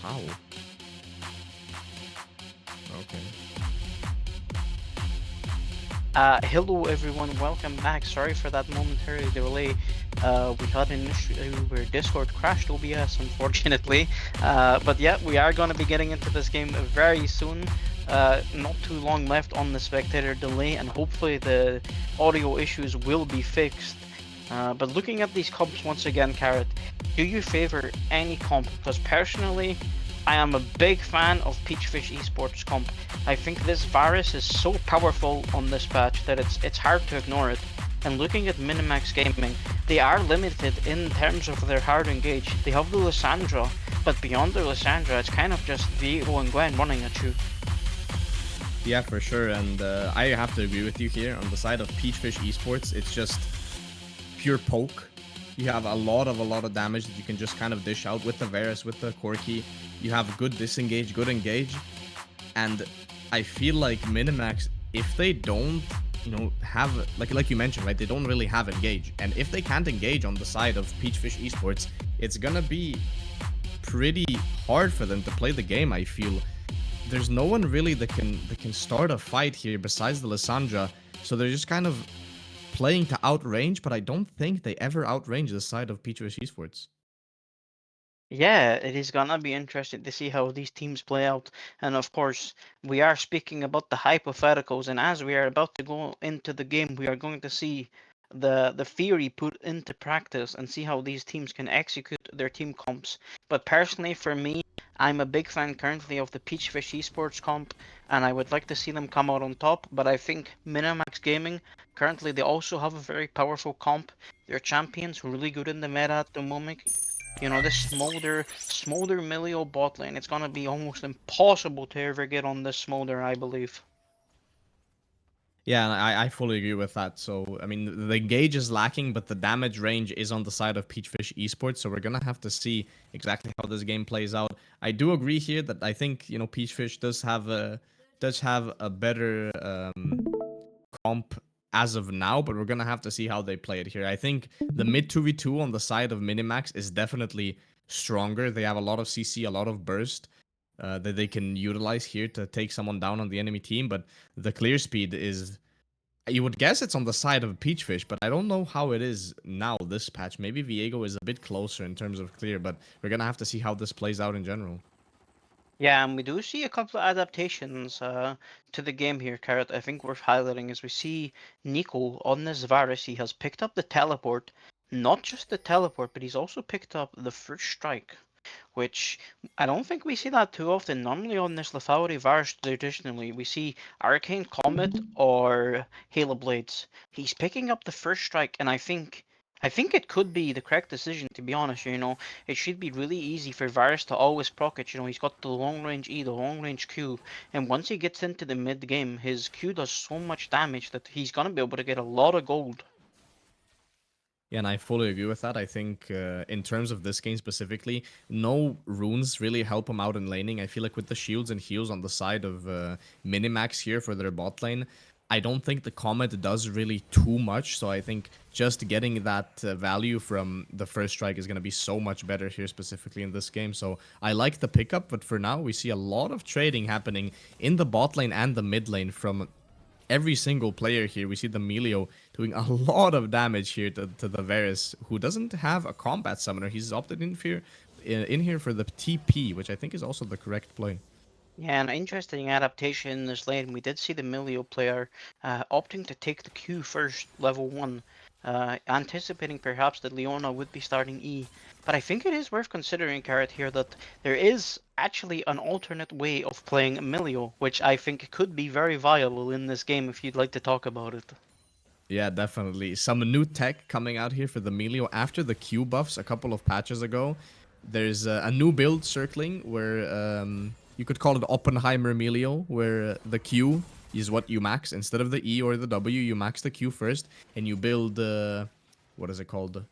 How? Okay. Hello everyone, welcome back. Sorry for that momentary delay. We had an issue where Discord crashed OBS, unfortunately. But yeah, we are going to be getting into this game very soon. Not too long left on the spectator delay, and hopefully the audio issues will be fixed. But looking at these comps once again, Carrot, do you favor any comp? Because personally, I am a big fan of PeachFish Esports comp. I think this virus is so powerful on this patch that it's hard to ignore it. And looking at Minimax Gaming, they are limited in terms of their hard engage. They have the Lysandra, but beyond the Lysandra, it's kind of just Viego and Gwen running at you. Yeah, for sure. And I have to agree with you here. On the side of PeachFish Esports, it's just pure poke. You have a lot of damage that you can just kind of dish out with the Varus, with the Corki. You have good disengage, good engage. And I feel like Minimax, if they don't, have like you mentioned, right? They don't really have engage, and if they can't engage on the side of PeachFish Esports, it's gonna be pretty hard for them to play the game. I feel there's no one really that can start a fight here besides the Lysandra, so they're just kind of playing to outrange. But I don't think they ever outrange the side of PeachFish Esports. Yeah, it is gonna be interesting to see how these teams play out. And of course, we are speaking about the hypotheticals, and as we are about to go into the game, we are going to see the theory put into practice and see how these teams can execute their team comps. But personally, for me, I'm a big fan currently of the Peachfish Esports comp, and I would like to see them come out on top. But I think Minimax Gaming currently they also have a very powerful comp. Their champions really good in the meta at the moment. You know, this Smolder Milio bot lane, it's gonna be almost impossible to ever get on this Smolder, I believe. Yeah, I fully agree with that. So, I mean, the engage is lacking, but the damage range is on the side of PeachFish Esports. So we're gonna have to see exactly how this game plays out. I do agree here that I think PeachFish does have a better comp as of now, but we're gonna have to see how they play it here. I think the mid 2v2 on the side of Minimax is definitely stronger. They have a lot of CC, a lot of burst that they can utilize here to take someone down on the enemy team, but the clear speed is, you would guess it's on the side of Peachfish, but I don't know how it is now this patch. Maybe Viego is a bit closer in terms of clear, but we're gonna have to see how this plays out in general. Yeah, and we do see a couple of adaptations to the game here, Carrot. I think worth highlighting is we see Nico on this virus. He has picked up the teleport, not just the teleport, but he's also picked up the first strike, which I don't think we see that too often. Normally on this lethality virus, traditionally we see Arcane Comet or Halo Blades. He's picking up the first strike, and I think it could be the correct decision, to be honest. You know, it should be really easy for Varus to always proc it. You know, he's got the long range E, the long range Q, and once he gets into the mid game, his Q does so much damage that he's gonna be able to get a lot of gold. Yeah, and I fully agree with that. I think in terms of this game specifically, no runes really help him out in laning. I feel like with the shields and heals on the side of Minimax here for their bot lane, I don't think the Comet does really too much. So I think just getting that value from the first strike is going to be so much better here specifically in this game. So I like the pickup, but for now we see a lot of trading happening in the bot lane and the mid lane from every single player here. We see the Melio doing a lot of damage here to the Varus, who doesn't have a combat summoner. He's opted in here for the TP, which I think is also the correct play. Yeah, an interesting adaptation in this lane. We did see the Milio player opting to take the Q first, level 1, anticipating perhaps that Leona would be starting E. But I think it is worth considering, Carrot, here that there is actually an alternate way of playing Milio, which I think could be very viable in this game if you'd like to talk about it. Yeah, definitely. Some new tech coming out here for the Melio after the Q buffs a couple of patches ago. There's a new build circling where you could call it Oppenheimer Melio, where the Q is what you max. Instead of the E or the W, you max the Q first, and you build, what is it called?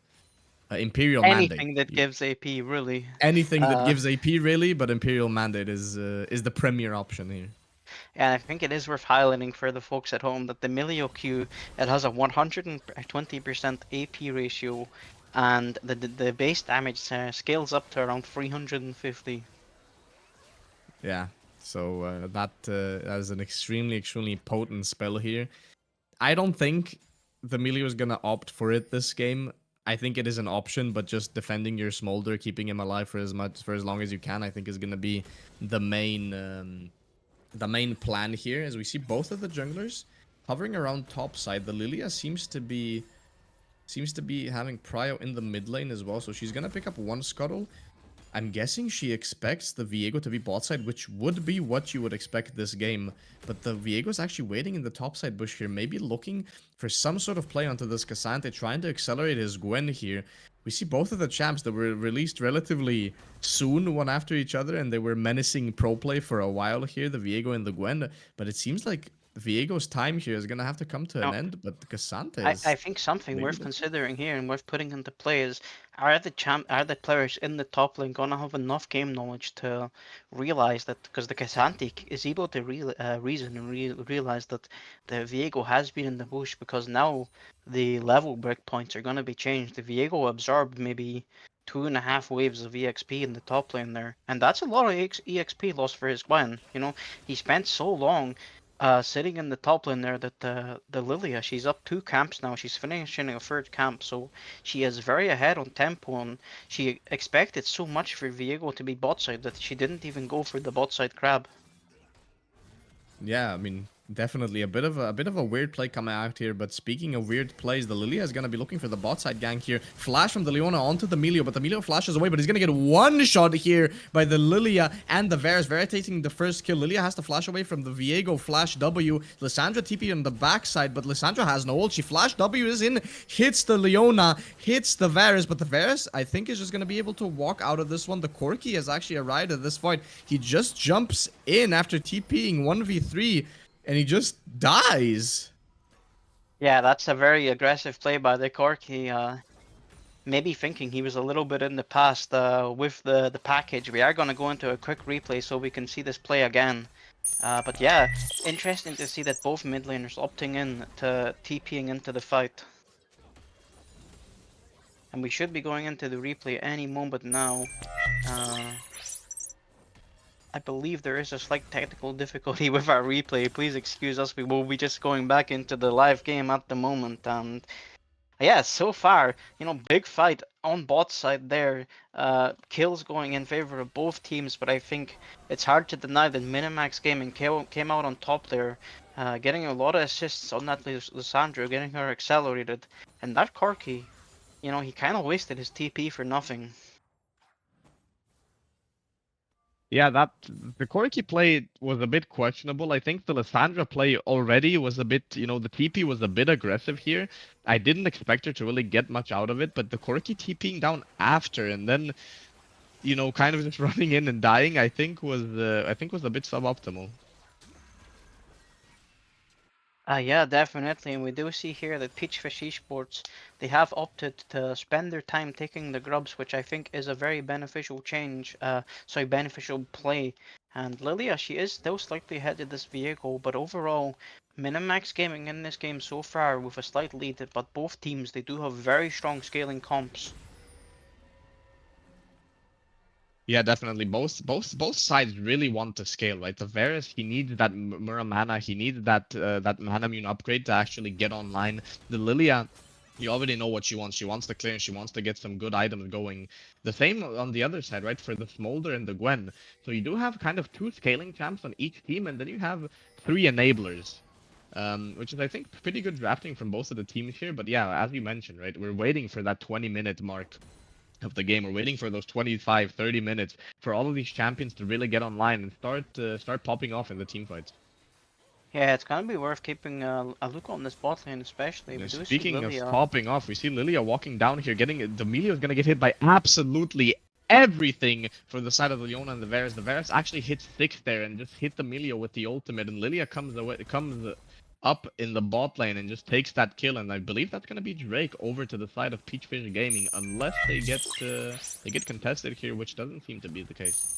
Imperial Mandate. Anything that gives AP, really. Anything that Uh, gives AP really, but Imperial Mandate is the premier option here. And I think it is worth highlighting for the folks at home that the Milio Q, it has a 120% AP ratio, and the base damage scales up to around 350. Yeah. So that is an extremely potent spell here. I don't think the melee is gonna opt for it this game. I think it is an option, but just defending your Smolder, keeping him alive for as long as you can, I think is gonna be the main plan here. As we see both of the junglers hovering around top side, the Lilia seems to be having prio in the mid lane as well, so she's gonna pick up one scuttle. I'm guessing she expects the Viego to be bot side, which would be what you would expect this game. But the Viego's actually waiting in the top side bush here, maybe looking for some sort of play onto this Cassante, trying to accelerate his Gwen here. We see both of the champs that were released relatively soon, one after each other, and they were menacing pro play for a while here, the Viego and the Gwen. But it seems like Viego's time here is going to have to come to an Now, end, but Cassante I is think something maybe worth the key. considering here and worth putting into play is are the players in the top lane gonna have enough game knowledge to realize that, because the Cassandra is able to reason and realize that the Viego has been in the bush, because now the level breakpoints are gonna be changed. The Viego absorbed maybe 2.5 waves of EXP in the top lane there, and that's a lot of EXP loss for his Gwen. You know, he spent so long sitting in the top lane there that the Lilia, she's up 2 camps now. She's finishing a third camp, so she is very ahead on tempo, and she expected so much for Viego to be bot side that she didn't even go for the bot side crab. Yeah, I mean, definitely a bit of a weird play coming out here. But speaking of weird plays, the Lilia is gonna be looking for the bot side gank here. Flash from the Leona onto the Melio, but the Melio flashes away, but he's gonna get one shot here by the Lilia and the Varus. Varus taking the first kill. Lilia has to flash away from the Viego flash W. Lissandra TP on the backside, but Lissandra has no ult. She flash W is in, hits the Leona, hits the Varus, but the Varus, I think, is just gonna be able to walk out of this one. The Corki has actually arrived at this fight. He just jumps in after TPing 1v3, and he just dies. Yeah, that's a very aggressive play by the Corki. Maybe thinking he was a little bit in the past with the package. We are going to go into a quick replay so we can see this play again. But yeah, interesting to see that both mid laners opting in to TPing into the fight. And we should be going into the replay any moment now. I believe there is a slight technical difficulty with our replay. Please excuse us. We will be just going back into the live game at the moment. And yeah, so far, you know, big fight on bot side there. Kills going in favor of both teams, but I think it's hard to deny that Minimax Gaming came out on top there, getting a lot of assists on that Lissandra, getting her accelerated. And that Corki, you know, he kind of wasted his TP for nothing. Yeah, the Corki play was a bit questionable. I think the Lissandra play already was a bit, the TP was a bit aggressive here. I didn't expect her to really get much out of it, but the Corki TPing down after and then, kind of just running in and dying, I think was a bit suboptimal. Yeah, definitely. And we do see here that PeachFish Esports, they have opted to spend their time taking the grubs, which I think is a very beneficial change, beneficial play. And Lilia, she is still slightly ahead of this vehicle, but overall, Minimax Gaming in this game so far with a slight lead, but both teams, they do have very strong scaling comps. Yeah, definitely. Both sides really want to scale, right? The Varus, he needs that Mura mana, he needs that mana immune upgrade to actually get online. The Lilia, you already know what she wants. She wants the clearance, she wants to get some good items going. The same on the other side, right? For the Smolder and the Gwen. So you do have kind of two scaling champs on each team, and then you have three enablers. Which is, I think, pretty good drafting from both of the teams here. But yeah, as you mentioned, right, we're waiting for that 20-minute mark of the game. We're waiting for those 25, 30 minutes for all of these champions to really get online and start popping off in the team fights. Yeah, it's gonna be worth keeping a look on this bot lane, especially. We do see Speaking of Lilia. popping off, we see Lilia walking down here, getting the Melio is gonna get hit by absolutely everything for the side of the Leona and the Varus. The Varus actually hits 6 there and just hit the Melio with the ultimate, and Lilia comes up in the bot lane and just takes that kill, and I believe that's gonna be Drake over to the side of PeachFish Gaming, unless they get contested here, which doesn't seem to be the case.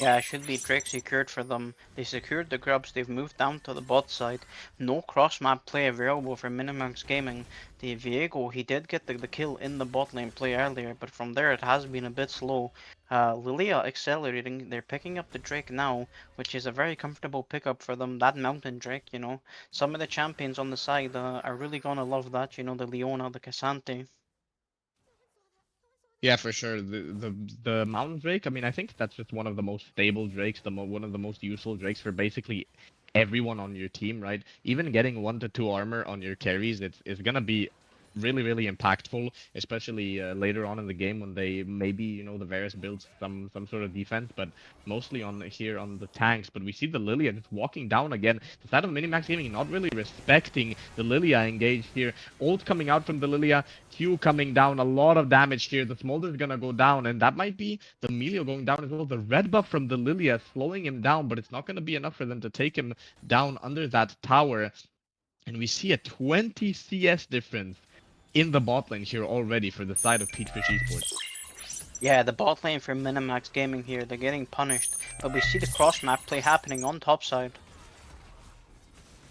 Yeah, it should be Drake secured for them. They secured the grubs, they've moved down to the bot side. No cross-map play available for Minimax Gaming. The Viego, he did get the kill in the bot lane play earlier, but from there it has been a bit slow. Lilia accelerating. They're picking up the Drake now, which is a very comfortable pickup for them. That Mountain Drake, you know. Some of the champions on the side are really gonna love that. You know, the Leona, the Cassante. Yeah, for sure. The mountain drake. I mean, I think that's just one of the most stable drakes, one of the most useful drakes for basically everyone on your team, right? Even getting 1 to 2 armor on your carries, it's gonna be really impactful, especially later on in the game when they maybe the Varus builds some sort of defense, but mostly on here on the tanks. But we see the Lilia just walking down again. The side of Minimax Gaming not really respecting the Lilia engaged here. Ult coming out from the Lilia. Q coming down, a lot of damage here. The Smolder is gonna go down, and that might be the Melio going down as well. The red buff from the Lilia slowing him down, but it's not gonna be enough for them to take him down under that tower. And we see a 20 CS difference in the bot lane here already for the side of PeachFish Esports. Yeah, the bot lane for Minimax Gaming here, they're getting punished. But we see the cross map play happening on top side.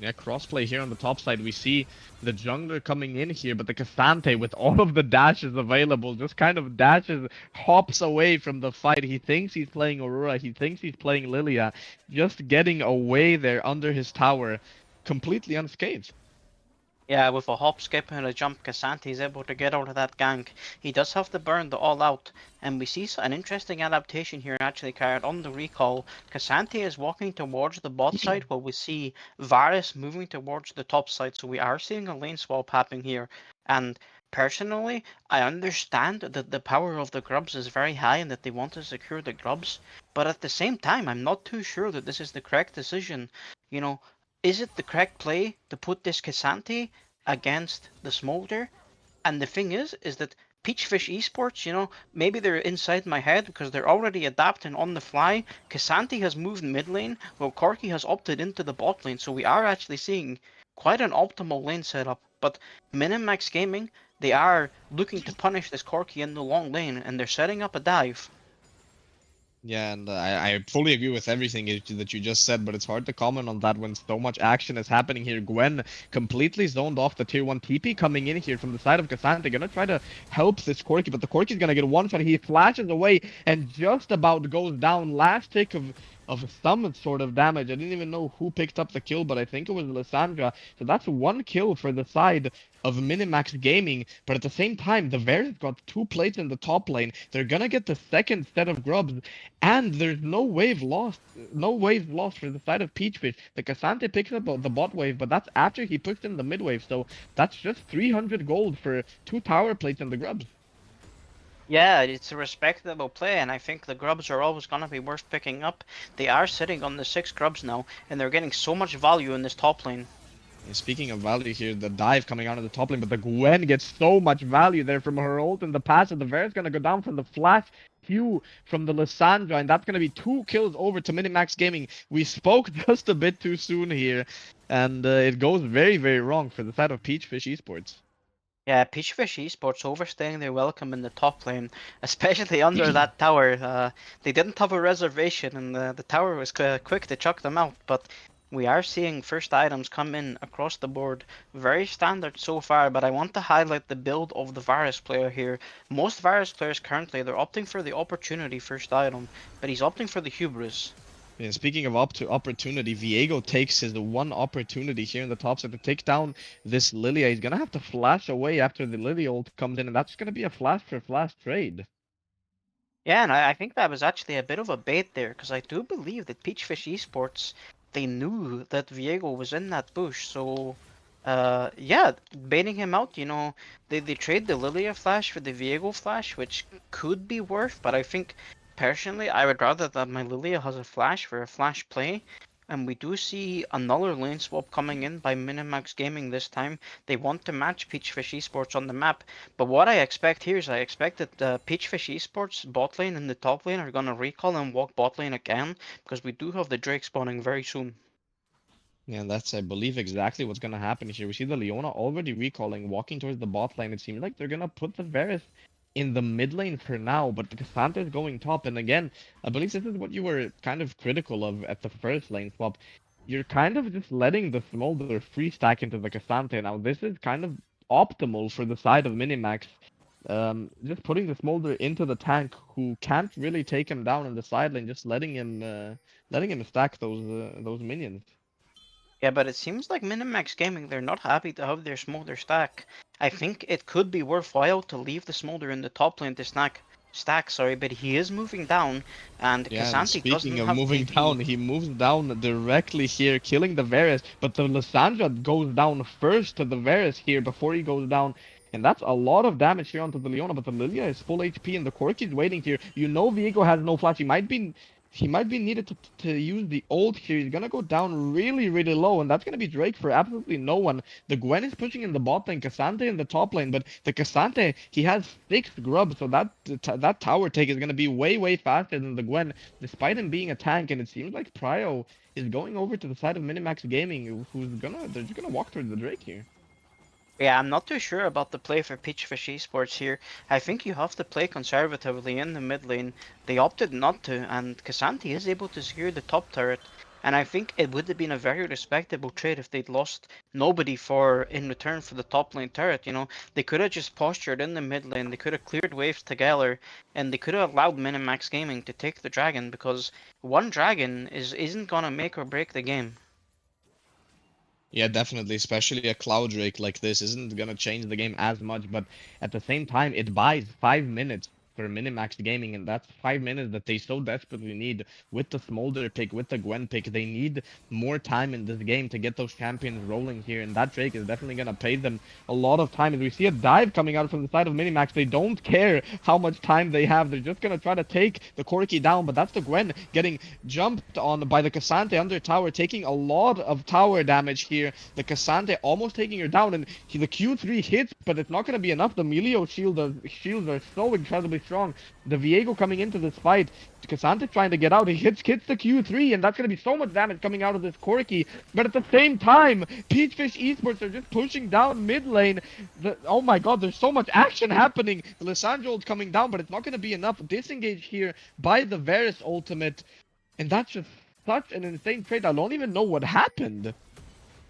Yeah, crossplay here on the top side. We see the jungler coming in here, but the Cassante with all of the dashes available just kind of dashes, hops away from the fight. He thinks he's playing Aurora. He thinks he's playing Lilia. Just getting away there under his tower, completely unscathed. Yeah, with a hop, skip, and a jump, Cassante is able to get out of that gank. He does have to burn the all out, and we see an interesting adaptation here actually carried on the recall. Cassante is walking towards the bot side while we see Varus moving towards the top side, so we are seeing a lane swap happening here. And personally, I understand that the power of the grubs is very high and that they want to secure the grubs, but at the same time, I'm not too sure that this is the correct decision. You know, is it the correct play to put this Cassante against the Smolder? And the thing is that PeachFish Esports, you know, maybe they're inside my head because they're already adapting on the fly. Cassante has moved mid lane, while Corki has opted into the bot lane, so we are actually seeing quite an optimal lane setup. But Minimax Gaming, they are looking to punish this Corki in the long lane, and they're setting up a dive. Yeah, and I fully agree with everything that you just said, but it's hard to comment on that when so much action is happening here. Gwen completely zoned off the tier 1 TP coming in here from the side of Cassante. Gonna try to help this Corki, but the Corki's gonna get one shot. He flashes away and just about goes down. Last tick of some sort of damage. I didn't even know who picked up the kill, but I think it was Lissandra. So that's 1 kill for the side of Minimax Gaming, but at the same time, the Varus got 2 plates in the top lane. They're gonna get the second set of grubs, and there's no wave lost. No wave lost for the side of Peachfish. The Cassante picks up the bot wave, but that's after he pushed in the mid wave, so that's just 300 gold for 2 tower plates and the grubs. Yeah, it's a respectable play, and I think the grubs are always going to be worth picking up. They are sitting on the 6 grubs now, and they're getting so much value in this top lane. And speaking of value here, the dive coming out of the top lane, but the Gwen gets so much value there from her ult and the pass, and the Varus gonna go down from the flash Q from the Lissandra, and that's gonna be 2 kills over to Minimax Gaming. We spoke just a bit too soon here, and it goes very wrong for the side of Peachfish Esports. Yeah, PeachFish Esports overstaying their welcome in the top lane, especially under that tower. They didn't have a reservation, and the tower was quick to chuck them out. But we are seeing first items come in across the board. Very standard so far, but I want to highlight the build of the Varus player here. Most Varus players currently, they're opting for the opportunity first item, but he's opting for the hubris. Yeah, speaking of opportunity, Viego takes his one opportunity here in the top side to take down this Lilia. He's gonna have to flash away after the Lilia ult comes in, and that's gonna be a flash for flash trade. Yeah, and I think that was actually a bit of a bait there, because I do believe that PeachFish Esports, they knew that Viego was in that bush, so yeah, baiting him out, you know, they trade the Lilia flash for the Viego flash, which could be worth, but I think personally I would rather that my Lilia has a flash for a flash play. And we do see another lane swap coming in by Minimax Gaming this time. They want to match PeachFish Esports on the map. But what I expect here is I expect that PeachFish Esports bot lane and the top lane are going to recall and walk bot lane again, because we do have the Drake spawning very soon. Yeah, and that's, I believe, exactly what's gonna happen here. We see the Leona already recalling, walking towards the bot lane. It seems like they're gonna put the Varus in the mid lane for now, but the Cassandra is going top. And again, I believe this is what you were kind of critical of at the first lane swap. You're kind of just letting the Smolder free stack into the Cassandra. Now, this is kind of optimal for the side of Minimax. Just putting the Smolder into the tank, who can't really take him down in the side lane, just letting him stack those minions. Yeah, but it seems like Minimax Gaming, they're not happy to have their Smolder stack. I think it could be worthwhile to leave the Smolder in the top lane to stack, sorry, but he is moving down, and Yeah, and Casanti speaking doesn't of have moving TP. down, he moves down directly here, killing the Varus, but the Lissandra goes down first to the Varus here before he goes down, and that's a lot of damage here onto the Leona, but the Lilia is full HP, and the Corki's waiting here. You know Viego has no flash, he might be needed to use the ult here. He's gonna go down really, really low, and that's gonna be Drake for absolutely no one. The Gwen is pushing in the bot lane, Cassante in the top lane, but the Cassante, he has 6 grub, so that tower take is gonna be way, way faster than the Gwen, despite him being a tank, and it seems like Prio is going over to the side of Minimax Gaming, they're just gonna walk towards the Drake here. Yeah, I'm not too sure about the play for PeachFish Esports here. I think you have to play conservatively in the mid lane. They opted not to, and Casanti is able to secure the top turret. And I think it would have been a very respectable trade if they'd lost nobody for in return for the top lane turret. You know, they could have just postured in the mid lane. They could have cleared waves together, and they could have allowed Minimax Gaming to take the dragon because one dragon isn't gonna make or break the game. Yeah, definitely. Especially a Cloud Drake like this isn't gonna change the game as much, but at the same time, it buys 5 minutes for Minimax Gaming, and that's 5 minutes that they so desperately need. With the Smolder pick, with the Gwen pick, they need more time in this game to get those champions rolling here, and that Drake is definitely gonna pay them a lot of time. As we see a dive coming out from the side of Minimax, they don't care how much time they have. They're just gonna try to take the Corki down, but that's the Gwen getting jumped on by the Cassante under tower, taking a lot of tower damage here. The Cassante almost taking her down, and the Q3 hits, but it's not going to be enough. The Melio shields are so incredibly strong. The Viego coming into this fight, Cassante trying to get out. He hits the Q3, and that's going to be so much damage coming out of this Corki. But at the same time, PeachFish Esports are just pushing down mid lane. Oh my god, there's so much action happening. The Lissandra ult coming down, but it's not going to be enough. Disengage here by the Varus ultimate. And that's just such an insane trade. I don't even know what happened.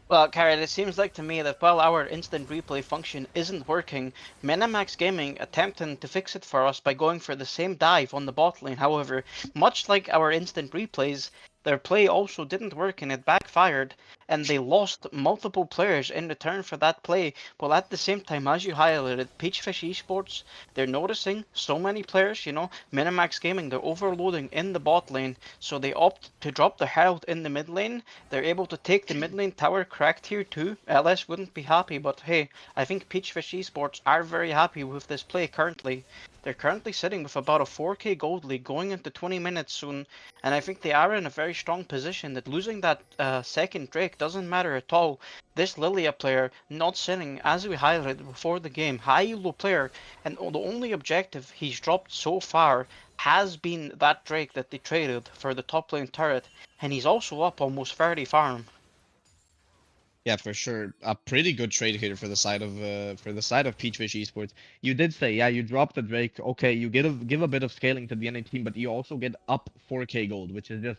Well, Karen, it seems like to me that while our instant replay function isn't working, Minimax Gaming attempting to fix it for us by going for the same dive on the bot lane. However, much like our instant replays, their play also didn't work and it backfired, and they lost multiple players in return for that play. While at the same time, as you highlighted, PeachFish Esports, they're noticing so many players, Minimax Gaming, they're overloading in the bot lane, so they opt to drop the herald in the mid lane. They're able to take the mid lane tower cracked here too. LS wouldn't be happy, but hey, I think PeachFish Esports are very happy with this play currently. They're currently sitting with about a 4k gold lead going into 20 minutes soon, and I think they are in a very strong position that losing that second Drake doesn't matter at all. This Lilia player not sitting, as we highlighted before the game, high elo player, and the only objective he's dropped so far has been that Drake that they traded for the top lane turret, and he's also up almost 30 farm. Yeah, for sure. A pretty good trade here for the side of PeachFish Esports. You did say, yeah, you drop the Drake. Okay, you give a bit of scaling to the NA team, but you also get up 4k gold, which is just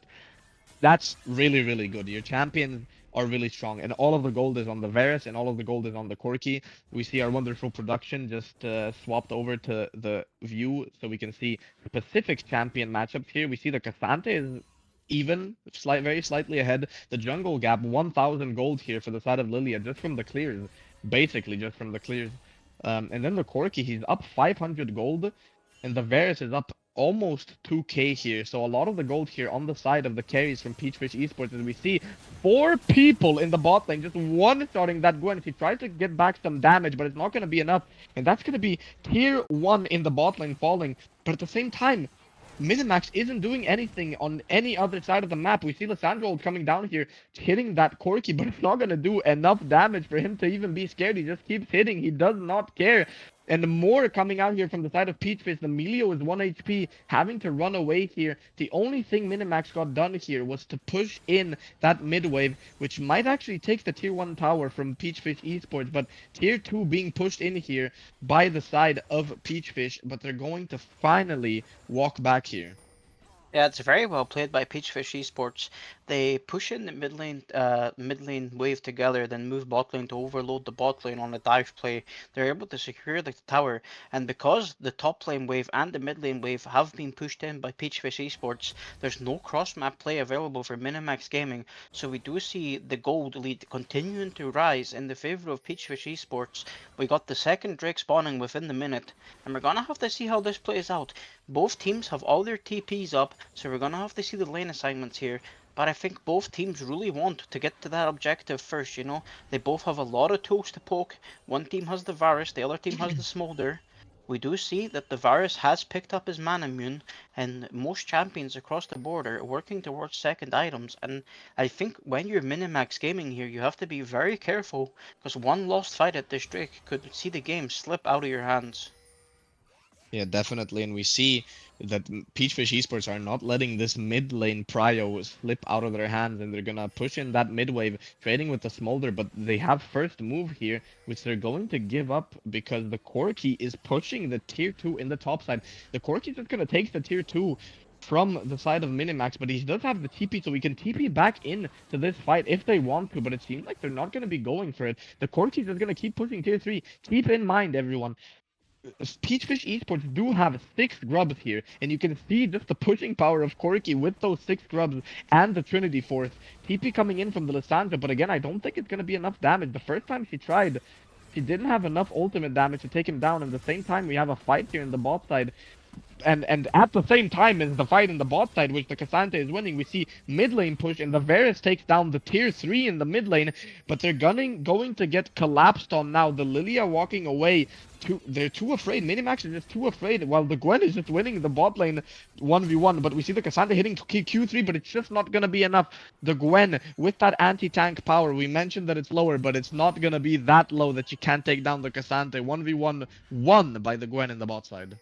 that's really, really good. Your champions are really strong, and all of the gold is on the Varus, and all of the gold is on the Corki. We see our wonderful production just swapped over to the view, so we can see specific champion matchups here. We see the Cassante is even, very slightly ahead. The jungle gap, 1,000 gold here for the side of Lilia, just from the clears, basically just from the clears. And then the Corki, he's up 500 gold, and the Varus is up almost 2k here. So a lot of the gold here on the side of the carries from PeachFish Esports, as we see 4 people in the bot lane just one-shotting that Gwen. She tries to get back some damage, but it's not going to be enough. And that's going to be tier 1 in the bot lane falling. But at the same time, Minimax isn't doing anything on any other side of the map. We see Lissandra coming down here, hitting that Corki, but it's not going to do enough damage for him to even be scared. He just keeps hitting. He does not care. And the more coming out here from the side of PeachFish, the Melio is 1 HP, having to run away here. The only thing Minimax got done here was to push in that mid wave, which might actually take the tier 1 tower from PeachFish Esports, but tier 2 being pushed in here by the side of PeachFish, but they're going to finally walk back here. Yeah, it's very well played by PeachFish Esports. they push in the mid lane wave together, then move bot lane to overload the bot lane on a dive play. They're able to secure the tower, and because the top lane wave and the mid lane wave have been pushed in by PeachFish Esports, there's no cross map play available for Minimax Gaming. So we do see the gold lead continuing to rise in the favor of PeachFish Esports. We got the second Drake spawning within the minute, and we're gonna have to see how this plays out. Both teams have all their TPs up, so we're gonna have to see the lane assignments here. But I think both teams really want to get to that objective first, you know? They both have a lot of tools to poke. One team has the Varus, the other team has the Smolder. We do see that the Varus has picked up his Mana Immune, and most champions across the board are working towards second items. And I think when you're Minimax Gaming here, you have to be very careful, because one lost fight at this Drake could see the game slip out of your hands. Yeah, definitely. And we see that PeachFish Esports are not letting this mid lane prio slip out of their hands, and they're gonna push in that mid wave, trading with the Smolder, but they have first move here, which they're going to give up because the Corki is pushing the tier 2 in the top side. The Corki is just gonna take the tier 2 from the side of Minimax, but he does have the TP, so we can TP back in to this fight if they want to, but it seems like they're not going to be going for it. The Corki is just going to keep pushing tier 3. Keep in mind, everyone, PeachFish Esports do have 6 grubs here, and you can see just the pushing power of Corki with those 6 grubs and the Trinity Force. TP coming in from the Lysandra, but again, I don't think it's going to be enough damage. The first time she tried, she didn't have enough ultimate damage to take him down, and at the same time, we have a fight here in the bot side. And at the same time as the fight in the bot side, which the Cassante is winning, we see mid lane push, and the Varus takes down the tier 3 in the mid lane, but they're going to get collapsed on now. The Lilia walking away. They're too afraid. Minimax is just too afraid, while the Gwen is just winning the bot lane 1v1. But we see the Cassante hitting Q3, but it's just not going to be enough. The Gwen, with that anti-tank power, we mentioned that it's lower, but it's not going to be that low that you can't take down the Cassante. 1v1 won by the Gwen in the bot side.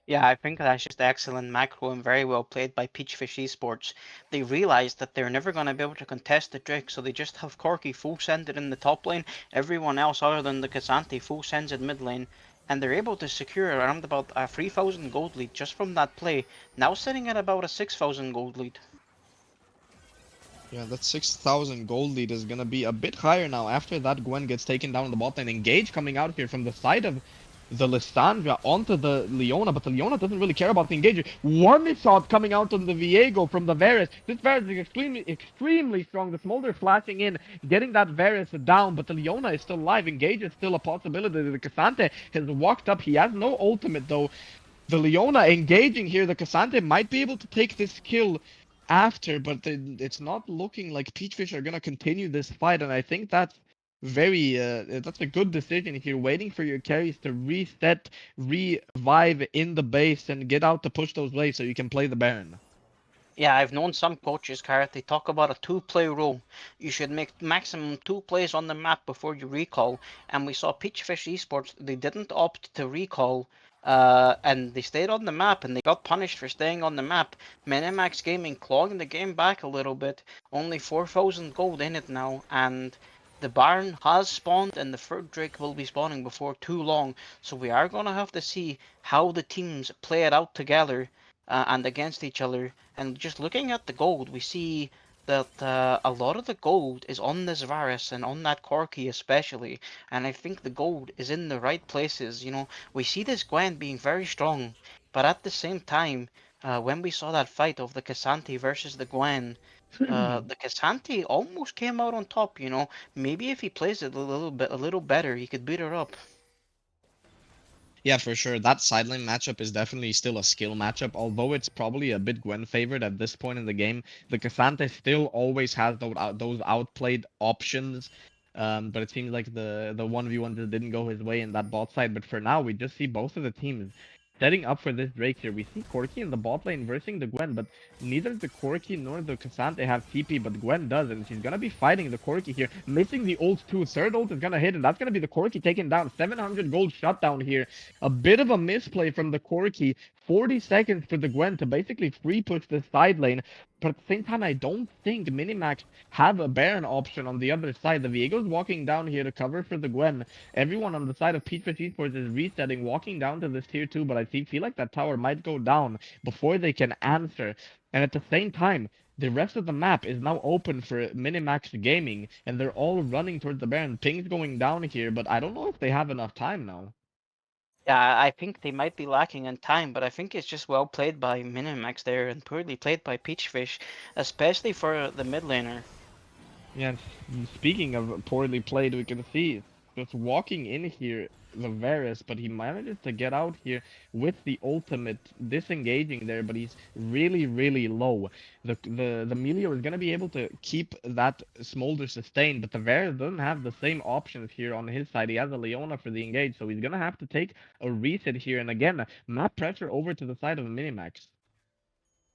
Yeah, I think that's just excellent macro and very well played by PeachFish Esports. They realized that they're never going to be able to contest the Drake, so they just have Corki full sended in the top lane, everyone else other than the Cassante full sends in mid lane, and they're able to secure around about a 3,000 gold lead just from that play, now sitting at about a 6,000 gold lead. Yeah, that 6,000 gold lead is gonna be a bit higher now after that Gwen gets taken down in the bot lane. Engage coming out here from the side of the Lysandra onto the Leona, but the Leona doesn't really care about the Engager. One shot coming out on the Viego from the Varus. This Varus is extremely strong. The Smolder flashing in, getting that Varus down, but the Leona is still alive. Engage is still a possibility. The Cassante has walked up. He has no ultimate though. The Leona engaging here. The Cassante might be able to take this kill after, but it's not looking like PeachFish are gonna continue this fight, and I think that's that's a good decision if you're waiting for your carries to reset, revive in the base, and get out to push those waves so you can play the Baron. Yeah, I've known some coaches, Gareth, they talk about a 2-play rule. You should make maximum 2 plays on the map before you recall. And we saw PeachFish Esports, they didn't opt to recall, and they stayed on the map, and they got punished for staying on the map. Minimax Gaming clawing the game back a little bit, only 4,000 gold in it now, and the Baron has spawned, and the third Drake will be spawning before too long. So we are going to have to see how the teams play it out together and against each other. And just looking at the gold, we see that a lot of the gold is on this Varus and on that Corki especially. And I think the gold is in the right places. You know, we see this Gwen being very strong, but at the same time, when we saw that fight of the Cassante versus the Gwen, the Cassante almost came out on top. You know, maybe if he plays it a little better, he could beat her up. Yeah, for sure. That side lane matchup is definitely still a skill matchup, although it's probably a bit Gwen favored at this point in the game. The Cassante still always has those outplayed options, but it seems like the 1v1 just didn't go his way in that bot side. But for now, we just see both of the teams setting up for this Drake here. We see Corki in the bot lane versing the Gwen, but neither the Corki nor the Cassante have TP, but Gwen does, and she's gonna be fighting the Corki here, missing the ult too. Third ult is gonna hit, and that's gonna be the Corki taken down. 700 gold shutdown here. A bit of a misplay from the Corki, 40 seconds for the Gwen to basically free push this side lane. But at the same time, I don't think Minimax have a Baron option on the other side. The Viego's walking down here to cover for the Gwen. Everyone on the side of PeachFish Esports is resetting, walking down to this tier 2, but I feel like that tower might go down before they can answer. And at the same time, the rest of the map is now open for Minimax Gaming, and they're all running towards the Baron. Ping's going down here, but I don't know if they have enough time now. Yeah, I think they might be lacking in time, but I think it's just well played by Minimax there and poorly played by PeachFish, especially for the mid laner. Yeah, speaking of poorly played, we can see just walking in here, the Varus, but he manages to get out here with the ultimate, disengaging there, but he's really, really low. The Melio is gonna be able to keep that Smolder sustained, but the Varus doesn't have the same options here on his side. He has a Leona for the engage, so he's gonna have to take a reset here, and again, map pressure over to the side of Minimax.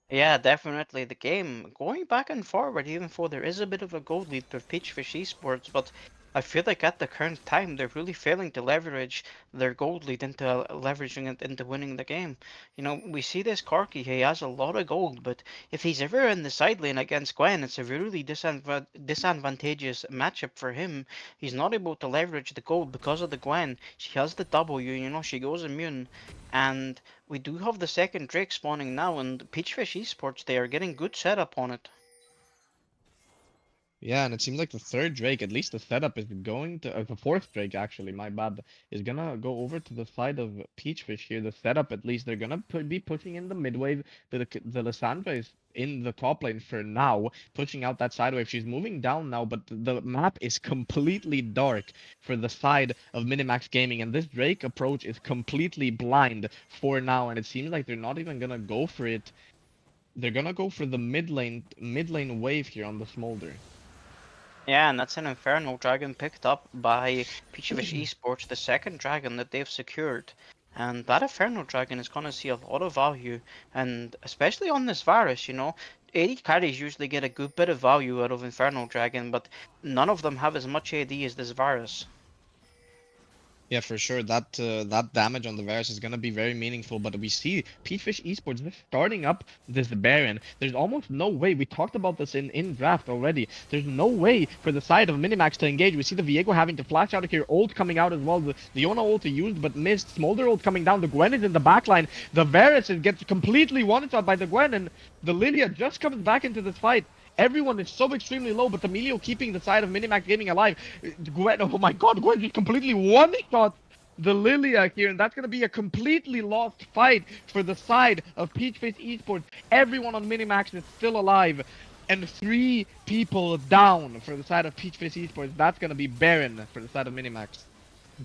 Yeah, definitely. The game going back and forward, even though there is a bit of a gold lead for PeachFish Esports, but I feel like at the current time they're really failing to leverage their gold lead into leveraging it into winning the game. You know, we see this Corki, he has a lot of gold, but if he's ever in the side lane against Gwen, it's a really disadvantageous matchup for him. He's not able to leverage the gold because of the Gwen. She has the W, you know, she goes immune, and we do have the second Drake spawning now, and PeachFish Esports, they are getting good setup on it. Yeah, and it seems like the third Drake, at least the setup is going to, the fourth Drake actually, my bad, is gonna go over to the side of PeachFish here. The setup, at least, they're gonna be pushing in the mid wave. The Lissandra is in the top lane for now, pushing out that side wave. She's moving down now, but the map is completely dark for the side of Minimax Gaming, and this Drake approach is completely blind for now, and it seems like they're not even gonna go for it. They're gonna go for the mid lane wave here on the Smolder. Yeah, and that's an Infernal Dragon picked up by PeachFish Esports, the second dragon that they've secured. And that Infernal Dragon is going to see a lot of value, and especially on this Varus, you know. AD carries usually get a good bit of value out of Infernal Dragon, but none of them have as much AD as this Varus. Yeah, for sure. That damage on the Varus is gonna be very meaningful. But we see PeachFish Esports just starting up this Baron. There's almost no way. We talked about this in draft already. There's no way for the side of Minimax to engage. We see the Viego having to flash out of here. Ult coming out as well. The Leona ult he used but missed. Smolder ult coming down. The Gwen is in the backline. The Varus gets completely one-shot by the Gwen, and the Lilia just comes back into this fight. Everyone is so extremely low, but the Melio keeping the side of Minimax Gaming alive. Gwen, oh my god, Gwen just completely one-shot the Lilia here, and that's going to be a completely lost fight for the side of PeachFish Esports. Everyone on Minimax is still alive, and 3 people down for the side of PeachFish Esports. That's going to be Baron for the side of Minimax.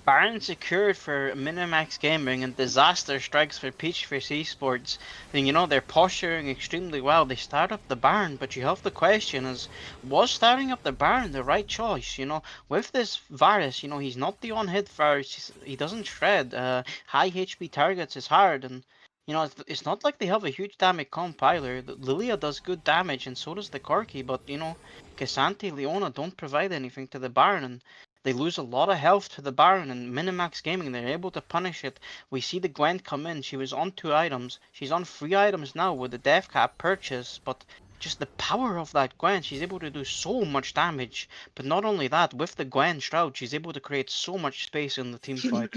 Baron secured for Minimax Gaming and disaster strikes for PeachFish Esports. And you know, they're posturing extremely well. They start up the Baron, but you have the question is, was starting up the Baron the right choice? You know, with this Varus, you know, he's not the on-hit Varus. He doesn't shred. High HP targets is hard, and you know, it's not like they have a huge damage compiler. Lilia does good damage, and so does the Corki, but you know, Cassante, Leona don't provide anything to the Baron, and they lose a lot of health to the Baron, and Minimax Gaming, they're able to punish it. We see the Gwen come in. She was on 2 items. She's on 3 items now with the death cap purchase, but just the power of that Gwen, she's able to do so much damage. But not only that, with the Gwen Shroud, she's able to create so much space in the team fight.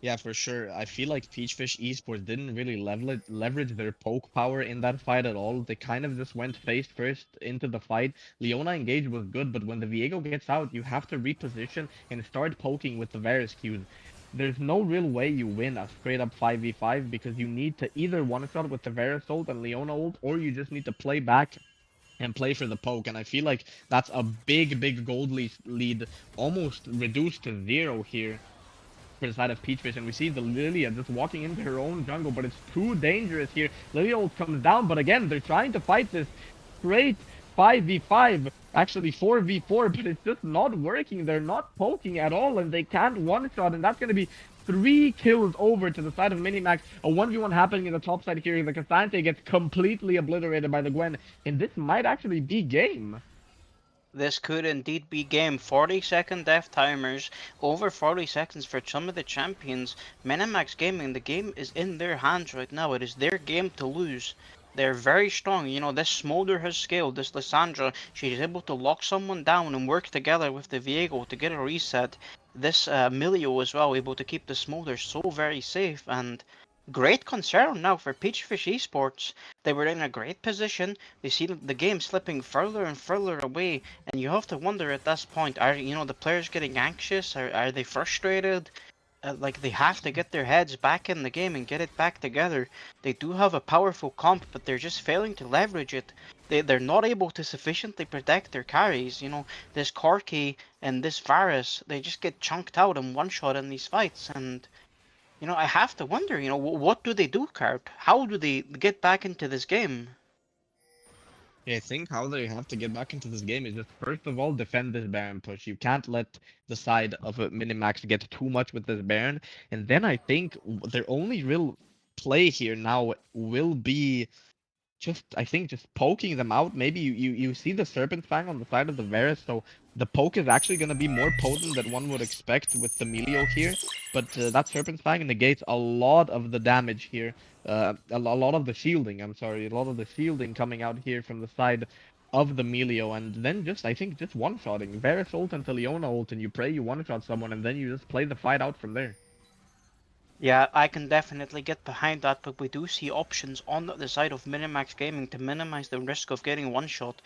Yeah, for sure. I feel like PeachFish Esports didn't really leverage their poke power in that fight at all. They kind of just went face first into the fight. Leona engage was good, but when the Viego gets out, you have to reposition and start poking with the Varus Qs. There's no real way you win a straight up 5v5 because you need to either one-shot with the Varus ult and Leona ult, or you just need to play back and play for the poke. And I feel like that's a big gold lead almost reduced to 0 here for the side of PeachFish, and we see the Lilia just walking into her own jungle, but it's too dangerous here. Lilia ult comes down, but again, they're trying to fight this straight 5v5, actually 4v4, but it's just not working. They're not poking at all, and they can't one-shot, and that's going to be 3 kills over to the side of Minimax. A 1v1 happening in the top side here. The Cassante gets completely obliterated by the Gwen, and this might actually be game. This could indeed be game. 40-second death timers, over 40 seconds for some of the champions. Minimax Gaming, the game is in their hands right now. It is their game to lose. They're very strong. You know, this Smolder has scaled. This Lissandra, she's able to lock someone down and work together with the Viego to get a reset. This Milio as well, able to keep the Smolder so very safe. And great concern now for PeachFish Esports. They were in a great position. They see the game slipping further and further away, and you have to wonder at this point: are the players getting anxious? Are they frustrated? Like they have to get their heads back in the game and get it back together. They do have a powerful comp, but they're just failing to leverage it. They're not able to sufficiently protect their carries. This Corki and this Varus, they just get chunked out and one shot in these fights, and I have to wonder, what do they do, Kurt? How do they get back into this game? Yeah, I think how they have to get back into this game is just first of all defend this Baron push. You can't let the side of a Minimax get too much with this Baron, and then I think their only real play here now will be just I think just poking them out. Maybe you see the Serpent Fang on the side of the Varus, so the poke is actually going to be more potent than one would expect with the Melio here. But that Serpent Fang negates a lot of the damage here. A lot of the shielding, I'm sorry, a lot of the shielding coming out here from the side of the Melio, and then just I think just one-shotting. Varus ult until Leona ult, and you pray you one-shot someone, and then you just play the fight out from there. Yeah, I can definitely get behind that, but we do see options on the side of Minimax Gaming to minimize the risk of getting one shot.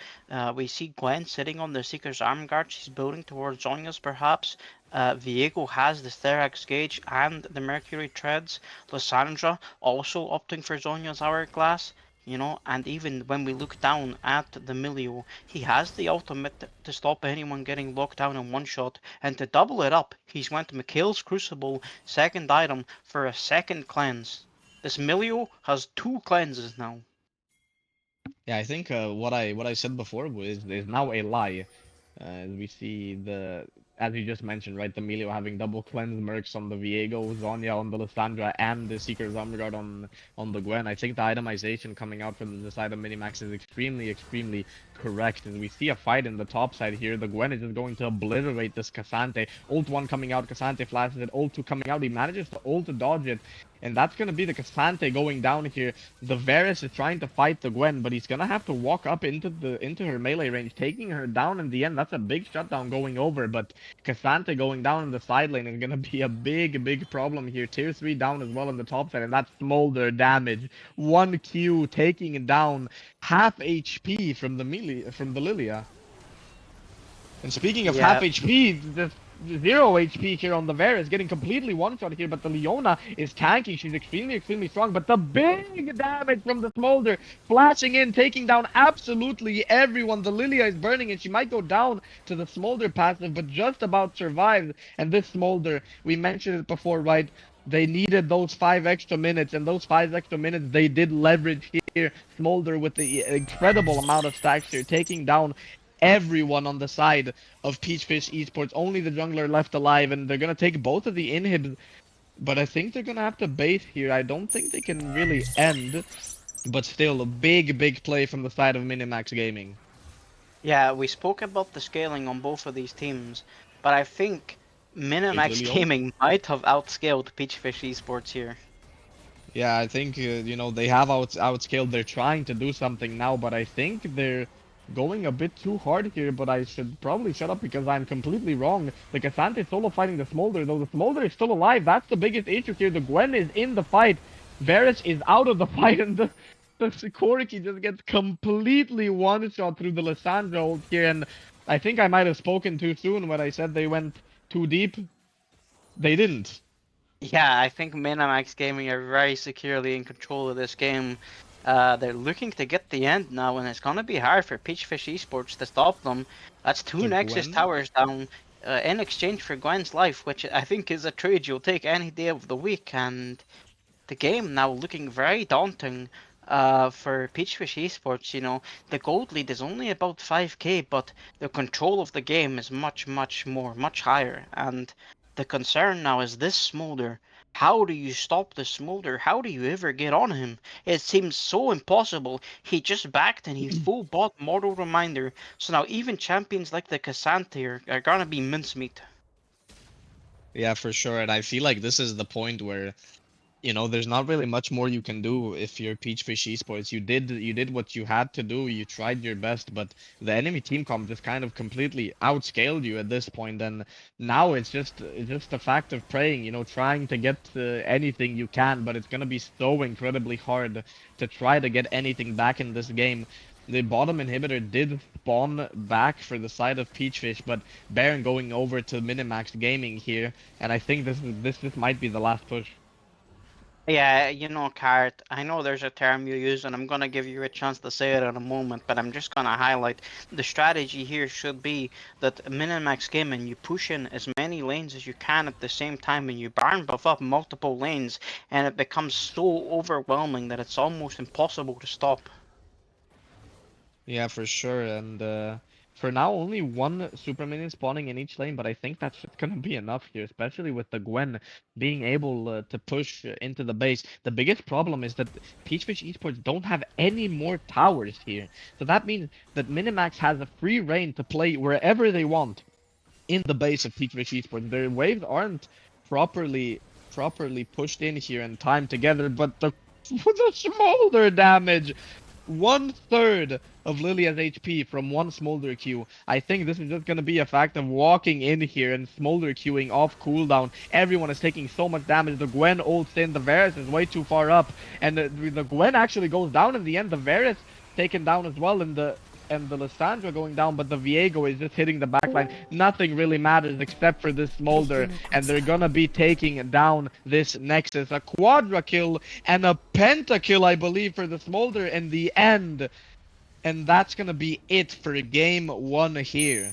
We see Gwen sitting on the Seeker's arm guard. She's building towards Zonya's perhaps. Viego has the Therax Gauge and the Mercury Treads. Lissandra also opting for Zonya's Hourglass. And even when we look down at the Milio, he has the ultimate to stop anyone getting locked down in one shot. And to double it up, he's went Mikhail's Crucible, second item, for a second cleanse. This Milio has 2 cleanses now. Yeah, I think what I said before is now a lie. As we see as you just mentioned, right, the Melio having double cleanse mercs on the Viego, Zonya on the Lissandra, and the Seeker Zomgard on the Gwen. I think the itemization coming out from the side of Minimax is extremely correct. As we see a fight in the top side here, the Gwen is just going to obliterate this Cassante. Ult 1 coming out, Cassante flashes it, ult 2 coming out, he manages to ult to dodge it. And that's going to be the Cassante going down here. The Varus is trying to fight the Gwen, but he's going to have to walk up into her melee range, taking her down in the end. That's a big shutdown going over, but Cassante going down in the side lane is going to be a big problem here. Tier 3 down as well in the top side, and that's Smolder damage. 1Q taking down half HP from the Lilia. And speaking of half HP, the 0 HP here on the Varus, getting completely one-shot here, but the Leona is tanking. She's extremely strong, but the big damage from the Smolder, flashing in, taking down absolutely everyone. The Lilia is burning, and she might go down to the Smolder passive, but just about survived. And this Smolder, we mentioned it before, right? They needed those 5 extra minutes, and those 5 extra minutes they did leverage here. Smolder with the incredible amount of stacks here, taking down everyone on the side of PeachFish Esports. Only the jungler left alive, and they're gonna take both of the inhibs. But I think they're gonna have to bait here. I don't think they can really end. But still, a big play from the side of Minimax Gaming. Yeah, we spoke about the scaling on both of these teams, but I think Minimax Gaming might have outscaled PeachFish Esports here. Yeah, I think, they have outscaled. They're trying to do something now, but I think they're going a bit too hard here, but I should probably shut up because I'm completely wrong. The Cassante is solo fighting the Smolder, though the Smolder is still alive. That's the biggest issue here. The Gwen is in the fight. Varus is out of the fight, and the Corki just gets completely one-shot through the Lissandra ult here, and I think I might have spoken too soon when I said they went too deep. They didn't. Yeah, I think Minimax Gaming are very securely in control of this game. They're looking to get the end now, and it's gonna be hard for PeachFish Esports to stop them. That's 2 Nexus towers down in exchange for Gwen's life, which I think is a trade you'll take any day of the week. And the game now looking very daunting for PeachFish Esports. The gold lead is only about 5k, but the control of the game is much higher. And the concern now is this Smolder. How do you stop the Smolder? How do you ever get on him? It seems so impossible. He just backed and he full bought Mortal Reminder. So now even champions like the Cassante are gonna be mincemeat. Yeah, for sure. And I feel like this is the point where, you know, there's not really much more you can do if you're PeachFish Esports. You did what you had to do. You tried your best, but the enemy team comp just kind of completely outscaled you at this point. And now it's just a fact of praying, you know, trying to get anything you can, but it's gonna be so incredibly hard to try to get anything back in this game. The bottom inhibitor did spawn back for the side of PeachFish, but Baron going over to Minimax Gaming here, and I think this might be the last push. Yeah, you know, Cart, I know there's a term you use, and I'm gonna give you a chance to say it in a moment, but I'm just gonna highlight the strategy here should be that Minimax game and you push in as many lanes as you can at the same time, and you burn buff up multiple lanes, and it becomes so overwhelming that it's almost impossible to stop. Yeah, for sure. And for now, only one super minion spawning in each lane, but I think that's just gonna be enough here, especially with the Gwen being able to push into the base. The biggest problem is that PeachFish Esports don't have any more towers here. So that means that Minimax has a free reign to play wherever they want in the base of PeachFish Esports. Their waves aren't properly pushed in here and timed together, but the smolder damage. 1/3 of Lilia's HP from one Smolder Q. I think this is just gonna be a fact of walking in here and Smolder Qing off cooldown. Everyone is taking so much damage. The Gwen ults in, the Varus is way too far up, and the Gwen actually goes down in the end. The Varus taken down as well, and the Lissandra going down, but the Viego is just hitting the backline. Nothing really matters except for this Smolder, and they're gonna be taking down this Nexus. A quadra kill and a pentakill, I believe, for the Smolder in the end. And that's gonna be it for game one here.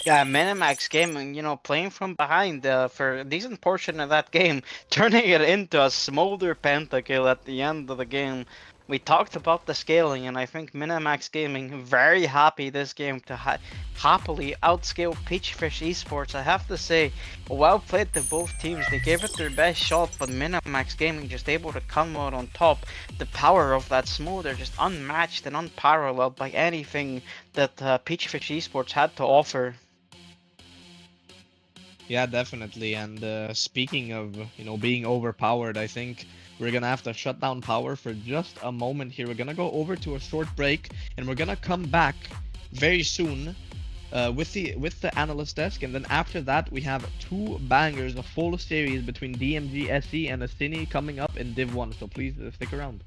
Yeah, Minimax gaming, you know, playing from behind for a decent portion of that game, turning it into a smolder pentakill at the end of the game. We talked about the scaling, and I think Minimax Gaming very happy this game to happily outscale PeachFish Esports. I have to say, well played to both teams. They gave it their best shot, but Minimax Gaming just able to come out on top. The power of that smolder just unmatched and unparalleled by anything that PeachFish Esports had to offer. Yeah, definitely. And speaking of, you know, being overpowered, I think we're gonna have to shut down power for just a moment here. We're gonna go over to a short break, and we're gonna come back very soon with the analyst desk, and then after that we have two bangers, a full series between DMG, SE, and Asini coming up in Div 1. So please stick around.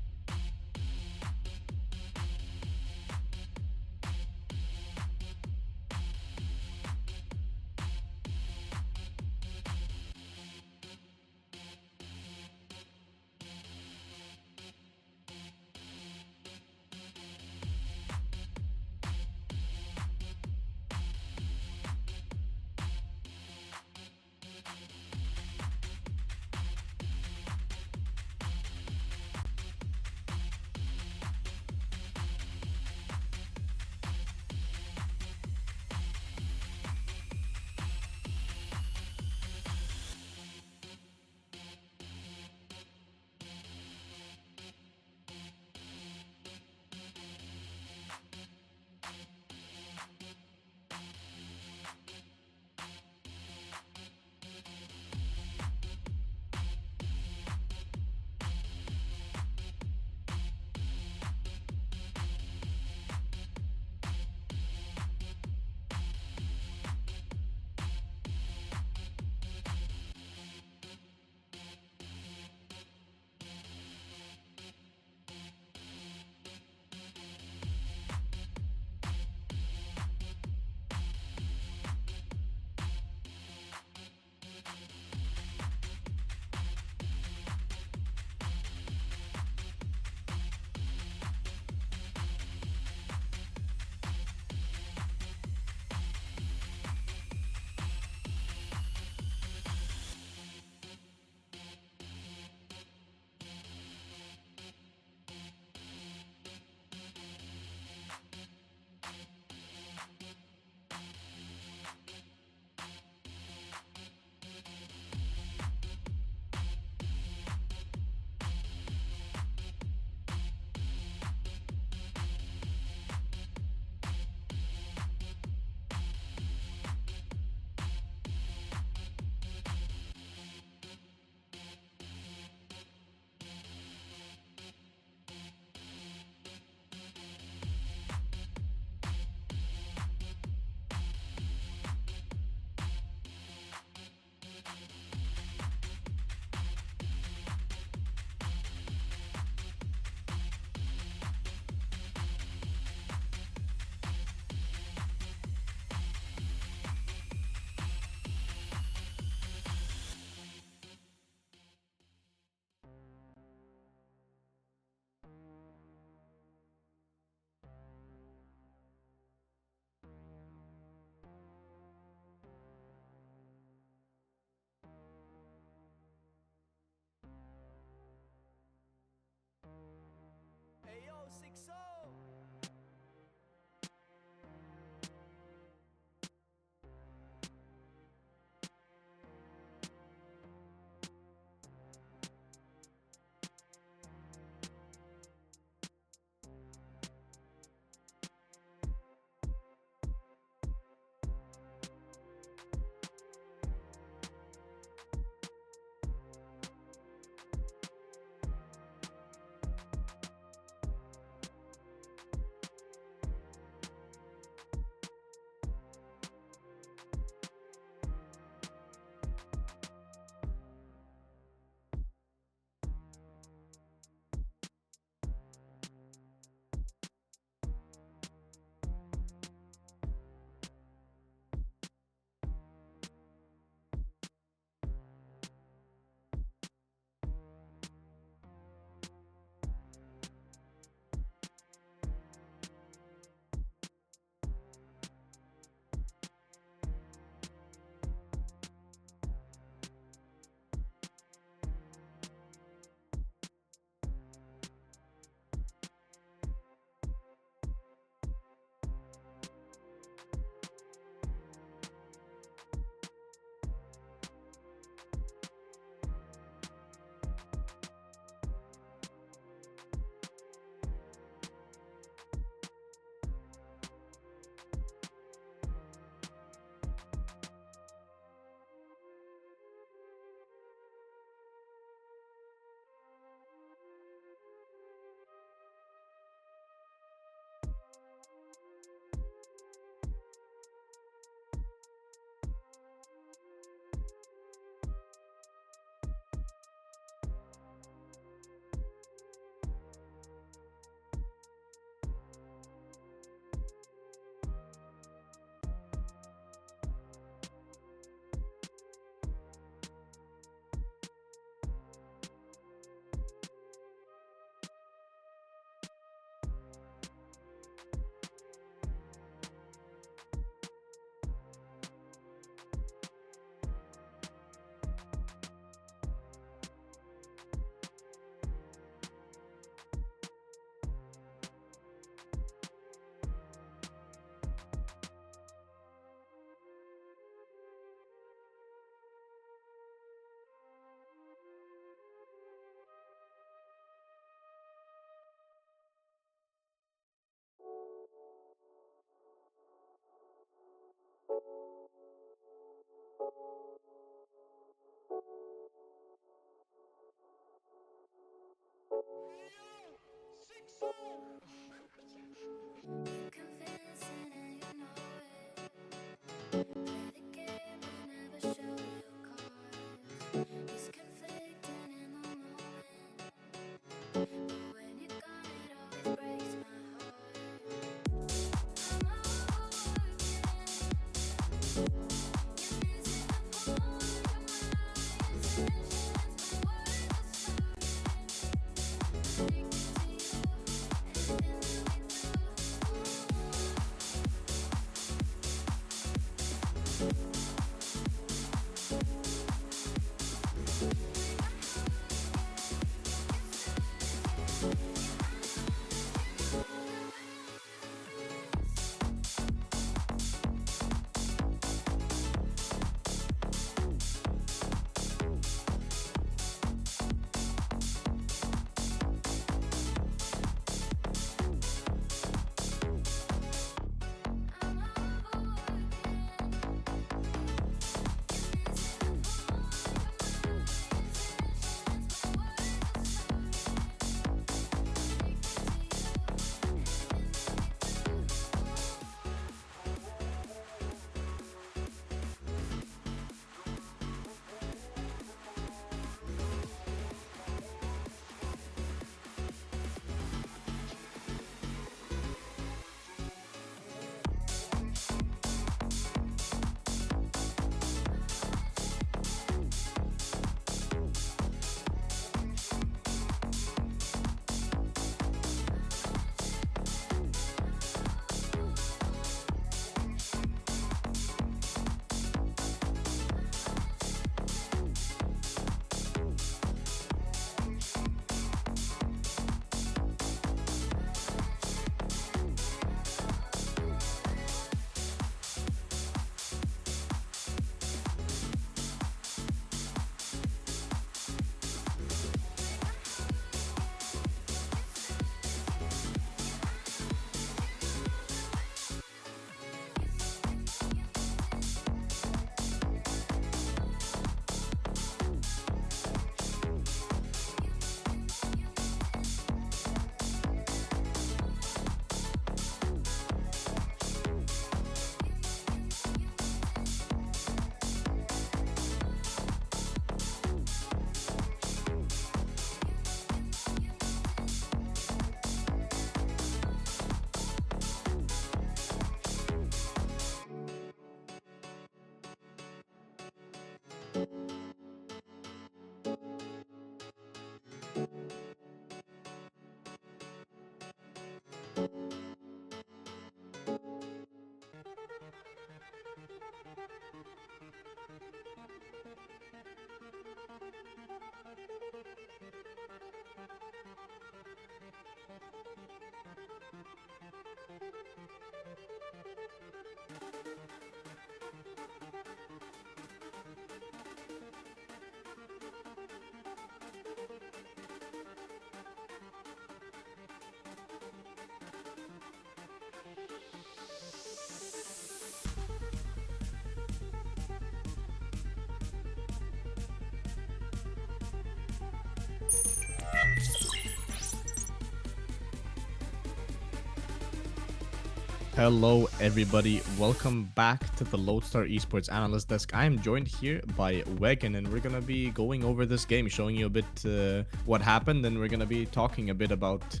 Hello everybody, welcome back to the Lodestar Esports Analyst Desk. I am joined here by Wegan and we're gonna be going over this game, showing you a bit what happened, and we're gonna be talking a bit about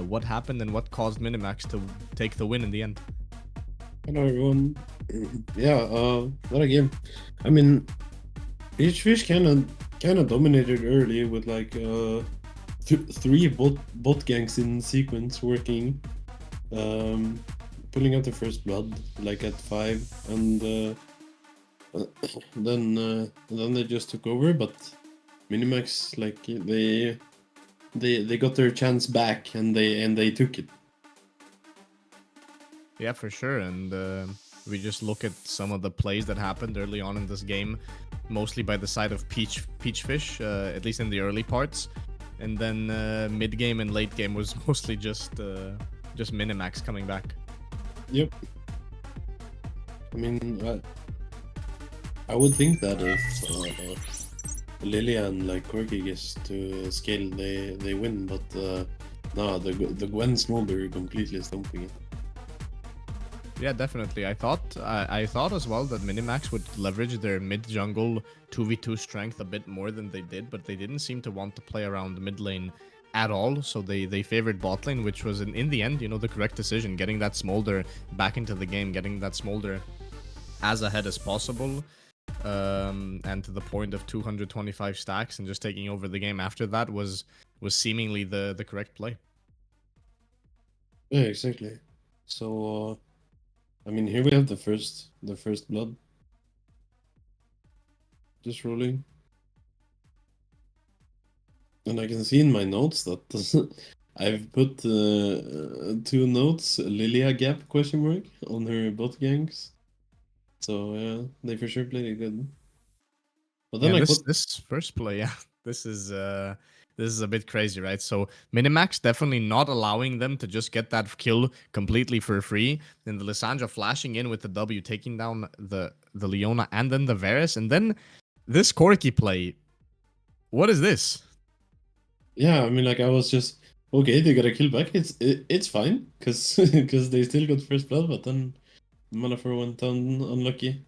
what happened and what caused Minimax to take the win in the end. Hello everyone. Yeah, what a game. I mean, PeachFish kind of dominated early with like three bot gangs in sequence working, pulling out the first blood like at 5, and then they just took over. But Minimax, like they got their chance back and they took it. Yeah, for sure. And we just look at some of the plays that happened early on in this game, mostly by the side of PeachFish, at least in the early parts. And then mid game and late game was mostly just Minimax coming back. Yep. I mean, I would think that if Lilia and like Corky gets to scale, they win. But no, the Gwen Smolder completely stumping it. Yeah, definitely. I thought as well that Minimax would leverage their mid jungle 2v2 strength a bit more than they did, but they didn't seem to want to play around mid lane at all. So they favored bot lane, which was in the end, you know, the correct decision. Getting that Smolder back into the game, getting that Smolder as ahead as possible, and to the point of 225 stacks and just taking over the game after that was seemingly the correct play. Yeah, exactly. So I mean, here we have the first blood. Just rolling. And I can see in my notes that I've put 2 notes, Lilia gap question mark on her bot ganks. So yeah, they for sure played it good. But then Yeah, like what this first play, yeah, this is a bit crazy, right? So Minimax definitely not allowing them to just get that kill completely for free. Then the Lissandra flashing in with the W, taking down the Leona and then the Varus, and then this Corki play. What is this? yeah, I mean like I was just okay, they got a kill back. It's fine because they still got first blood, but then Manafor went down unlucky.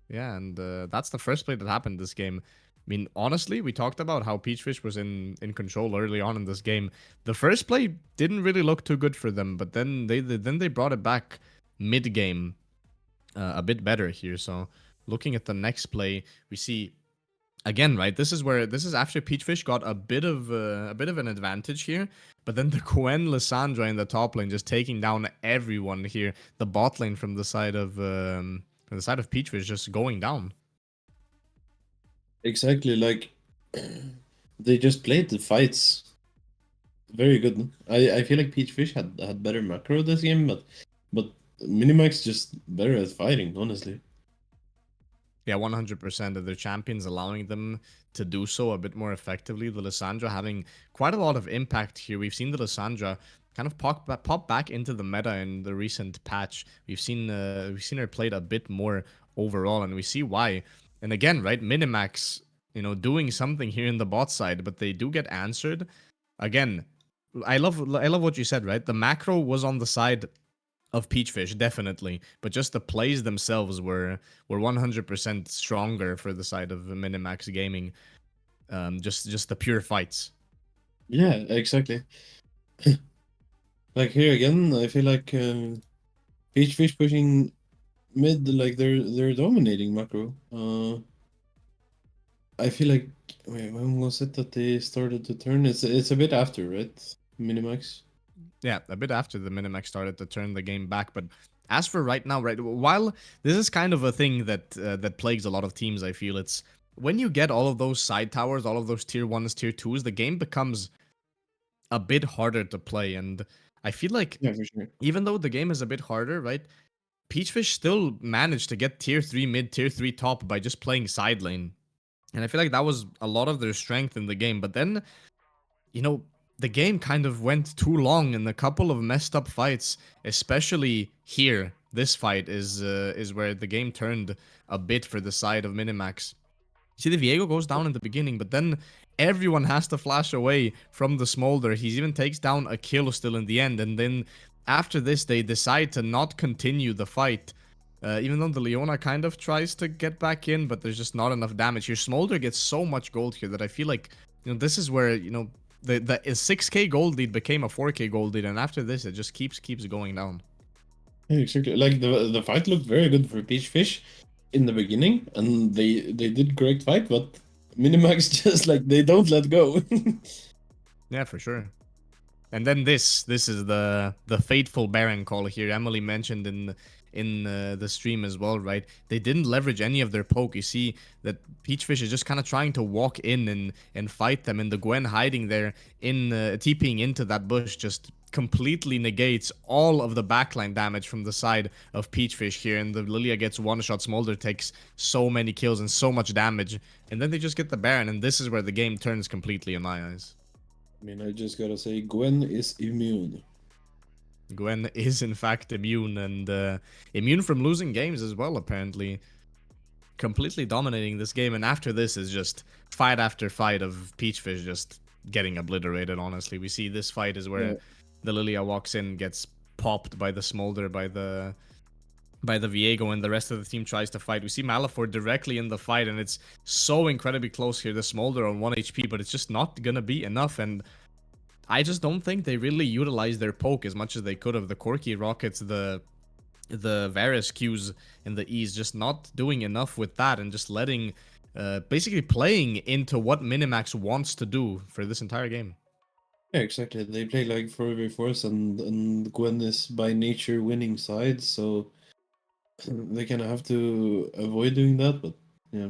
Yeah, and that's the first play that happened this game. I mean, honestly, we talked about how PeachFish was in control early on in this game. The first play didn't really look too good for them, but then they brought it back mid game a bit better here. So looking at the next play, we see again, right? This is after PeachFish got a bit of an advantage here, but then the Gwen Lissandra in the top lane just taking down everyone here. The bot lane from the side of PeachFish just going down. Exactly, like they just played the fights very good. I feel like Peachfish had better macro this game, but Minimax just better at fighting, honestly. Yeah, 100% of their champions allowing them to do so a bit more effectively. The Lissandra having quite a lot of impact here. We've seen the Lissandra kind of pop back into the meta in the recent patch. We've seen her played a bit more overall, and we see why. And again, right, Minimax, you know, doing something here in the bot side, but they do get answered. Again, I love what you said, right? The macro was on the side of PeachFish, definitely, but just the plays themselves were 100% stronger for the side of Minimax Gaming. Just the pure fights. Yeah, exactly. Like here again, I feel like Peachfish pushing mid, like they're dominating macro. I feel like wait, when was it that they started to turn? It's a bit after, right? Minimax. Yeah, a bit after the Minimax started to turn the game back, but as for right now, right, while this is kind of a thing that plagues a lot of teams, I feel it's when you get all of those side towers, all of those tier 1s, tier 2s, the game becomes a bit harder to play, and I feel like Yeah, for sure. even though the game is a bit harder, right, PeachFish still managed to get tier 3 mid, tier 3 top by just playing side lane. And I feel like that was a lot of their strength in the game. But then, you know, the game kind of went too long in a couple of messed up fights, especially here. This fight is where the game turned a bit for the side of Minimax. See, the Viego goes down in the beginning, but then everyone has to flash away from the Smolder. He even takes down a kill still in the end, and then after this, they decide to not continue the fight. Even though the Leona kind of tries to get back in, but there's just not enough damage here. Smolder gets so much gold here that I feel like, you know, this is where, you know, the 6k gold lead became a 4k gold lead, and after this, it just keeps going down. Yeah, exactly. Like the fight looked very good for Peachfish in the beginning, and they did correct fight, but Minimax just like they don't let go. Yeah, for sure. And then this is the fateful Baron call here. Emily mentioned in the stream as well, right? They didn't leverage any of their poke. You see that PeachFish is just kind of trying to walk in and fight them, and the Gwen hiding there in TPing into that bush just completely negates all of the backline damage from the side of PeachFish here, and the Lilia gets one shot. Smolder takes so many kills and so much damage, and then they just get the Baron, and this is where the game turns completely in my eyes. I mean, I just gotta say, Gwen is immune. Gwen is in fact immune, and immune from losing games as well, apparently. Completely dominating this game, and after this is just fight after fight of PeachFish just getting obliterated, honestly. We see this fight is where Yeah. the Lilia walks in, gets popped by the Smolder, by the Viego, and the rest of the team tries to fight. We see Malafor directly in the fight, and it's so incredibly close here. The Smolder on 1 HP, but it's just not gonna be enough, and I just don't think they really utilized their poke as much as they could have. The Corki rockets, the Varus Qs in the E's, just not doing enough with that, and just letting, basically playing into what Minimax wants to do for this entire game. Yeah, exactly. They play like 4v4s, and Gwen is by nature winning sides, so they kind of have to avoid doing that. But yeah.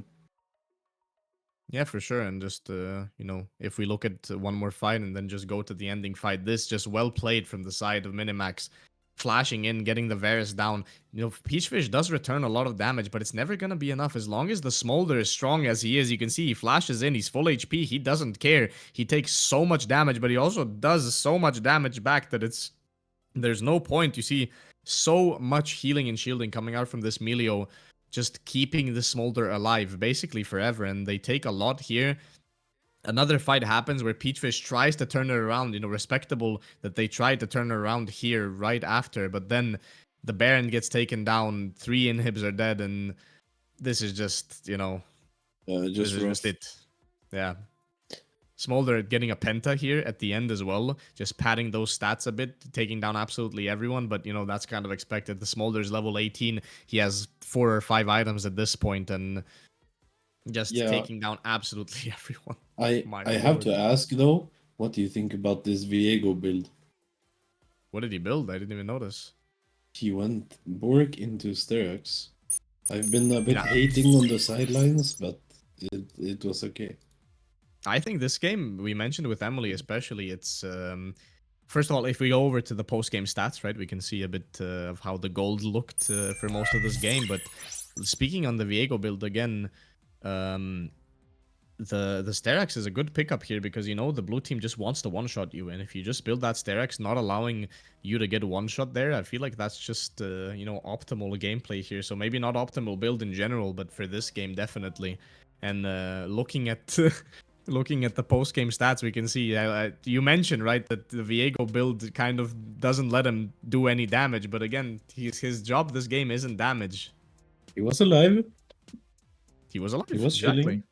Yeah, for sure. And just, if we look at one more fight and then just go to the ending fight, this just well played from the side of Minimax. Flashing in, getting the Varus down. PeachFish does return a lot of damage, but it's never going to be enough. As long as the Smolder is strong as he is, you can see he flashes in, he's full HP, he doesn't care. He takes so much damage, but he also does so much damage back that there's no point. You see so much healing and shielding coming out from this Melio, just keeping the Smolder alive basically forever, and they take a lot here. Another fight happens where PeachFish tries to turn it around, respectable that they tried to turn it around here right after, but then the Baron gets taken down, 3 inhibs are dead, and this is just, this Just is rough. just it. Yeah. Smolder getting a penta here at the end as well, just padding those stats a bit, taking down absolutely everyone, but that's kind of expected. The Smolder's level 18, he has 4 or 5 items at this point, and just taking down absolutely everyone. I have to ask though, what do you think about this Viego build? What did he build? I didn't even notice. He went Borg into Sterex. I've been a bit hating on the sidelines, but it was okay. I think this game, we mentioned with Emily especially, it's first of all, if we go over to the post-game stats, right, we can see a bit of how the gold looked for most of this game. But speaking on the Viego build again, the Sterex is a good pickup here because, the blue team just wants to one-shot you. And if you just build that Sterex, not allowing you to get one-shot there, I feel like that's just, optimal gameplay here. So maybe not optimal build in general, but for this game, definitely. And looking at... Looking at the post-game stats, we can see, you mentioned, right, that the Viego build kind of doesn't let him do any damage. But again, his job this game isn't damage. He was alive. He was alive, He was exactly. chilling.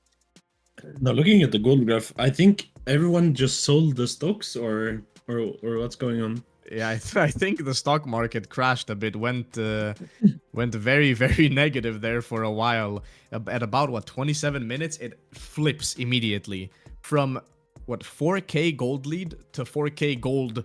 Now, looking at the gold graph, I think everyone just sold the stocks, or what's going on? Yeah, I think the stock market crashed a bit, went very, very negative there for a while. At about, 27 minutes, it flips immediately. From, 4K gold lead to 4K gold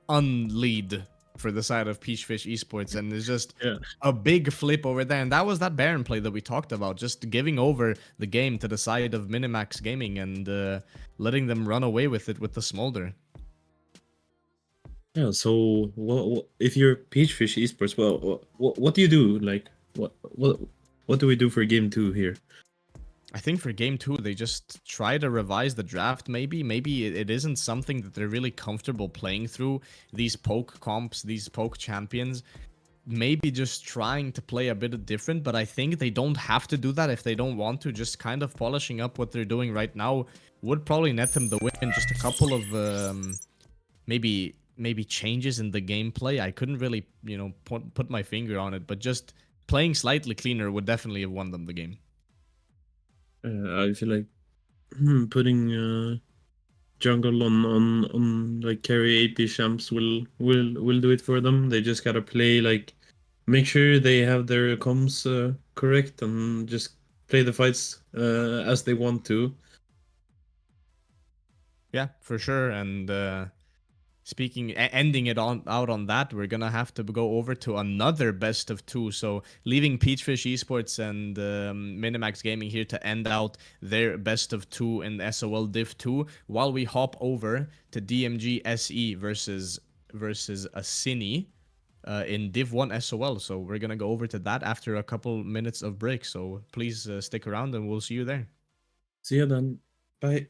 unlead for the side of PeachFish Esports. And it's just a big flip over there. And that was that Baron play that we talked about, just giving over the game to the side of Minimax Gaming and letting them run away with it with the Smolder. Yeah, so if you're PeachFish Esports, what do you do? Like, what do we do for game 2 here? I think for game 2, they just try to revise the draft, maybe. Maybe it isn't something that they're really comfortable playing through, these poke comps, these poke champions. Maybe just trying to play a bit different, but I think they don't have to do that if they don't want to. Just kind of polishing up what they're doing right now would probably net them the win. Just a couple of maybe changes in the gameplay. I couldn't really, put my finger on it, but just playing slightly cleaner would definitely have won them the game. I feel like putting jungle on like carry AP champs will do it for them. They just gotta play, like, make sure they have their comms correct and just play the fights as they want to. Yeah, for sure. And ending it out on that, we're gonna have to go over to another best of 2. So leaving PeachFish Esports and Minimax Gaming here to end out their best of 2 in SOL Div 2, while we hop over to DMG SE versus Asini in Div 1 SOL. So we're gonna go over to that after a couple minutes of break. So please stick around and we'll see you there. See you then. Bye.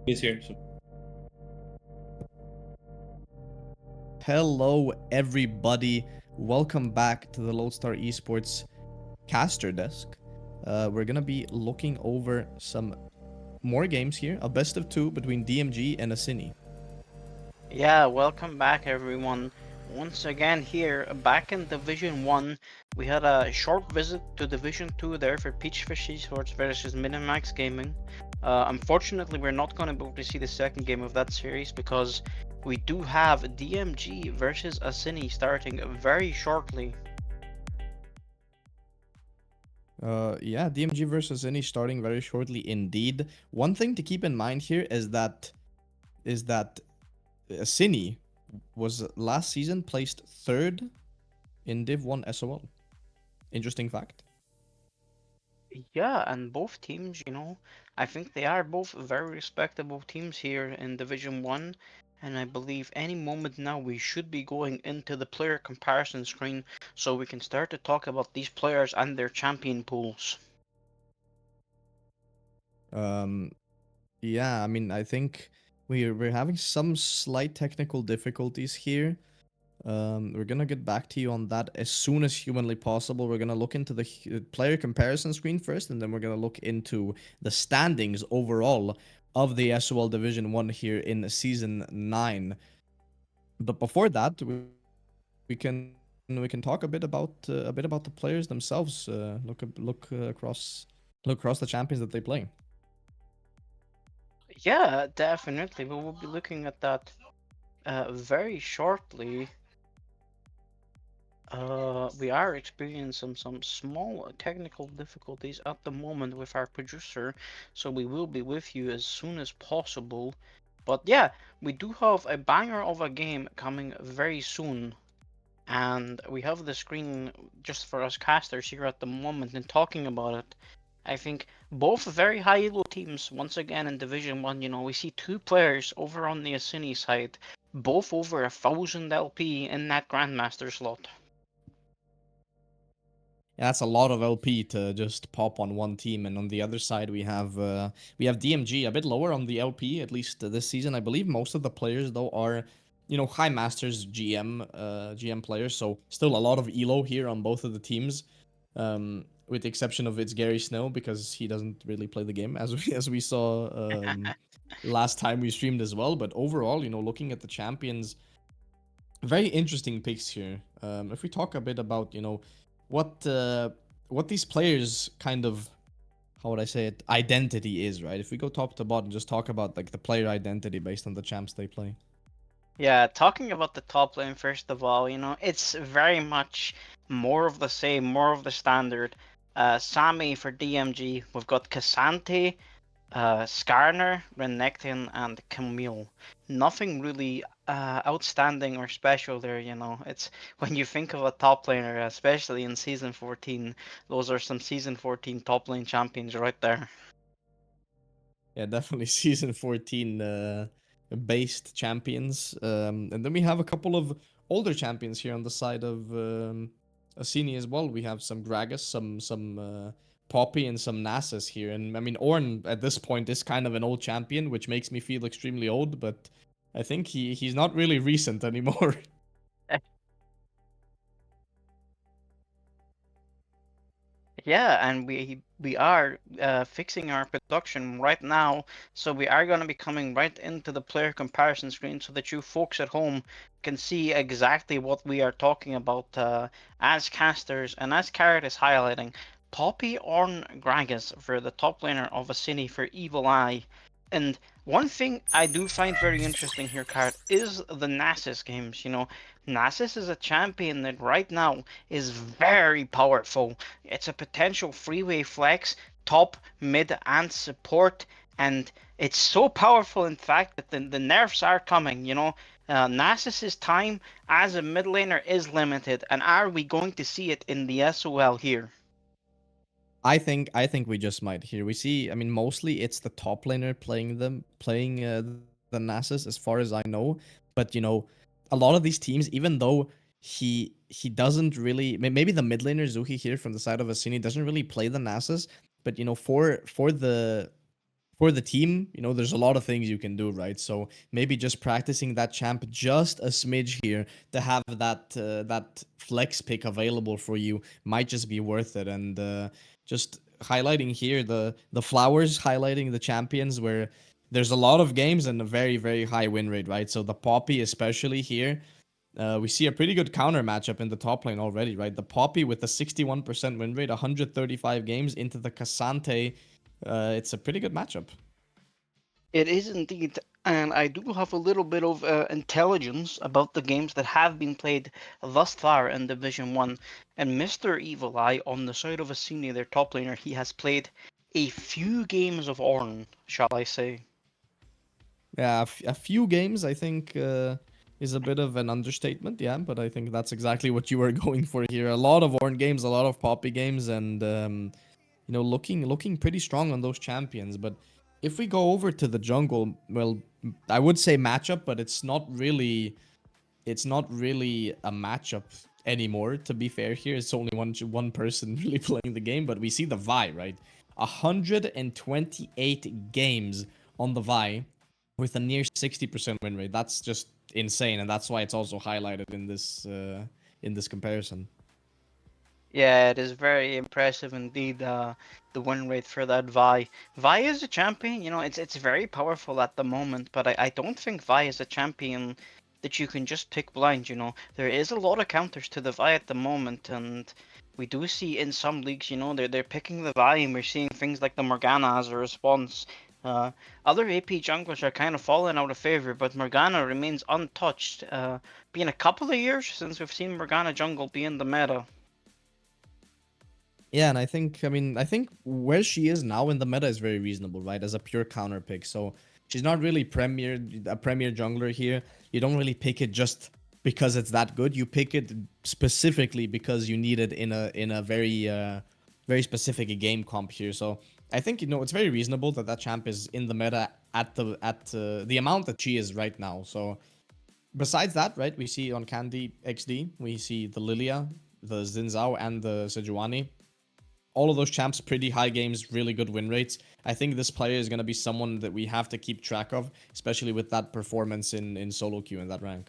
He's here. So. Hello, everybody. Welcome back to the Lodestar Esports caster desk. We're gonna be looking over some more games here. A best of two between DMG and Asini. Yeah, welcome back everyone. Once again here, back in Division 1, we had a short visit to Division 2 there for PeachFish Esports versus Minimax Gaming. Unfortunately, we're not going to be able to see the second game of that series because we do have DMG versus Asini starting very shortly. Yeah, DMG versus Asini starting very shortly indeed. One thing to keep in mind here is that Asini was last season placed third in Div 1 SOL. Interesting fact. Yeah, and both teams, I think they are both very respectable teams here in Division 1. And I believe any moment now we should be going into the player comparison screen so we can start to talk about these players and their champion pools. Yeah, I mean, I think we're having some slight technical difficulties here. We're gonna get back to you on that as soon as humanly possible. We're gonna look into the player comparison screen first, and then we're gonna look into the standings overall of the SOL Division 1 here in Season 9. But before that, we can talk a bit about the players themselves. Look across the champions that they play. Yeah, definitely. We will be looking at that very shortly. We are experiencing some small technical difficulties at the moment with our producer, so we will be with you as soon as possible. But yeah, we do have a banger of a game coming very soon, and we have the screen just for us casters here at the moment and talking about it. I think both very high elo teams once again in Division 1, we see two players over on the Asini side, both over 1,000 LP in that Grandmaster slot. Yeah, that's a lot of LP to just pop on one team, and on the other side we have DMG a bit lower on the LP, at least this season. I believe most of the players though are, high masters GM players, so still a lot of elo here on both of the teams, with the exception of it's Gary Snow because he doesn't really play the game as we saw last time we streamed as well. But overall, looking at the champions, very interesting picks here. If we talk a bit about, what these players kind of, how would I say it, identity is, right? If we go top to bottom, just talk about like the player identity based on the champs they play. Yeah, talking about the top lane first of all, it's very much more of the same, more of the standard. Sammy for DMG, we've got Cassante, Skarner, Renekton, and Camille. Nothing really outstanding or special there. It's when you think of a top laner, especially in Season 14, those are some Season 14 top lane champions right there. Yeah, definitely season 14 based champions. And then we have a couple of older champions here on the side of Asini as well. We have some Gragas, some Poppy, and some Nasus here. And I mean, Ornn at this point is kind of an old champion, which makes me feel extremely old, but I think he's not really recent anymore. Yeah, and we are fixing our production right now, so we are going to be coming right into the player comparison screen so that you folks at home can see exactly what we are talking about as casters. And as Carrot is highlighting, Poppy Ornn Gragas for the top laner of Asini for Evil Eye. And one thing I do find very interesting here, Carrot, is the Nasus games. Nasus is a champion that right now is very powerful. It's a potential freeway flex, top, mid, and support, and it's so powerful in fact that the nerfs are coming. Nasus's time as a mid laner is limited, and are we going to see it in the SOL here? I think we just might here. We see, I mean, mostly it's the top laner playing the Nasus, as far as I know. But a lot of these teams, even though he doesn't really, maybe the mid laner Zuhi here from the side of Asini doesn't really play the Nasus, but for the team, there's a lot of things you can do, right? So maybe just practicing that champ just a smidge here to have that flex pick available for you might just be worth it. And just highlighting here the flowers, highlighting the champions where there's a lot of games and a very, very high win rate, right? So the Poppy, especially here, we see a pretty good counter matchup in the top lane already, right? The Poppy with a 61% win rate, 135 games into the Cassante. It's a pretty good matchup. It is indeed, and I do have a little bit of intelligence about the games that have been played thus far in Division 1. And Mr. Evil Eye, on the side of Asini, their top laner, he has played a few games of Ornn, shall I say. Yeah, a few games, I think, is a bit of an understatement, yeah, but I think that's exactly what you were going for here. A lot of Ornn games, a lot of Poppy games, and, looking pretty strong on those champions. But if we go over to the jungle, well, I would say matchup, but it's not really a matchup anymore, to be fair here. It's only one person really playing the game, but we see the Vi, right? 128 games on the Vi with a near 60% win rate. That's just insane, and that's why it's also highlighted in this comparison. Yeah, it is very impressive indeed, the win rate for that Vi. Vi is a champion, it's very powerful at the moment, but I don't think Vi is a champion that you can just pick blind, There is a lot of counters to the Vi at the moment, and we do see in some leagues, they're picking the Vi, and we're seeing things like the Morgana as a response. Other AP junglers are kind of falling out of favor, but Morgana remains untouched. Been a couple of years since we've seen Morgana jungle be in the meta. Yeah, and I think where she is now in the meta is very reasonable, right? As a pure counter pick. So she's not really a premier jungler here. You don't really pick it just because it's that good. You pick it specifically because you need it in a very specific game comp here. So I think it's very reasonable that champ is in the meta at the amount that she is right now. So besides that, right, we see on Candy XD, we see the Lilia, the Zinzao, and the Sejuani. All of those champs, pretty high games, really good win rates. I think this player is going to be someone that we have to keep track of, especially with that performance in solo queue in that rank.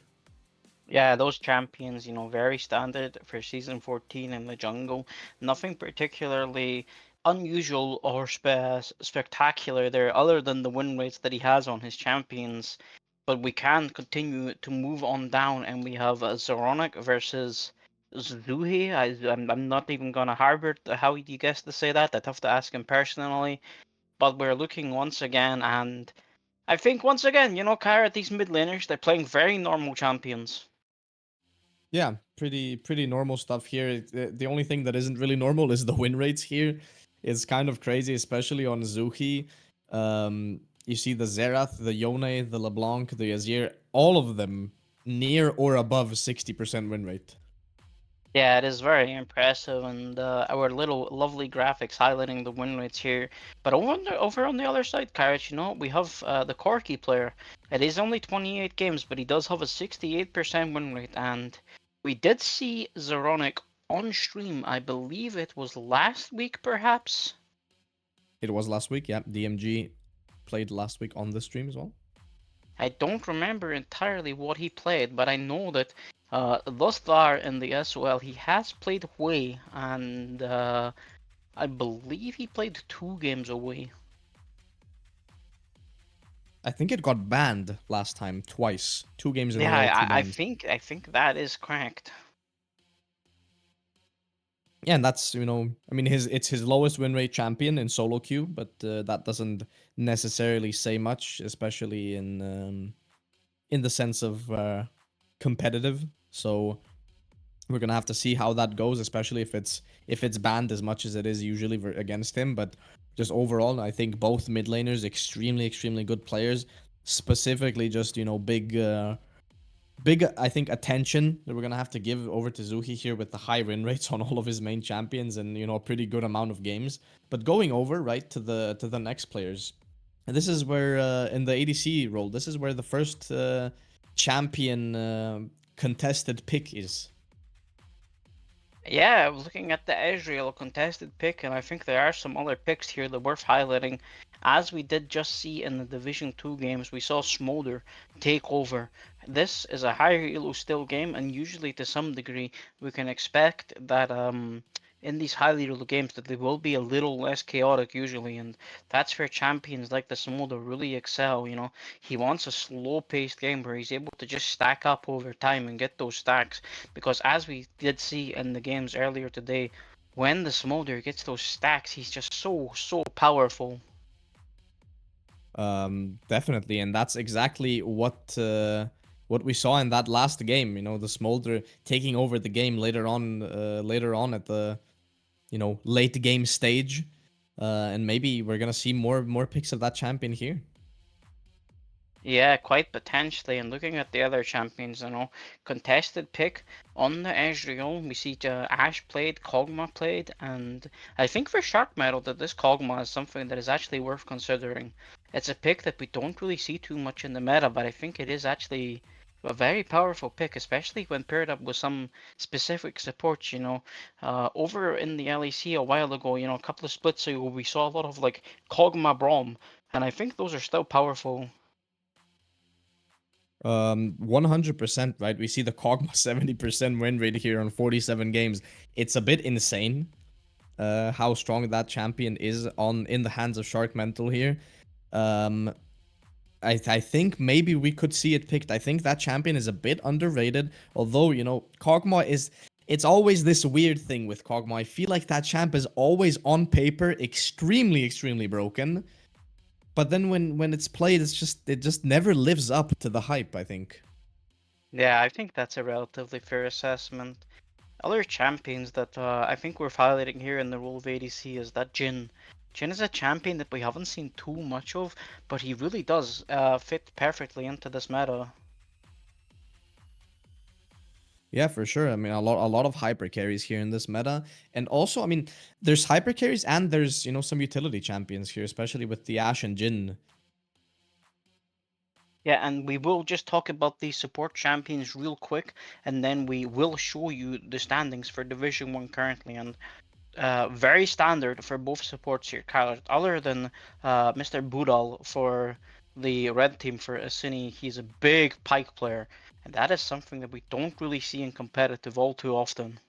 Yeah, those champions, very standard for season 14 in the jungle. Nothing particularly unusual or spectacular there, other than the win rates that he has on his champions. But we can continue to move on down, and we have Zoronic versus Zuhi. I'm not even gonna harbor how you guess to say that. I'd have to ask him personally. But we're looking once again, and I think once again, Kyra, these mid laners, they're playing very normal champions. Yeah, pretty normal stuff here. The only thing that isn't really normal is the win rates here. It's kind of crazy, especially on Zuhi. You see the Xerath, the Yone, the LeBlanc, the Azir, all of them near or above 60% win rate. Yeah, it is very impressive, and our little lovely graphics highlighting the win rates here. But over on the other side, Kyrich, we have the Corki player. It is only 28 games, but he does have a 68% win rate, and we did see Zoronic on stream. I believe it was last week, perhaps. It was last week, yeah. DMG played last week on the stream as well. I don't remember entirely what he played, but I know that thus far in the SOL he has played away, and I believe he played 2 games away. I think it got banned last time twice. 2 games in a Yeah, row, 2 I bans. think that is correct. Yeah, and that's it's his lowest win rate champion in solo queue, but that doesn't necessarily say much, especially in the sense of competitive. So we're gonna have to see how that goes, especially if it's banned as much as it is usually against him. But just overall, I think both mid laners extremely good players. Specifically, just big, I think, attention that we're gonna have to give over to Zuhi here with the high win rates on all of his main champions and a pretty good amount of games. But going over right to the next players, and this is where in the ADC role, this is where the first champion contested pick is. Yeah, I was looking at the Ezreal contested pick, and I think there are some other picks here that worth highlighting. as we did just see in the Division 2 games, we saw Smolder take over. This is a higher elo still game, and usually to some degree, we can expect that in these highly elo games that they will be a little less chaotic usually, and that's where champions like the Smolder really excel. He wants a slow-paced game where he's able to just stack up over time and get those stacks, because as we did see in the games earlier today, when the Smolder gets those stacks, he's just so powerful. Definitely, and that's exactly what we saw in that last game. The Smolder taking over the game later on at the late game stage, and maybe we're gonna see more picks of that champion here. Yeah, quite potentially. And looking at the other champions, contested pick on the Ezreal, we see Ash played, Kog'Maw played, and I think for Shark Metal that this Kog'Maw is something that is actually worth considering. It's a pick that we don't really see too much in the meta, but I think it is actually a very powerful pick, especially when paired up with some specific supports. Over in the LEC a while ago, a couple of splits ago, we saw a lot of like Kog'Maw Braum, and I think those are still powerful. 100%, right? We see the Kog'Maw 70% win rate here on 47 games. It's a bit insane, how strong that champion is in the hands of Shark Mental here. I think maybe we could see it picked. I think that champion is a bit underrated, although, Kog'Maw it's always this weird thing with Kog'Maw. I feel like that champ is always on paper extremely broken. But then when it's played, it just never lives up to the hype, I think. Yeah, I think that's a relatively fair assessment. Other champions that I think we're highlighting here in the role of ADC is that Jhin. Jhin is a champion that we haven't seen too much of, but he really does fit perfectly into this meta. Yeah, for sure. I mean, a lot of hyper carries here in this meta, and also, I mean, there's hyper carries and there's some utility champions here, especially with the Ashe and Jhin. Yeah, and we will just talk about these support champions real quick, and then we will show you the standings for Division 1 currently. And very standard for both supports here, Kyler. Other than Mr. Budal for the red team for Asini, he's a big pike player, and that is something that we don't really see in competitive all too often.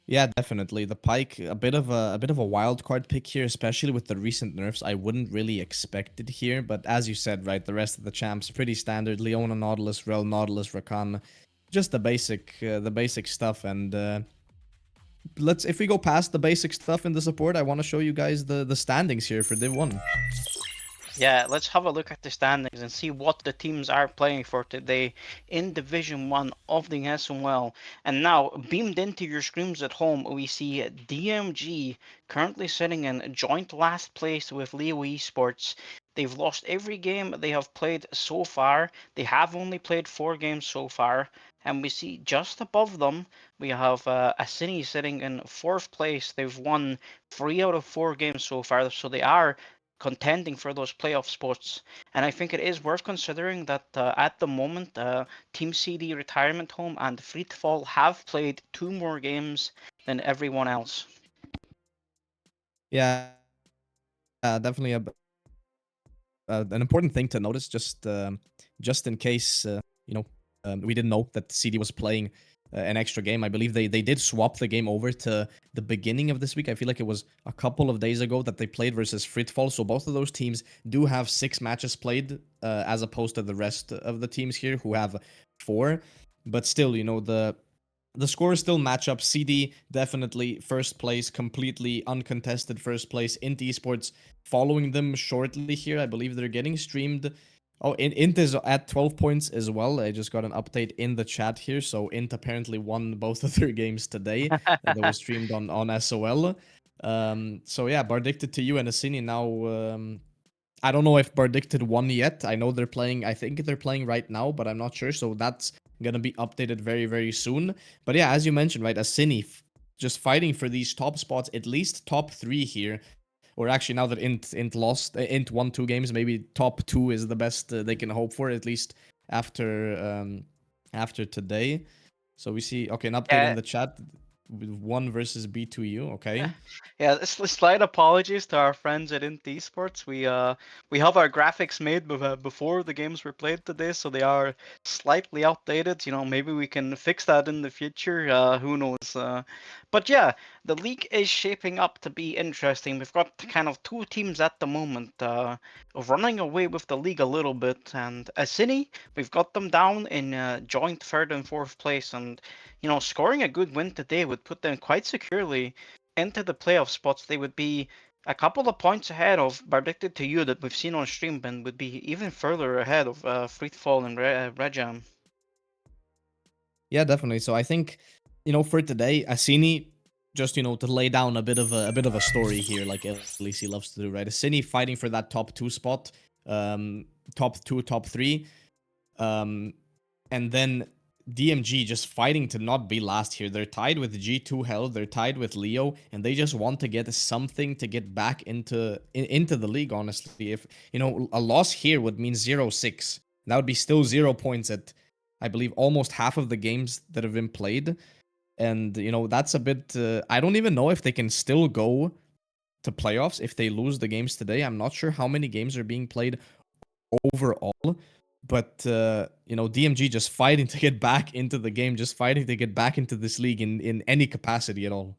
Yeah, definitely. The Pike, a bit of a wild card pick here, especially with the recent nerfs. I wouldn't really expect it here, but as you said, right, the rest of the champs pretty standard. Leona, Nautilus, Rel, Nautilus, Rakan, just the basic stuff. And if we go past the basic stuff in the support, I want to show you guys the standings here for Div 1. Yeah, let's have a look at the standings and see what the teams are playing for today in Division 1 of the SML. And now, beamed into your screens at home, we see DMG currently sitting in joint last place with Leo Esports. They've lost every game they have played so far. They have only played 4 games so far. And we see just above them, we have Asini sitting in 4th place. They've won 3 out of 4 games so far, so they are contending for those playoff spots. And I think it is worth considering that at the moment, Team CD Retirement Home and Freetfall have played 2 more games than everyone else. Yeah, definitely an important thing to notice, just in case we didn't know that CD was playing an extra game. I believe they did swap the game over to the beginning of this week. I feel like it was a couple of days ago that they played versus Fritfall. So both of those teams do have 6 matches played, as opposed to the rest of the teams here who have 4. But still, the scores still match up. CD definitely first place, completely uncontested first place. Int Esports following them shortly here. I believe they're getting streamed. Oh, Int is at 12 points as well. I just got an update in the chat here. So Int apparently won both of their games today that was streamed on SOL. So yeah, Bardicted to you and Asini now. I don't know if Bardicted won yet. I know they're playing. I think they're playing right now, but I'm not sure. So that's gonna be updated very soon. But yeah, as you mentioned, right, Asini just fighting for these top spots, at least top 3 here. Or actually, now that Int lost, Int won 2 games, maybe top 2 is the best they can hope for, at least after today. So we see, okay, an update in the chat. 1 versus B2U. Okay. Yeah, slight apologies to our friends at Int Esports. We have our graphics made before the games were played today, so they are slightly outdated. You know, maybe we can fix that in the future. Who knows? But yeah, the league is shaping up to be interesting. We've got kind of two teams at the moment running away with the league a little bit, and Asini, we've got them down in joint third and fourth place, and you know, scoring a good win today would put them quite securely into the playoff spots. They would be a couple of points ahead of Predicted to You that we've seen on stream, and would be even further ahead of Freefall and Rejam. Yeah, definitely. So I think, you know, for today, Asini, just, you know, to lay down a bit of a story here, like LEC loves to do, right? Asini fighting for that top 2 spot, top 2, top 3, and then DMG just fighting to not be last here. They're tied with G2 Hell, they're tied with Leo, and they just want to get something to get back into the league, honestly. If, you know, a loss here would mean 0-6. That would be still 0 points at, I believe, almost half of the games that have been played. And, you know, that's a bit... I don't even know if they can still go to playoffs if they lose the games today. I'm not sure how many games are being played overall. But, you know, DMG just fighting to get back into the game, just fighting to get back into this league in any capacity at all.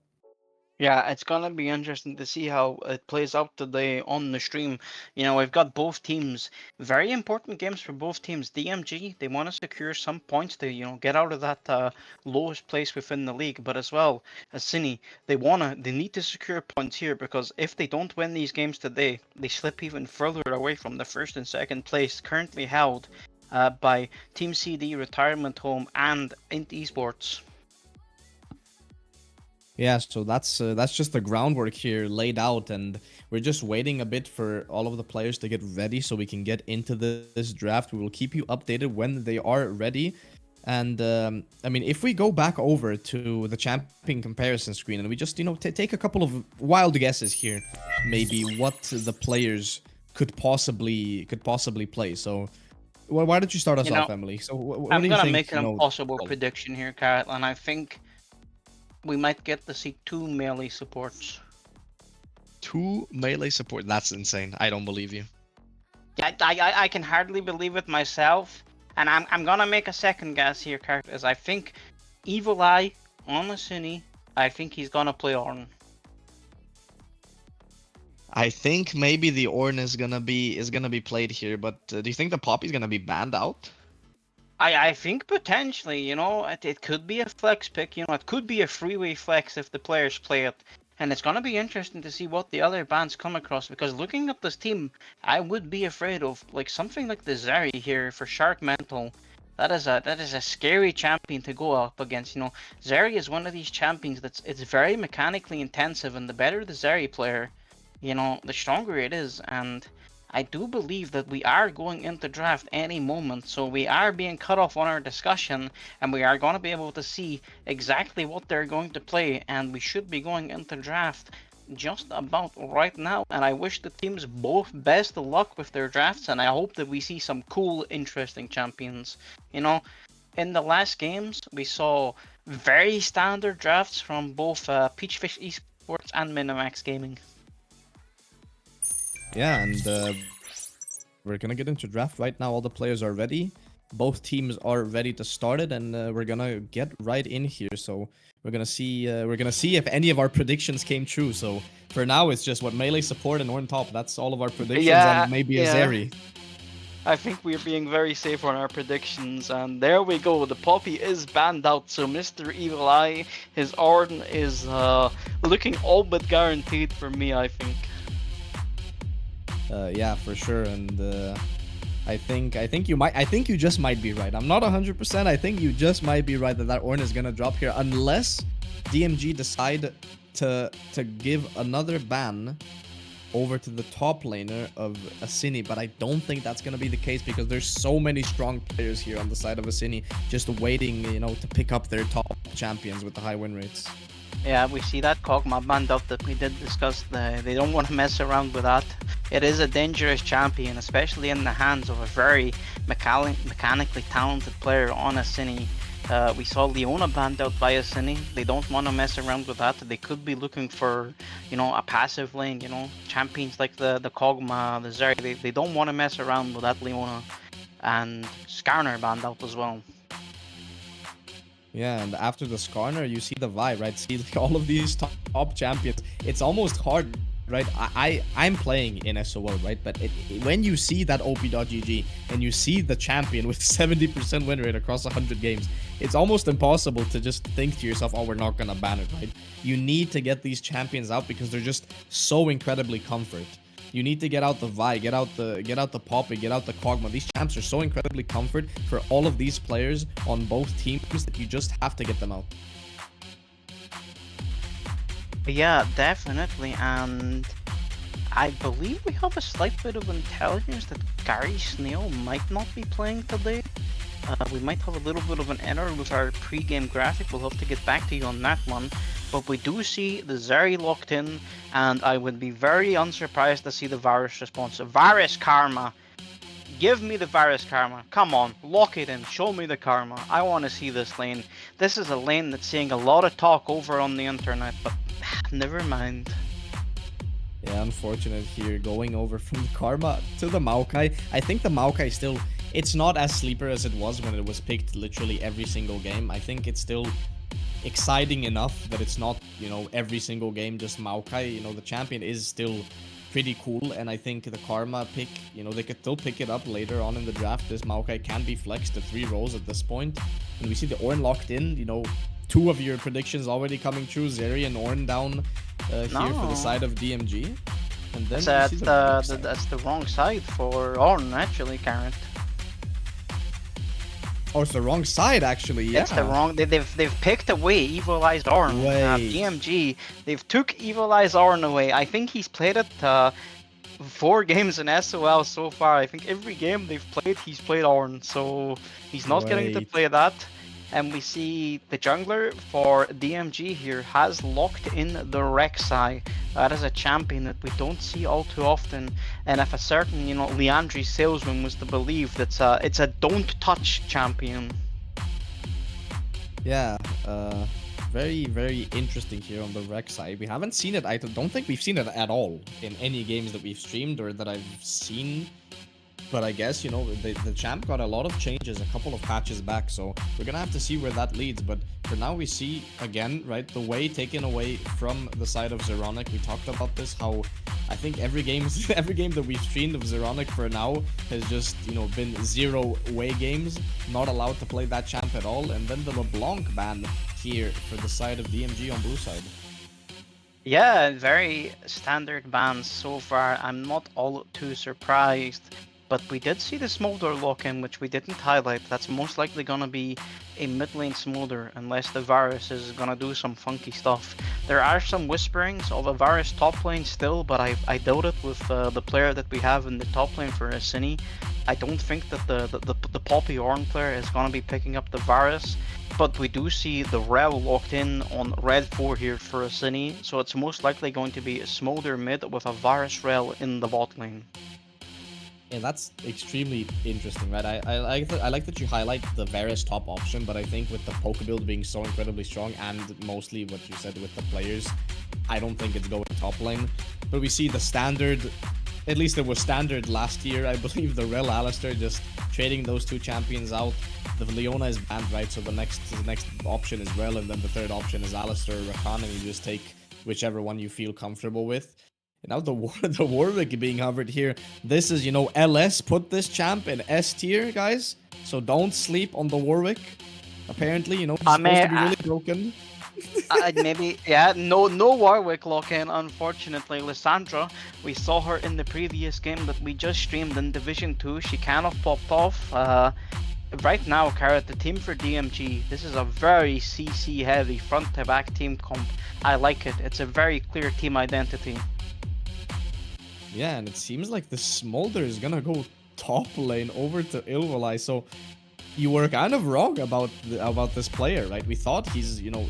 Yeah, it's gonna be interesting to see how it plays out today on the stream. You know, we've got both teams, very important games for both teams. DMG, they want to secure some points to, you know, get out of that lowest place within the league. But as well as Cine, they need to secure points here, because if they don't win these games today, they slip even further away from the first and second place currently held by Team CD, Retirement Home, and Int Esports. Yeah, so that's just the groundwork here laid out, and we're just waiting a bit for all of the players to get ready so we can get into this draft. We will keep you updated when they are ready. And I mean, if we go back over to the champion comparison screen and we just, you know, take a couple of wild guesses here, maybe what the players could possibly play. So, well, why don't you start us off, Emily? So, what I'm do you gonna think, make an you know, impossible prediction here, Carrot, and I think we might get to see 2 melee supports. 2 melee support? That's insane. I don't believe you. Yeah, I can hardly believe it myself. And I'm gonna make a second guess here, Carrot, as I think Evil Eye on Asini, I think he's gonna play Ornn. I think maybe the Ornn is gonna be played here, but do you think the Poppy's gonna be banned out? I think potentially, you know, it could be a flex pick, you know, it could be a freeway flex if the players play it. And it's going to be interesting to see what the other bans come across, because looking at this team, I would be afraid of like something like the Zeri here for Shark Mental. That is a scary champion to go up against. You know, Zeri is one of these champions it's very mechanically intensive, and the better the Zeri player, you know, the stronger it is. And I do believe that we are going into draft any moment, so we are being cut off on our discussion, and we are going to be able to see exactly what they're going to play, and we should be going into draft just about right now. And I wish the teams both best of luck with their drafts, and I hope that we see some cool, interesting champions. You know, in the last games, we saw very standard drafts from both PeachFish Esports and Minimax Gaming. Yeah, and we're gonna get into draft right now. All the players are ready. Both teams are ready to start it, and we're gonna get right in here. So we're gonna see if any of our predictions came true. So for now, it's just what melee support and Ornn top. That's all of our predictions, and maybe a Zeri. I think we're being very safe on our predictions, and there we go. The Poppy is banned out, so Mr. Evil Eye, his Ornn is looking all but guaranteed for me, I think. Yeah, for sure, and I think you just might be right. I'm not 100%. I think you just might be right that Ornn is gonna drop here, unless DMG decide to give another ban over to the top laner of Asini, but I don't think that's gonna be the case, because there's so many strong players here on the side of Asini just waiting, you know, to pick up their top champions with the high win rates. Yeah, we see that Kog'Maw banned up that we did discuss. They don't want to mess around with that. It is a dangerous champion, especially in the hands of a very mechanically talented player on Asini. We saw Leona banned out by Asini. They don't want to mess around with that. They could be looking for, you know, a passive lane, you know, champions like the Kog'Maw, the Zeri. They don't want to mess around with that Leona. And Skarner banned out as well. Yeah, and after the Skarner, you see the Vi, right? See like, all of these top champions. It's almost hard, right? I'm playing in SOL, right? But when you see that OP.GG and you see the champion with 70% win rate across 100 games, it's almost impossible to just think to yourself, oh, we're not gonna ban it, right? You need to get these champions out because they're just so incredibly comfort. You need to get out the Vi, get out the Poppy, get out the Kog'Maw. These champs are so incredibly comfort for all of these players on both teams that you just have to get them out. Yeah, definitely, and I believe we have a slight bit of intelligence that Gary Snail might not be playing today. We might have a little bit of an error with our pre-game graphic. We'll have to get back to you on that one. But we do see the Zeri locked in, and I would be very unsurprised to see the Varus response. Varus Karma. Give me the Varus Karma. Come on, lock it in. Show me the Karma. I want to see this lane. This is a lane that's seeing a lot of talk over on the internet, but never mind. Yeah, unfortunate here, going over from the Karma to the Maokai. I think the Maokai still, it's not as sleeper as it was when it was picked literally every single game. I think it's still exciting enough that it's not, you know, every single game just Maokai. You know, the champion is still pretty cool, and I think the Karma pick, you know, they could still pick it up later on in the draft. This Maokai can be flexed to 3 roles at this point, and we see the Ornn locked in. You know, 2 of your predictions already coming true, Zeri and Ornn down here for the side of DMG. And then that's the wrong side for Ornn, actually, Garrett. Oh, it's the wrong side, actually. Yeah. It's the wrong. They've picked away Evilized Ornn. DMG. They've took Evilized Ornn away. I think he's played it 4 games in SOL so far. I think every game they've played, he's played Ornn. So he's not getting to play that. And we see the jungler for DMG here has locked in the Rek'Sai. That is a champion that we don't see all too often. And if a certain, you know, Leandri salesman was to believe that it's a don't touch champion. Yeah, very, very interesting here on the Rek'Sai. We haven't seen it. I don't think we've seen it at all in any games that we've streamed or that I've seen. But I guess, you know, the champ got a lot of changes a couple of patches back, so we're gonna have to see where that leads. But for now, we see, again, right, the way taken away from the side of Zeronic. We talked about this, how I think every game that we've streamed of Zeronic for now has just, you know, been 0 way games, not allowed to play that champ at all. And then the LeBlanc ban here for the side of DMG on blue side. Yeah, very standard bans so far. I'm not all too surprised. But we did see the Smolder lock-in, which we didn't highlight. That's most likely gonna be a mid lane Smolder, unless the Varus is gonna do some funky stuff. There are some whisperings of a Varus top lane still, but I doubt it with the player that we have in the top lane for Asini. I don't think that the Poppy Ornn player is gonna be picking up the Varus. But we do see the Rel locked in on red 4 here for Asini, so it's most likely going to be a Smolder mid with a Varus Rel in the bot lane. Yeah, that's extremely interesting, right? I like that you highlight the Varus top option, but I think with the poke build being so incredibly strong and mostly what you said with the players, I don't think it's going top lane. But we see the standard, at least it was standard last year, I believe, the Rel Alistar, just trading those 2 champions out. The Leona is banned, right? So the next option is Rel, and then the third option is Alistar or Rakan, and you just take whichever one you feel comfortable with. And now the Warwick being hovered here. This is, you know, LS put this champ in S tier, guys. So don't sleep on the Warwick. Apparently, you know, he's supposed to be really broken. Maybe, yeah, no Warwick lock-in, unfortunately. Lissandra, we saw her in the previous game that we just streamed in Division 2. She kind of popped off. Right now, Carrot, the team for DMG, this is a very CC heavy front to back team comp. I like it. It's a very clear team identity. Yeah, and it seems like the Smolder is gonna go top lane over to Ilvalai, so you were kind of wrong about this player, right? We thought he's, you know,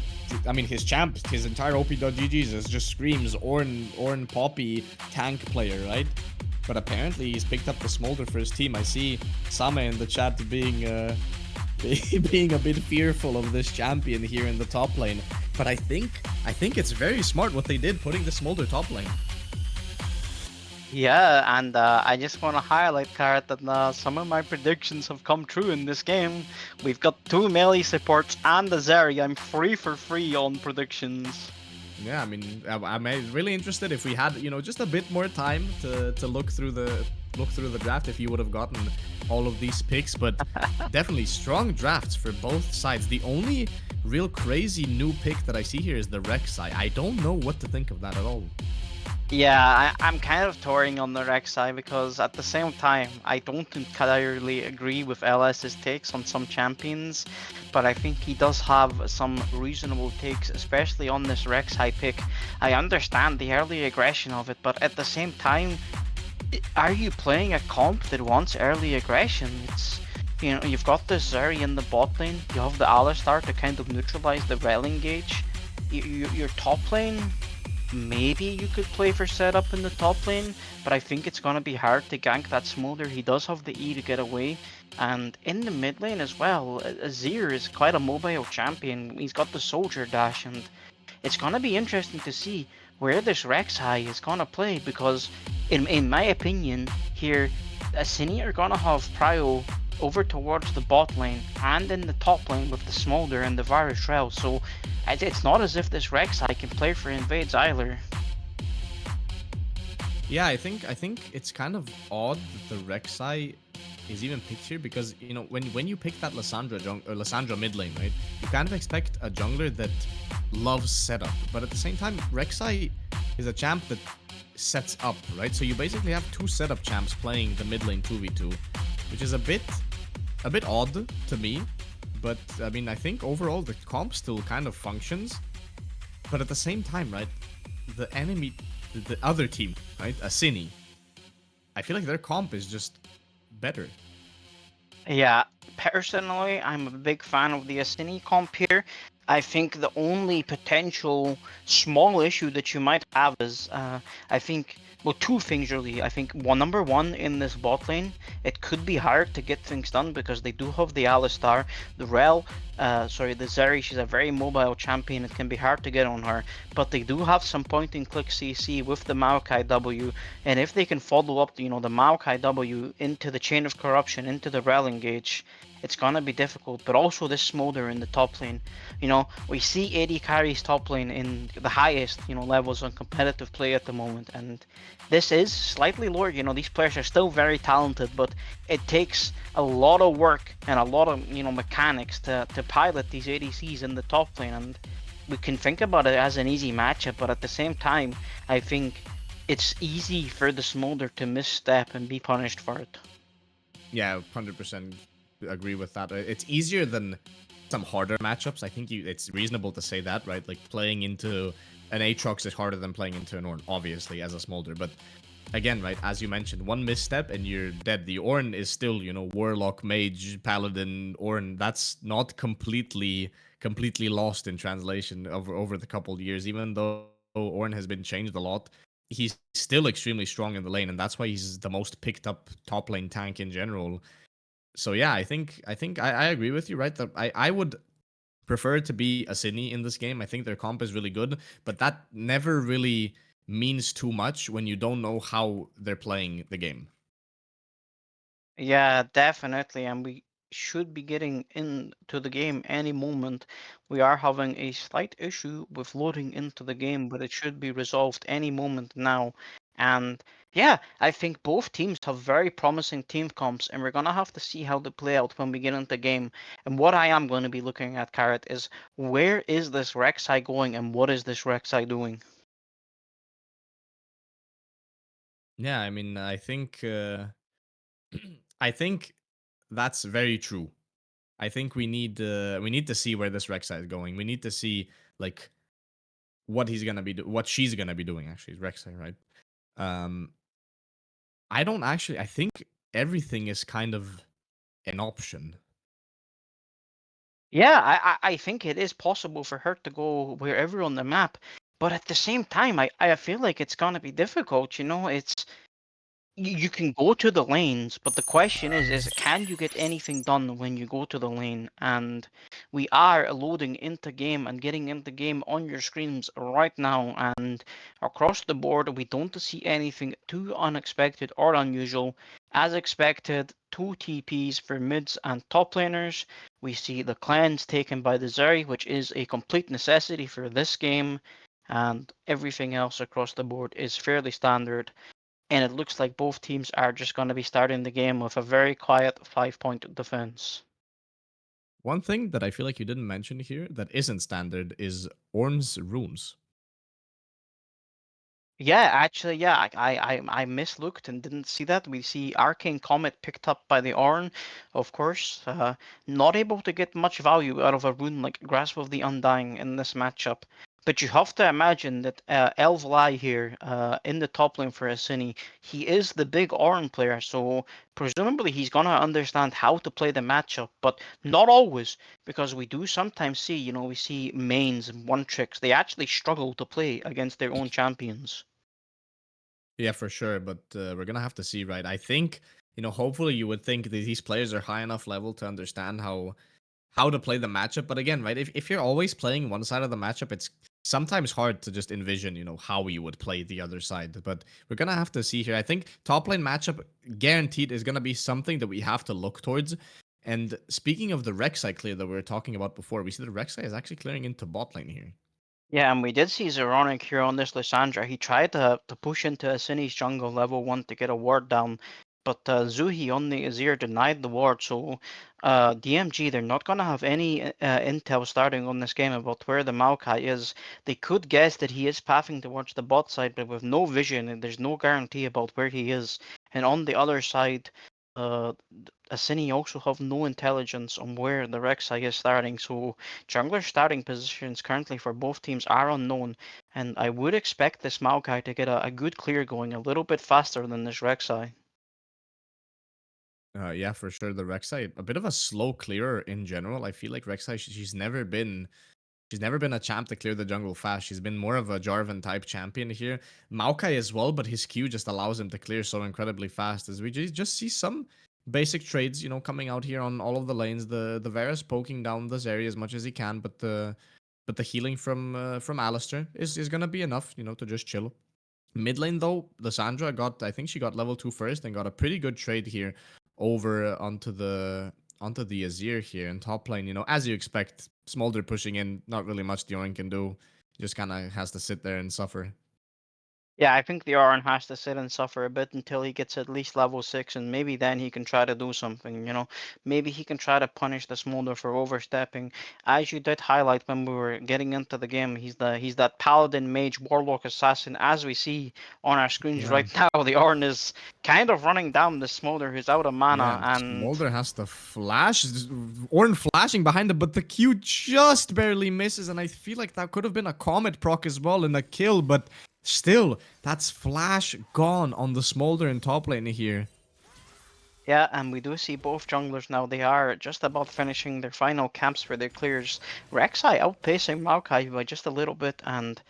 I mean, his champ, his entire OP.GG's just screams Ornn Poppy tank player, right? But apparently he's picked up the Smolder for his team. I see Same in the chat being being a bit fearful of this champion here in the top lane. But I think it's very smart what they did, putting the Smolder top lane. Yeah, and I just want to highlight, Carrot, that some of my predictions have come true in this game. We've got 2 melee supports and a Zeri. I'm 3 for 3 on predictions. Yeah, I mean, I'm really interested if we had, just a bit more time to look through the draft, if you would have gotten all of these picks. But definitely strong drafts for both sides. The only real crazy new pick that I see here is the Rek'Sai. I don't know what to think of that at all. Yeah, I'm kind of touring on the Rek'Sai because at the same time, I don't entirely agree with LS's takes on some champions, but I think he does have some reasonable takes, especially on this Rek'Sai pick. I understand the early aggression of it, but at the same time, are you playing a comp that wants early aggression? It's, you've got the Zeri in the bot lane, you have the Alistar to kind of neutralize the Rel engage. Your top lane, maybe you could play for setup in the top lane, but I think it's gonna be hard to gank that Smolder. He does have the E to get away, and in the mid lane as well, Azir is quite a mobile champion. He's got the soldier dash, and it's gonna be interesting to see where this Rek'Sai is gonna play, because in my opinion here, Asini are gonna have prio over towards the bot lane and in the top lane with the Smolder and the Varus Rel, so it's not as if this Rek'Sai can play for Invades either. Yeah, I think it's kind of odd that the Rek'Sai is even picked here, because when you pick that Lissandra mid lane, right, you kind of expect a jungler that loves setup, but at the same time Rek'Sai is a champ that sets up, right? So you basically have 2 setup champs playing the mid lane 2v2, which is a bit odd to me. But I mean, I think overall the comp still kind of functions, but at the same time, right, the enemy, the other team, right, Asini, I feel like their comp is just better. Yeah, personally, I'm a big fan of the Asini comp here. I think the only potential small issue that you might have is, I think, well, 2 things really. I think number one, in this bot lane, it could be hard to get things done because they do have the Alistar, the the Zeri. She's a very mobile champion. It can be hard to get on her, but they do have some point and click CC with the Maokai W, and if they can follow up, the Maokai W into the Chain of Corruption, into the Rel engage, it's gonna be difficult. But also this Smolder in the top lane. We see AD carries top lane in the highest, levels on competitive play at the moment, and this is slightly lower. These players are still very talented, but it takes a lot of work and a lot of, mechanics to pilot these ADCs in the top lane, and we can think about it as an easy matchup, but at the same time, I think it's easy for the Smolder to misstep and be punished for it. Yeah, 100% agree with that. It's easier than some harder matchups. I think it's reasonable to say that, right? Like playing into an Aatrox is harder than playing into an Ornn, obviously, as a Smolder. But again, right, as you mentioned, one misstep and you're dead. The Ornn is still, Warlock, Mage, Paladin, Ornn. That's not completely lost in translation over the couple of years. Even though Ornn has been changed a lot, he's still extremely strong in the lane, and that's why he's the most picked up top lane tank in general. So yeah, I think I agree with you, right? That I would prefer it to be Asini in this game. I think their comp is really good, but that never really means too much when you don't know how they're playing the game. Yeah, definitely, and we should be getting into the game any moment. We are having a slight issue with loading into the game, but it should be resolved any moment now. And yeah, I think both teams have very promising team comps, and we're gonna have to see how they play out when we get into the game. And what I am going to be looking at, Carrot, is where is this Rek'Sai going, and what is this Rek'Sai doing? Yeah, I mean, I think I think that's very true. I think we need to see where this Rek'Sai is going. We need to see like what what she's gonna be doing. Actually, Rek'Sai, right? Um, I don't actually. I think everything is kind of an option. Yeah, I think it is possible for her to go wherever on the map, but at the same time, I feel like it's gonna be difficult. It's You can go to the lanes, but the question is can you get anything done when you go to the lane? And we are loading into game and getting into game on your screens right now, and across the board we don't see anything too unexpected or unusual. As expected, 2 TPs for mids and top laners. We see the clans taken by the Zeri, which is a complete necessity for this game, and everything else across the board is fairly standard, and it looks like both teams are just going to be starting the game with a very quiet 5-point defense. One thing that I feel like you didn't mention here that isn't standard is Ornn's runes. Yeah, actually, yeah, I mislooked and didn't see that. We see Arcane Comet picked up by the Ornn, of course. Not able to get much value out of a rune like Grasp of the Undying in this matchup. But you have to imagine that Elvlai here in the top lane for Asini, he is the big Ornn player, so presumably he's gonna understand how to play the matchup, but not always, because we do sometimes see, we see mains and one tricks. They actually struggle to play against their own champions. Yeah, for sure, but we're gonna have to see, right? I think, hopefully you would think that these players are high enough level to understand how to play the matchup. But again, right, if you're always playing one side of the matchup, it's sometimes hard to just envision, how you would play the other side. But we're gonna have to see here. I think top lane matchup guaranteed is gonna be something that we have to look towards. And speaking of the Rek'Sai clear that we were talking about before, we see that Rek'Sai is actually clearing into bot lane here. Yeah, and we did see Zeronic here on this Lysandra. He tried to push into Asini's jungle level 1 to get a ward down, but Zuhi on the Azir denied the ward, so DMG, they're not going to have any intel starting on this game about where the Maokai is. They could guess that he is pathing towards the bot side, but with no vision, and there's no guarantee about where he is. And on the other side, uh, Asini also have no intelligence on where the Rek'Sai is starting, so jungler starting positions currently for both teams are unknown, and I would expect this Maokai to get a good clear going a little bit faster than this Rek'Sai. Yeah, for sure. The Rek'Sai, a bit of a slow clearer in general. I feel like Rek'Sai, she's never been a champ to clear the jungle fast. She's been more of a Jarvan type champion here. Maokai as well, but his Q just allows him to clear so incredibly fast. As we just see some basic trades, coming out here on all of the lanes. The Varus poking down this area as much as he can, but the healing from Alistar is gonna be enough, to just chill. Mid lane though, Lysandra I think she got level 2 first and got a pretty good trade here over onto the Azir here in top lane. As you expect, Smolder pushing in, not really much the Ornn can do. Just kind of has to sit there and suffer. Yeah, I think the Arn has to sit and suffer a bit until he gets at least level 6, and maybe then he can try to do something. Maybe he can try to punish the Smolder for overstepping. As you did highlight when we were getting into the game, he's that Paladin, Mage, Warlock, Assassin, as we see on our screens Yeah. right now. The Arn is kind of running down the Smolder who's out of mana, Yeah, and Smolder has to flash. Ornn flashing behind him, but the Q just barely misses, and I feel like that could have been a Comet proc as well in a kill, but still, that's flash gone on the Smolder in top lane here. yeah, and we do see both junglers now. They are just about finishing their final camps for their clears. Rek'Sai outpacing Maokai by just a little bit, and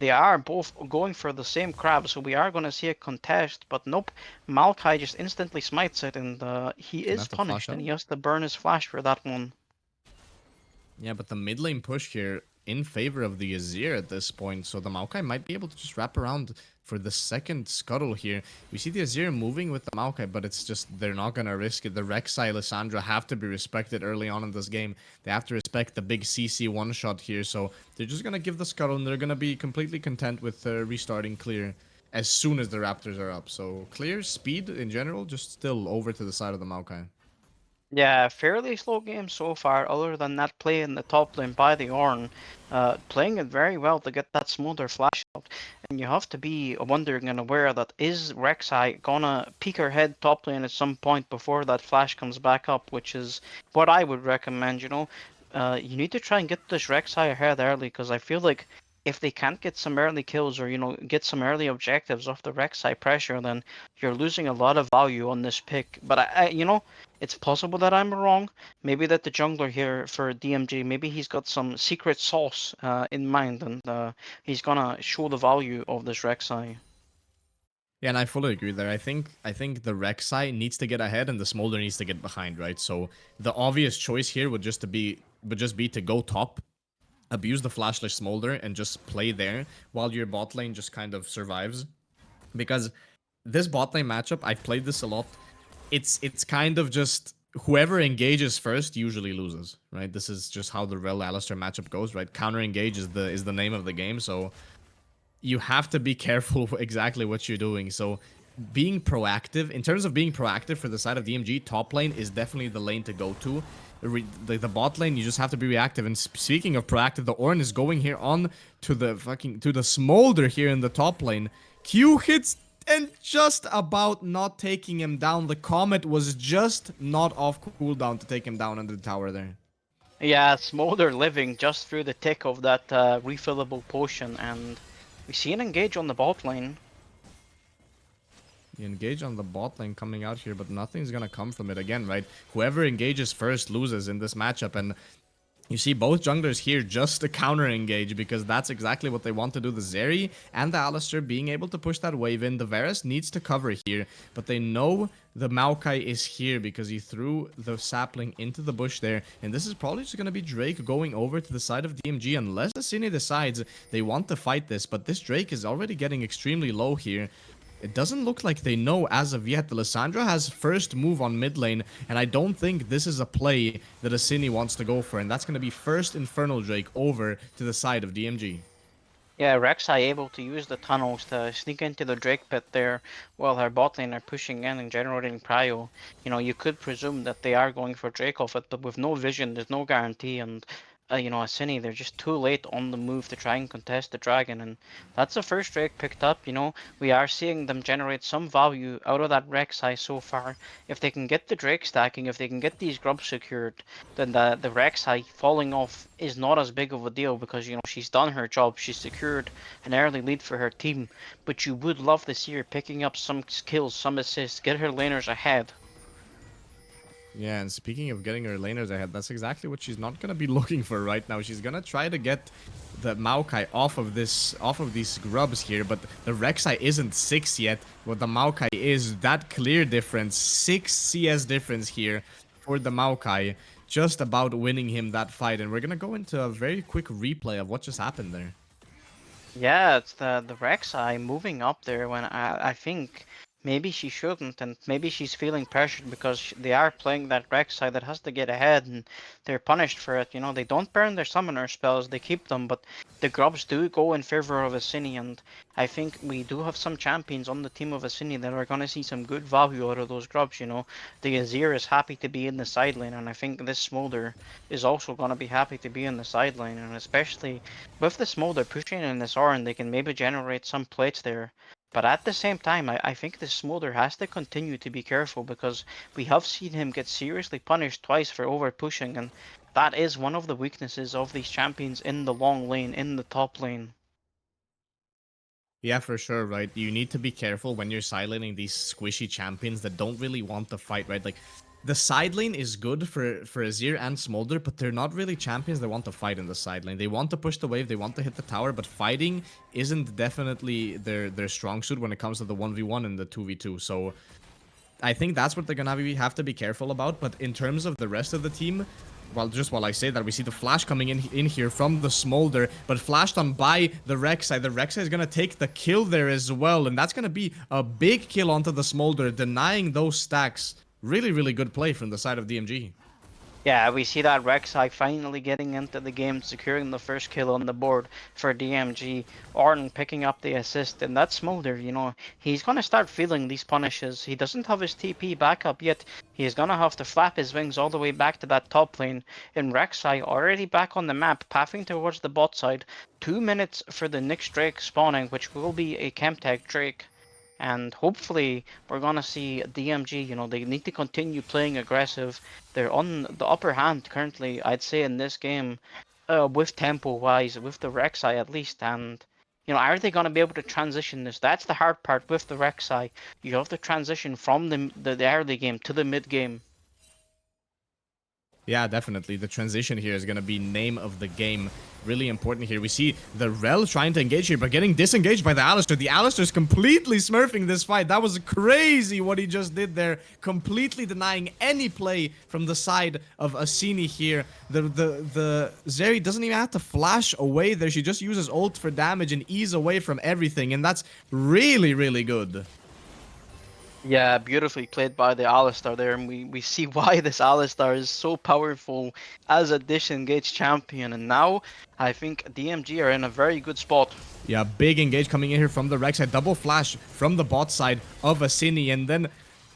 they are both going for the same crab, so we are going to see a contest. But nope, Maokai just instantly smites it, and he He's gonna is have to flash punished, and out. he has to burn his flash for that one. Yeah, but the mid lane push here in favor of the Azir at this point, so the Maokai might be able to just wrap around for the second scuttle here. We see the Azir moving with the Maokai, but it's just, they're not going to risk it. The Rek'Sai, Lysandra have to be respected early on in this game. They have to respect the big CC one-shot here, so they're just going to give the scuttle, and they're going to be completely content with restarting clear as soon as the Raptors are up. So clear, speed in general, just still over to the side of the Maokai. Yeah, fairly slow game so far, other than that play in the top lane by the Ornn. Playing it very well to get that smoother flash out. And you have to be wondering and aware that is Rek'Sai gonna peek her head top lane at some point before that flash comes back up, which is what I would recommend. You need to try and get this Rek'Sai ahead early, because I feel like if they can't get some early kills or, get some early objectives off the Rek'Sai pressure, then you're losing a lot of value on this pick. But it's possible that I'm wrong. Maybe that the jungler here for DMG, maybe he's got some secret sauce in mind, and he's gonna show the value of this Rek'Sai. Yeah, and I fully agree there. I think the Rek'Sai needs to get ahead and the Smolder needs to get behind, right? So the obvious choice here would just be to go top, abuse the flashless Smolder, and just play there while your bot lane just kind of survives. Because this bot lane matchup, I've played this a lot. It's kind of just whoever engages first usually loses, right? This is just how the Rel Alistair matchup goes, right? Counter engage is the name of the game, so you have to be careful exactly what you're doing. So being proactive, in terms of being proactive for the side of DMG, top lane is definitely the lane to go to. The bot lane, you just have to be reactive. And speaking of proactive, the Ornn is going here on to the Smolder here in the top lane. Q hits and just about not taking him down. The Comet was just not off cooldown to take him down under the tower there. Yeah, Smolder living just through the tick of that refillable potion, and we see an engage on the bot lane. You engage on the bot lane coming out here, but nothing's gonna come from it again, right? Whoever engages first loses in this matchup, and you see both junglers here just to counter engage because that's exactly what they want to do. The Zeri and the Alistar being able to push that wave in. The Varus needs to cover here, but they know the Maokai is here because he threw the sapling into the bush there. And this is probably just going to be Drake going over to the side of DMG unless Asini decides they want to fight this. But this Drake is already getting extremely low here. It doesn't look like they know as of yet. Lissandra has first move on mid lane, and I don't think this is a play that Asini wants to go for, and that's going to be first Infernal Drake over to the side of DMG. Yeah, Rek'Sai able to use the tunnels to sneak into the Drake pit there while her bot lane are pushing in and generating prio. You know, you could presume that they are going for Drake off it, but with no vision, there's no guarantee. And, you know, Asini, they're just too late on the move to try and contest the dragon. And that's the first Drake picked up. You know, we are seeing them generate some value out of that Rek'Sai so far. If they can get the Drake stacking, if they can get these grubs secured, then the Rek'Sai falling off is not as big of a deal because, you know, she's done her job. She's secured an early lead for her team. But you would love to see her picking up some kills, some assists, get her laners ahead. Yeah, and speaking of getting her laners ahead, that's exactly what she's not gonna be looking for right now. She's gonna try to get the Maokai off of these grubs here, but the Rek'Sai isn't 6 yet. What the Maokai is, that clear difference, 6 CS difference here for the Maokai, just about winning him that fight. And we're gonna go into a very quick replay of what just happened there. Yeah, it's the Rek'Sai moving up there when I think maybe she shouldn't, and maybe she's feeling pressured because they are playing that Rek'Sai that has to get ahead, and they're punished for it. You know, they don't burn their summoner spells, they keep them, but the grubs do go in favor of Asini, and I think we do have some champions on the team of Asini that are going to see some good value out of those grubs, you know. The Azir is happy to be in the side lane, and I think this Smolder is also going to be happy to be in the side lane, and especially with the Smolder pushing in this Ornn, they can maybe generate some plates there. But at the same time, I think the Smolder has to continue to be careful because we have seen him get seriously punished twice for over pushing, and that is one of the weaknesses of these champions in the long lane, in the top lane. Yeah, for sure, right? You need to be careful when you're silencing these squishy champions that don't really want to fight, right? Like, the side lane is good for Azir and Smolder, but they're not really champions that want to fight in the side lane. They want to push the wave, they want to hit the tower, but fighting isn't definitely their strong suit when it comes to the 1v1 and the 2v2. So I think that's what they're gonna have to be careful about. But in terms of the rest of the team, well, just while I say that, we see the flash coming in here from the Smolder, but flashed on by the Rek'Sai. The Rek'Sai is gonna take the kill there as well, and that's gonna be a big kill onto the Smolder, denying those stacks. Really, really good play from the side of DMG. Yeah, we see that Rek'Sai finally getting into the game, securing the first kill on the board for DMG. Ornn picking up the assist, and that Smolder, you know, he's gonna start feeling these punishes. He doesn't have his TP backup yet. He's gonna have to flap his wings all the way back to that top lane. And Rek'Sai already back on the map, pathing towards the bot side. 2 minutes for the next Drake spawning, which will be a Chemtech Drake. And hopefully we're gonna see DMG, you know, they need to continue playing aggressive. They're on the upper hand currently, I'd say, in this game, with tempo wise, with the Rek'Sai at least. And you know, are they gonna be able to transition this? That's the hard part with the Rek'Sai. You have to transition from the early game to the mid game. Yeah, definitely. The transition here is going to be name of the game. Really important here. We see the Rel trying to engage here, but getting disengaged by the Alistar. The Alistar's completely smurfing this fight. That was crazy what he just did there. Completely denying any play from the side of Asini here. The Zeri doesn't even have to flash away there. She just uses ult for damage and ease away from everything. And that's really, really good. Yeah, beautifully played by the Alistar there, and we see why this Alistar is so powerful as a disengaged champion. And now I think DMG are in a very good spot. Yeah, big engage coming in here from the Rek'Sai. Double flash from the bot side of Asini, and then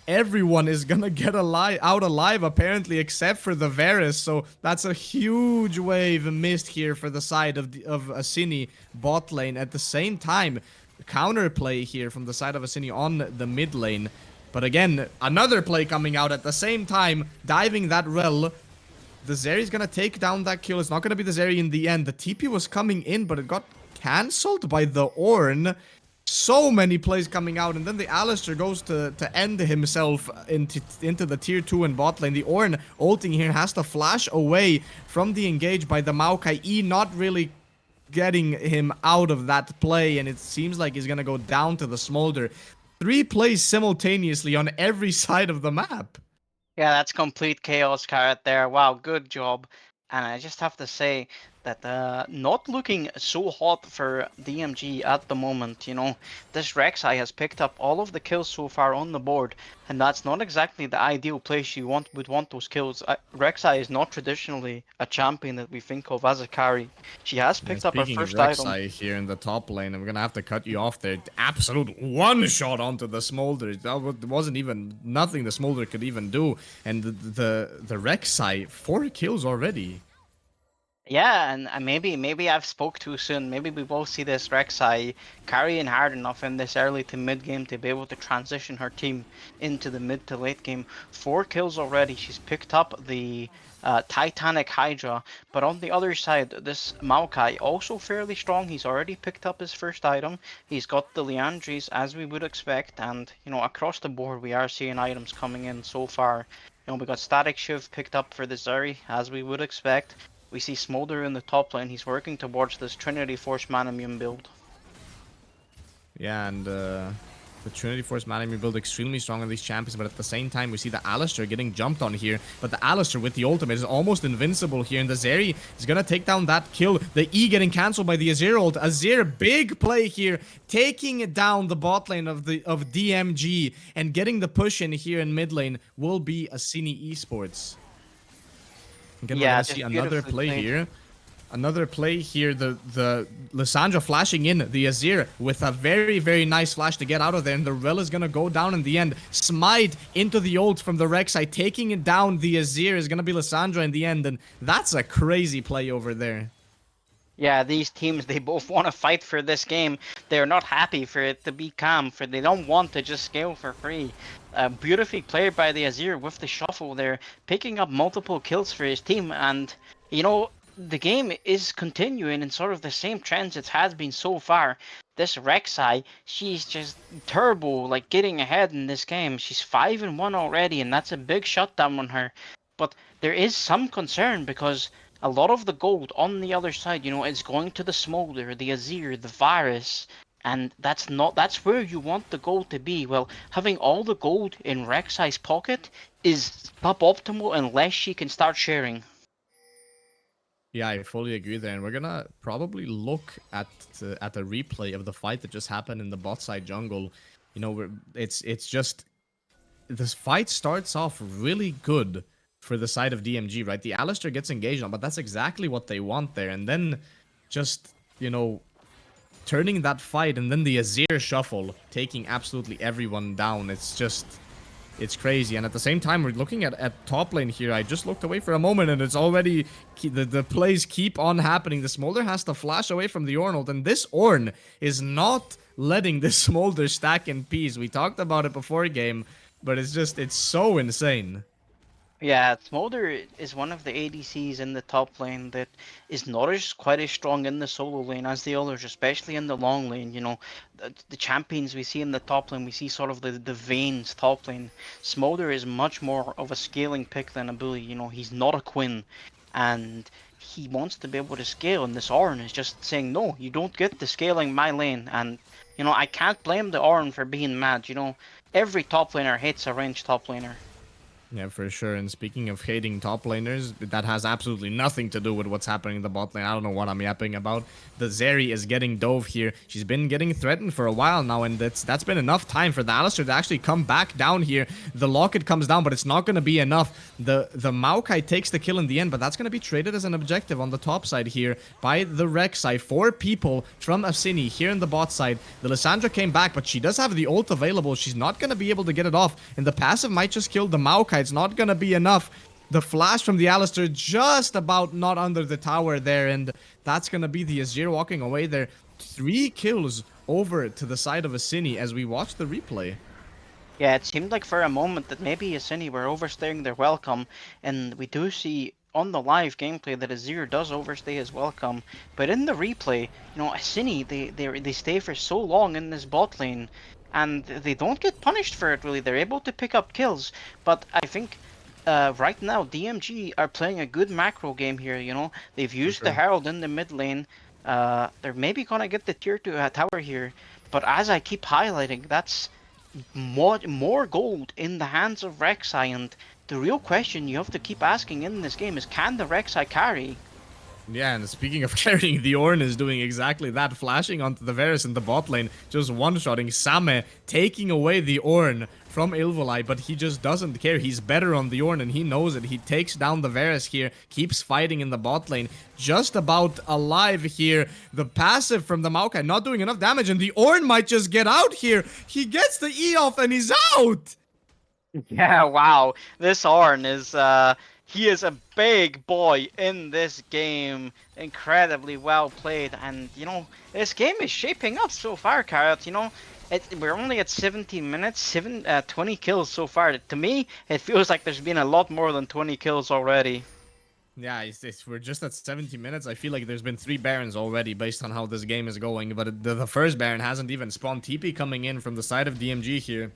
everyone is gonna get out alive apparently, except for the Varus. So that's a huge wave missed here for the side of Asini bot lane. At the same time, counterplay here from the side of Asini on the mid lane. But again, another play coming out at the same time, diving that Rel. The Zeri's gonna take down that kill. It's not gonna be the Zeri in the end. The TP was coming in, but it got cancelled by the Ornn. So many plays coming out, and then the Alistar goes to end himself into the tier 2 and bot lane. The Ornn ulting here has to flash away from the engage by the Maokai E, not really getting him out of that play, and it seems like he's gonna go down to the Smolder. 3 plays simultaneously on every side of the map. Yeah, that's complete chaos, Carrot there. Wow, good job. And I just have to say that not looking so hot for DMG at the moment. You know, this Rek'Sai has picked up all of the kills so far on the board, and that's not exactly the ideal place you would want those kills. Rek'Sai is not traditionally a champion that we think of as a carry. She has picked up her first item. Rek'Sai here in the top lane, and we're gonna have to cut you off there. Absolute one shot onto the Smolder. That wasn't even nothing the Smolder could even do, and the Rek'Sai 4 kills already. Yeah, and maybe I've spoke too soon. Maybe we both see this Rek'Sai carrying hard enough in this early to mid game to be able to transition her team into the mid to late game. 4 kills already. She's picked up the Titanic Hydra, but on the other side, this Maokai also fairly strong. He's already picked up his first item. He's got the Liandry's as we would expect, and you know, across the board we are seeing items coming in so far. You know, we got Static Shiv picked up for the Zeri as we would expect. We see Smolder in the top lane. He's working towards this Trinity Force Manamune build. Yeah, and the Trinity Force Manamune build extremely strong on these champions, but at the same time, we see the Alistar getting jumped on here. But the Alistar with the ultimate is almost invincible here, and the Zeri is gonna take down that kill. The E getting cancelled by the Azir ult. Azir, big play here, taking down the bot lane of DMG, and getting the push in here in mid lane will be Asini Esports. Again, we're gonna see another play here. Another play here. The Lissandra flashing in the Azir with a very, very nice flash to get out of there. And the Rel is gonna go down in the end. Smite into the ult from the Rek'Sai. Taking it down, the Azir is gonna be Lissandra in the end. And that's a crazy play over there. Yeah, these teams, they both want to fight for this game. They're not happy for it to be calm. They don't want to just scale for free. Beautifully played by the Azir with the shuffle there, picking up multiple kills for his team. And, you know, the game is continuing in sort of the same trends it has been so far. This Rek'Sai, she's just turbo, like getting ahead in this game. She's 5-1 already, and that's a big shutdown on her. But there is some concern because a lot of the gold on the other side, you know, is going to the Smolder, the Azir, the Varus, and that's where you want the gold to be. Well, having all the gold in Rek'Sai's pocket is suboptimal unless she can start sharing. Yeah, I fully agree there, and we're gonna probably look at the replay of the fight that just happened in the bot side jungle. You know, it's just this fight starts off really good for the side of DMG, right? The Alistar gets engaged on, but that's exactly what they want there. And then just, you know, turning that fight, and then the Azir shuffle, taking absolutely everyone down. It's just, it's crazy. And at the same time, we're looking at top lane here. I just looked away for a moment, and it's already, the plays keep on happening. The Smolder has to flash away from the Ornn ult, and this Ornn is not letting this Smolder stack in peace. We talked about it before game, but it's just, it's so insane. Yeah, Smolder is one of the ADCs in the top lane that is not as quite as strong in the solo lane as the others, especially in the long lane. You know, the champions we see in the top lane, we see sort of the Vayne's top lane. Smolder is much more of a scaling pick than a bully. You know, he's not a Quinn, and he wants to be able to scale. And this Ornn is just saying, no, you don't get the scaling my lane. And you know, I can't blame the Ornn for being mad. You know, every top laner hates a ranged top laner. Yeah, for sure. And speaking of hating top laners, that has absolutely nothing to do with what's happening in the bot lane. I don't know what I'm yapping about. The Zeri is getting dove here. She's been getting threatened for a while now, and that's been enough time for the Alistar to actually come back down here. The Locket comes down, but it's not going to be enough. The Maokai takes the kill in the end, but that's going to be traded as an objective on the top side here by the Rek'Sai. 4 people from Asini here in the bot side. The Lissandra came back, but she does have the ult available. She's not going to be able to get it off, and the passive might just kill the Maokai. It's not gonna be enough. The flash from the Alistar just about not under the tower there, and that's gonna be the Azir walking away there. 3 kills over to the side of Asini as we watch the replay. Yeah, it seemed like for a moment that maybe Asini were overstaying their welcome, and we do see on the live gameplay that Azir does overstay his welcome. But in the replay, you know, Asini, they stay for so long in this bot lane, and they don't get punished for it really. They're able to pick up kills, but I think right now DMG are playing a good macro game here. You know, they've used the Herald in the mid lane. They're maybe gonna get the tier 2 tower here, but as I keep highlighting, that's more gold in the hands of Rek'Sai, and the real question you have to keep asking in this game is, can the Rek'Sai carry? Yeah, and speaking of carrying, the Ornn is doing exactly that, flashing onto the Varus in the bot lane, just one-shotting Same, taking away the Ornn from Ilvolai, but he just doesn't care. He's better on the Ornn, and he knows it. He takes down the Varus here, keeps fighting in the bot lane, just about alive here. The passive from the Maokai not doing enough damage, and the Ornn might just get out here. He gets the E off, and he's out! Yeah, wow. This Ornn is, he is a big boy in this game. Incredibly well played. And, you know, this game is shaping up so far, Carrot. You know, we're only at 17 minutes, 20 kills so far. To me, it feels like there's been a lot more than 20 kills already. Yeah, we're just at 70 minutes. I feel like there's been 3 Barons already based on how this game is going. But the first Baron hasn't even spawned. TP coming in from the side of DMG here.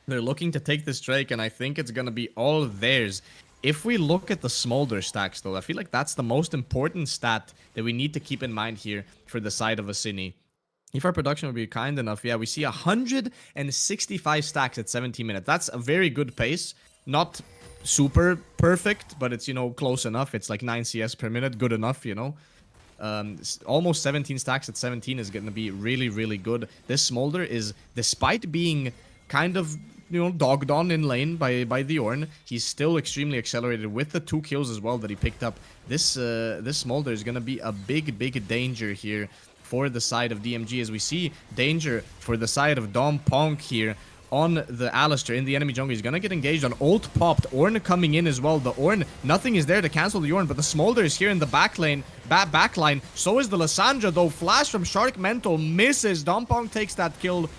They're looking to take this Drake, and I think it's going to be all theirs. If we look at the Smolder stacks, though, I feel like that's the most important stat that we need to keep in mind here for the side of Asini. If our production would be kind enough, yeah, we see 165 stacks at 17 minutes. That's a very good pace. Not super perfect, but it's, you know, close enough. It's like 9 CS per minute, good enough, you know. Almost 17 stacks at 17 is going to be really, really good. This Smolder is, despite being kind of, you know, dogged on in lane by the Ornn, he's still extremely accelerated with the 2 kills as well that he picked up. This Smolder is gonna be a big danger here for the side of DMG, as we see danger for the side of Dom Ponk here on the Alistar in the enemy jungle. He's gonna get engaged on ult popped. Ornn coming in as well. The Ornn, nothing is there to cancel the Ornn, but the Smolder is here in the back line. So is the Lissandra, though. Flash from Shark Mental misses. Dom Ponk takes that kill.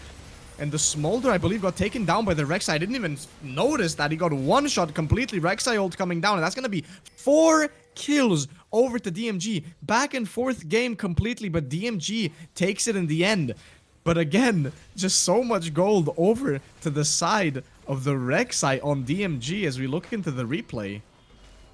And the Smolder, I believe, got taken down by the Rek'Sai. I didn't even notice that. He got one shot completely. Rek'Sai ult coming down. And that's going to be 4 kills over to DMG. Back and forth game completely, but DMG takes it in the end. But again, just so much gold over to the side of the Rek'Sai on DMG as we look into the replay.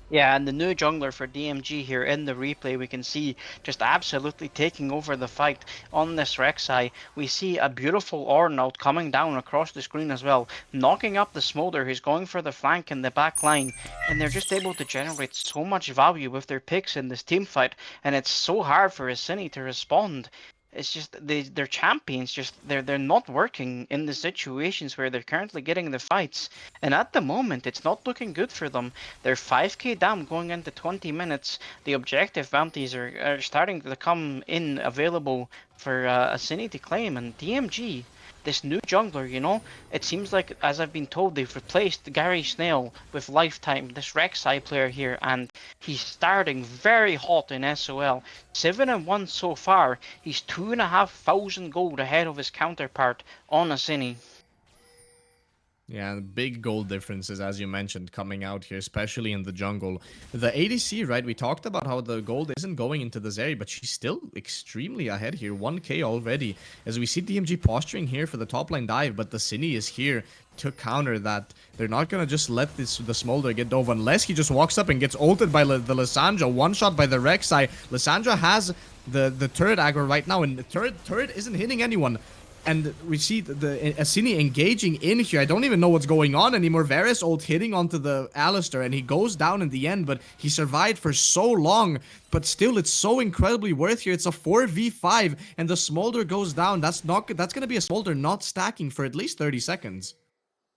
Yeah, and the new jungler for DMG here in the replay, we can see just absolutely taking over the fight on this Rek'Sai. We see a beautiful Ornn out coming down across the screen as well, knocking up the Smolder who's going for the flank in the back line. And they're just able to generate so much value with their picks in this team fight, and it's so hard for Asini to respond. It's just their champions just they're not working in the situations where they're currently getting the fights, and at the moment it's not looking good for them. They're 5k down going into 20 minutes. The objective bounties are starting to come in available for Asini to claim, and DMG, this new jungler, you know, it seems like, as I've been told, they've replaced Gary Snail with Lifetime, this Rek'Sai player here, and he's starting very hot in SOL. 7-1 so far. He's 2,500 gold ahead of his counterpart on Asini. Yeah, big goal differences, as you mentioned, coming out here, especially in the jungle. The ADC, right? We talked about how the gold isn't going into this area, but she's still extremely ahead here. 1k already. As we see DMG posturing here for the top lane dive, but the Asini is here to counter that. They're not going to just let the Smolder get dove unless he just walks up and gets ulted by the Lissandra. One shot by the Rek'Sai. Lissandra has the turret aggro right now, and the turret isn't hitting anyone. And we see the Asini engaging in here. I don't even know what's going on anymore. Varus ult hitting onto the Alistar, and he goes down in the end, but he survived for so long. But still, it's so incredibly worth here. It's a 4v5, and the Smolder goes down. That's gonna be a Smolder not stacking for at least 30 seconds.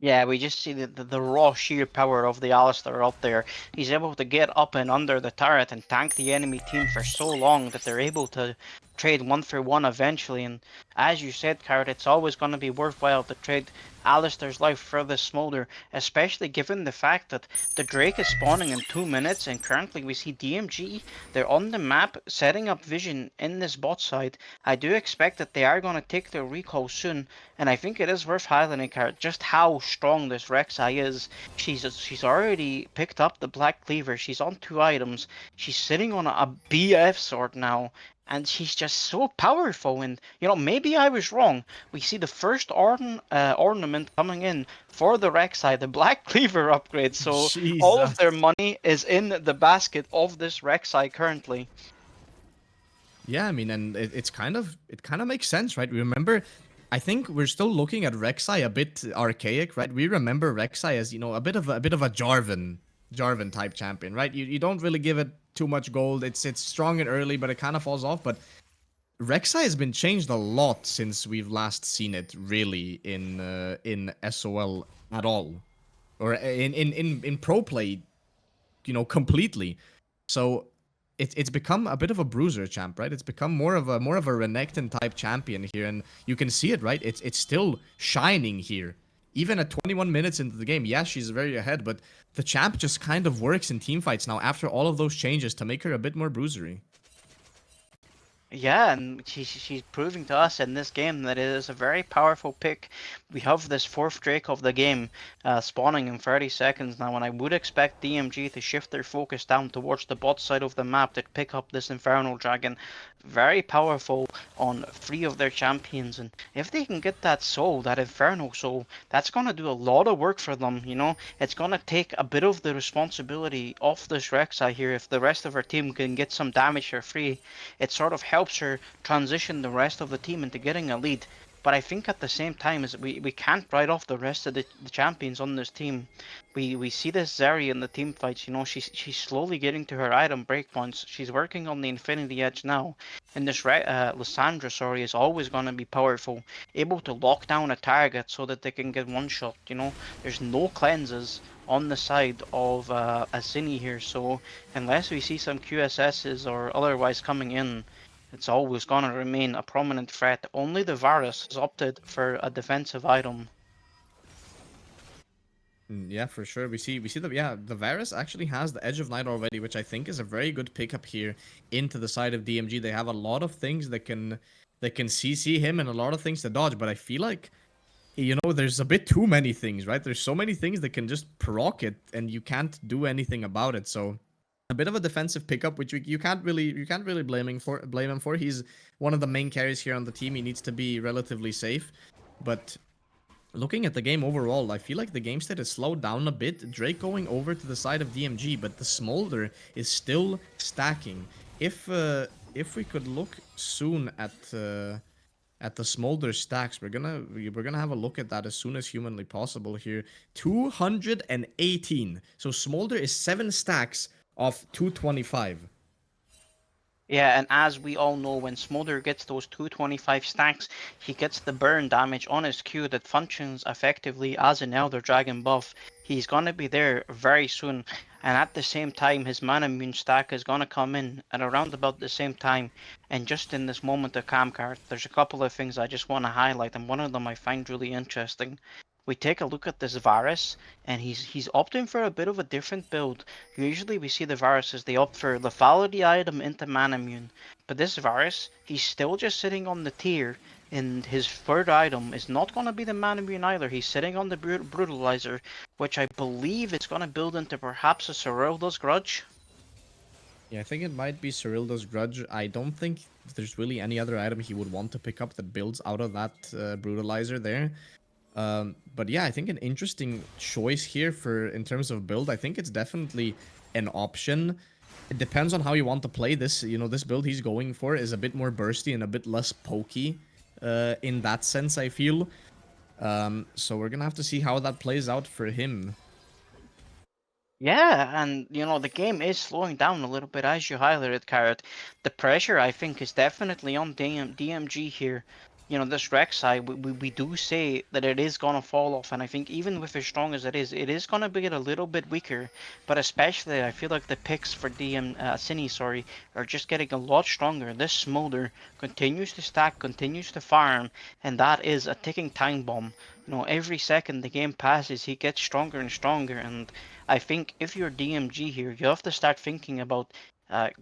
Yeah, we just see the raw sheer power of the Alistar up there. He's able to get up and under the turret and tank the enemy team for so long that they're able to trade 1-for-1 eventually. And as you said, Carrot, it's always going to be worthwhile to trade Alistar's life for the Smolder, especially given the fact that the Drake is spawning in 2 minutes, and currently we see DMG, they're on the map setting up vision in this bot side. I do expect that they are going to take their recall soon, and I think it is worth highlighting, Carrot, just how strong this Rek'Sai is. She's already picked up the Black Cleaver, she's on 2 items, she's sitting on a BF sword now, and she's just so powerful. And maybe I was wrong. We see the first ornament coming in for the Rek'Sai, the Black Cleaver upgrade. So all of their money is in the basket of this Rek'Sai currently. Yeah, I mean, and it kind of makes sense, right? Remember, I think we're still looking at Rek'Sai a bit archaic, right? We remember Rek'Sai as a bit of a Jarvan type champion, right? You don't really give it too much gold. It's strong and early, but it kind of falls off. But Rek'Sai has been changed a lot since we've last seen it really in SOL at all, or in pro play, completely. So it's become a bit of a bruiser champ, right? It's become more of a Renekton type champion here, and you can see it, right? It's still shining here. Even at 21 minutes into the game, yes, she's very ahead, but the champ just kind of works in teamfights now after all of those changes to make her a bit more bruisery. Yeah, and she's proving to us in this game that it is a very powerful pick. We have this 4th Drake of the game spawning in 30 seconds now, and I would expect DMG to shift their focus down towards the bot side of the map to pick up this Infernal Dragon. Very powerful on 3 of their champions, and if they can get that soul, that Infernal soul, that's going to do a lot of work for them, It's going to take a bit of the responsibility off this Rek'Sai here. If the rest of her team can get some damage for free, it sort of helps her transition the rest of the team into getting a lead. But I think at the same time is we can't write off the rest of the champions on this team. We see this Zeri in the team fights, she's slowly getting to her item breakpoints. She's working on the Infinity Edge now. And this Lissandra, is always going to be powerful, able to lock down a target so that they can get one shot, There's no cleanses on the side of Asini here, so unless we see some QSSs or otherwise coming in, it's always gonna remain a prominent threat. Only the Varus has opted for a defensive item. Yeah, for sure. We see the Varus actually has the Edge of Night already, which I think is a very good pickup here into the side of DMG. They have a lot of things that can CC him and a lot of things to dodge, but I feel like there's a bit too many things, right? There's so many things that can just proc it and you can't do anything about it. So a bit of a defensive pickup, which you can't really blame him for. He's one of the main carries here on the team. He needs to be relatively safe. But looking at the game overall, I feel like the game state has slowed down a bit. Drake going over to the side of DMG, but the Smolder is still stacking. If we could look soon at the Smolder stacks, we're gonna have a look at that as soon as humanly possible here. 218. So Smolder is 7 stacks of 225. Yeah, and as we all know, when Smolder gets those 225 stacks, he gets the burn damage on his Q that functions effectively as an Elder Dragon buff. He's gonna be there very soon, and at the same time, his Mana Immune stack is gonna come in at around about the same time. And just in this moment of Camcart, there's a couple of things I just want to highlight, and one of them I find really interesting. We take a look at this Varus, and he's opting for a bit of a different build. Usually we see the Varuses, they opt for lethality item into Mana Immune. But this Varus, he's still just sitting on the tier, And his third item is not going to be the Mana Bean either. He's sitting on the Brutalizer, which I believe is going to build into perhaps a Cyrilda's Grudge. Yeah, I think it might be Cyrilda's Grudge. I don't think there's really any other item he would want to pick up that builds out of that Brutalizer there. But yeah, I think an interesting choice here for in terms of build. I think it's definitely an option. It depends on how you want to play this. You know, this build he's going for is a bit more bursty and a bit less pokey in that sense, I feel. So we're gonna have to see how that plays out for him. Yeah, and you know, the game is slowing down a little bit as you highlighted, Carrot. The pressure, I think, is definitely on DMG here. You know, this Rek'Sai, we do say that it is gonna fall off, and I think even with as strong as it is gonna be a little bit weaker. But especially, I feel like the picks for Asini, sorry, are just getting a lot stronger. This Smolder continues to stack, continues to farm, and that is a ticking time bomb. You know, every second the game passes, he gets stronger and stronger, and I think if you're DMG here, you have to start thinking about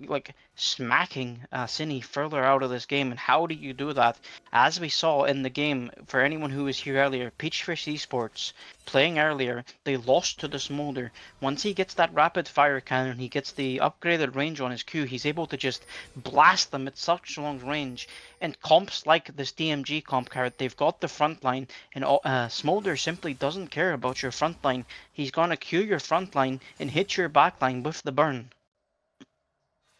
like smacking Cine further out of this game. And how do you do that? As we saw in the game, for anyone who was here earlier, PeachFish Esports playing earlier, they lost to the Smolder. Once he gets that rapid fire cannon, he gets the upgraded range on his Q, he's able to just blast them at such long range. And comps like this DMG comp card, they've got the front line, and Smolder simply doesn't care about your front line. He's gonna Q your front line and hit your back line with the burn.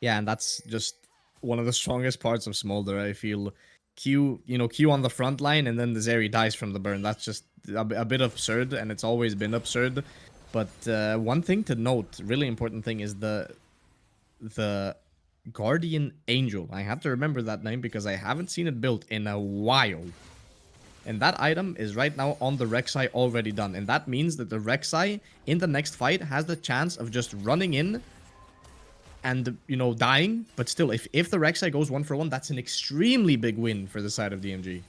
Yeah, and that's just one of the strongest parts of Smolder, I feel. Q on the front line, and then the Zeri dies from the burn. That's just a bit absurd, and it's always been absurd. But one thing to note, really important thing, is the Guardian Angel. I have to remember that name because I haven't seen it built in a while. And that item is right now on the Rek'Sai already done. And that means that the Rek'Sai in the next fight has the chance of just running in and, you know, dying. But still, if the Rek'Sai goes 1-for-1, that's an extremely big win for the side of DMG.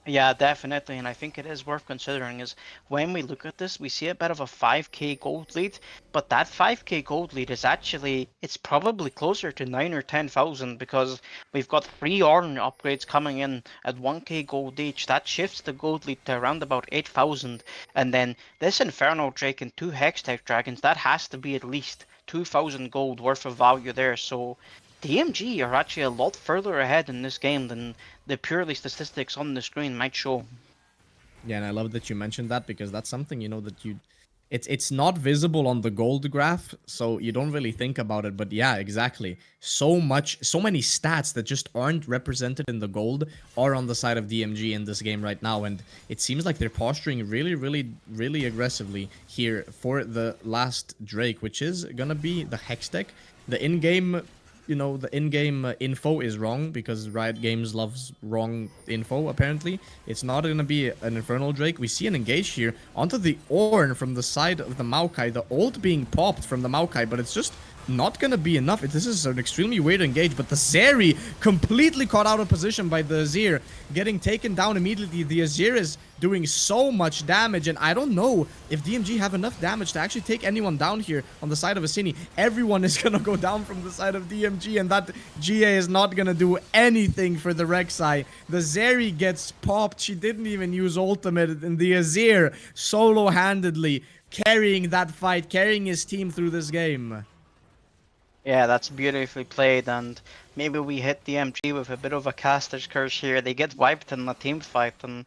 Yeah, definitely, and I think it is worth considering is when we look at this, we see a bit of a 5k gold lead, but that 5k gold lead is actually, it's probably closer to 9 or 10,000 because we've got 3 Ornn upgrades coming in at 1k gold each. That shifts the gold lead to around about 8,000, and then this Inferno Drake and 2 Hextech Dragons, that has to be at least 2,000 gold worth of value there, so DMG are actually a lot further ahead in this game than the purely statistics on the screen might show. Yeah, and I love that you mentioned that because that's something, you know, that it's not visible on the gold graph, so you don't really think about it. But yeah, exactly. So many stats that just aren't represented in the gold are on the side of DMG in this game right now, and it seems like they're posturing really aggressively here for the last Drake, which is gonna be the Hextech. The in-game, you know, the in-game info is wrong because Riot Games loves wrong info, apparently. It's not going to be an Infernal Drake. We see an engage here onto the Ornn from the side of the Maokai. The ult being popped from the Maokai, but it's just not going to be enough. This is an extremely weird engage, but the Zeri completely caught out of position by the Azir, getting taken down immediately. The Azir is doing so much damage, and I don't know if DMG have enough damage to actually take anyone down here on the side of Asini. Everyone is gonna go down from the side of DMG, and that GA is not gonna do anything for the Rek'Sai. The Zeri gets popped. She didn't even use ultimate, and the Azir solo-handedly carrying that fight, carrying his team through this game. Yeah, that's beautifully played, and maybe we hit DMG with a bit of a caster's curse here. They get wiped in the team fight, and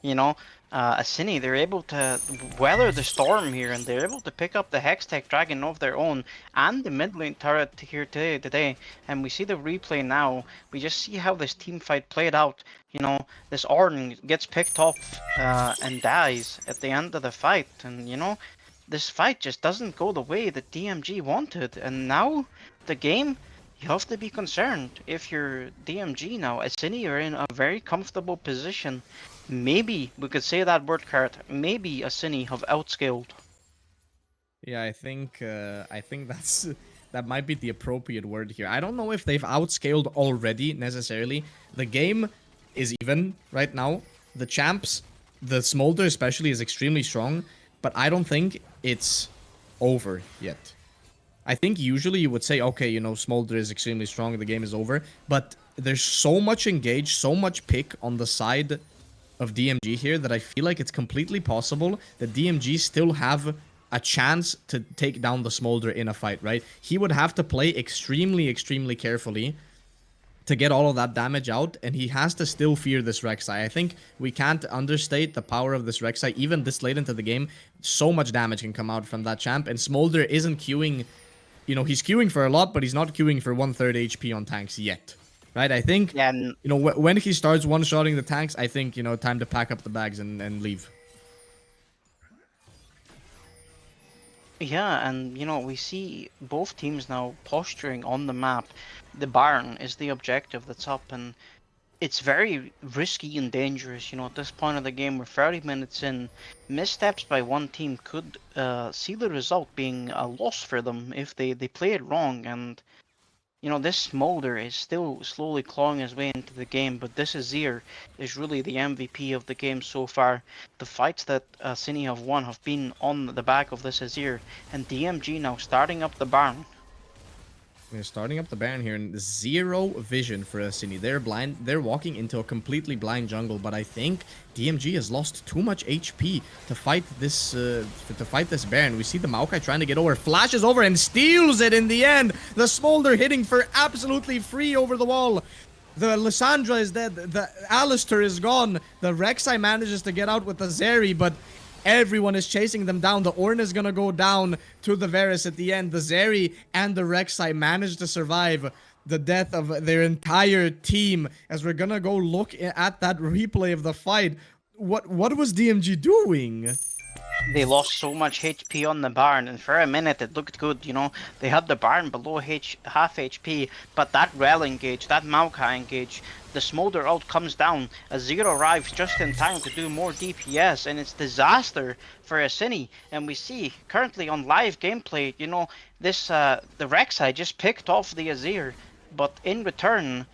you know, Asini, they're able to weather the storm here, and they're able to pick up the Hextech Dragon of their own and the mid lane turret here today. And we see the replay now. We just see how this team fight played out. You know, this Ornn gets picked off and dies at the end of the fight, and you know, this fight just doesn't go the way that DMG wanted, and now the game, you have to be concerned if you're DMG now. Asini are in a very comfortable position. Maybe we could say that word card. Maybe Asini have outscaled. Yeah, I think that might be the appropriate word here. I don't know if they've outscaled already necessarily. The game is even right now. The champs, the Smolder especially, is extremely strong, but I don't think it's over yet. I think usually you would say, okay, you know, Smolder is extremely strong, the game is over. But there's so much engage, so much pick on the side of DMG here that I feel like it's completely possible that DMG still have a chance to take down the Smolder in a fight, right? He would have to play extremely, extremely carefully to get all of that damage out, and he has to still fear this Rek'Sai. I think we can't understate the power of this Rek'Sai. Even this late into the game, so much damage can come out from that champ, and Smolder isn't queuing, you know, he's queuing for a lot, but he's not queuing for 1/3 HP on tanks yet, right? I think, Yeah, you know, when he starts one-shotting the tanks, I think, you know, time to pack up the bags and leave. Yeah, and you know, we see both teams now posturing on the map. The Baron is the objective that's up, and it's very risky and dangerous. You know, at this point of the game, we're 30 minutes in. Missteps by one team could see the result being a loss for them if they play it wrong. And you know, this Smolder is still slowly clawing his way into the game, but this Azir is really the MVP of the game so far. The fights that Asini have won have been on the back of this Azir, and DMG now starting up the Baron. We're starting up the Baron here, and zero vision for Asini. They're blind. They're walking into a completely blind jungle, but I think DMG has lost too much HP to fight this Baron. We see the Maokai trying to get over, flashes over and steals it in the end. The Smolder hitting for absolutely free over the wall. The Lissandra is dead. The Alistar is gone. The Rek'Sai manages to get out with the Zeri, but everyone is chasing them down. The Ornn is gonna go down to the Varus at the end. The Zeri and the Rek'Sai managed to survive the death of their entire team. As we're gonna go look at that replay of the fight. What was DMG doing? They lost so much HP on the Baron, and for a minute it looked good. You know, they had the Baron below half HP, but that Rel engage, that Maokai engage, the Smolder ult comes down. Azir arrives just in time to do more DPS, and it's disaster for Asini. And we see currently on live gameplay, you know, this the Rek'Sai just picked off the Azir, but in return,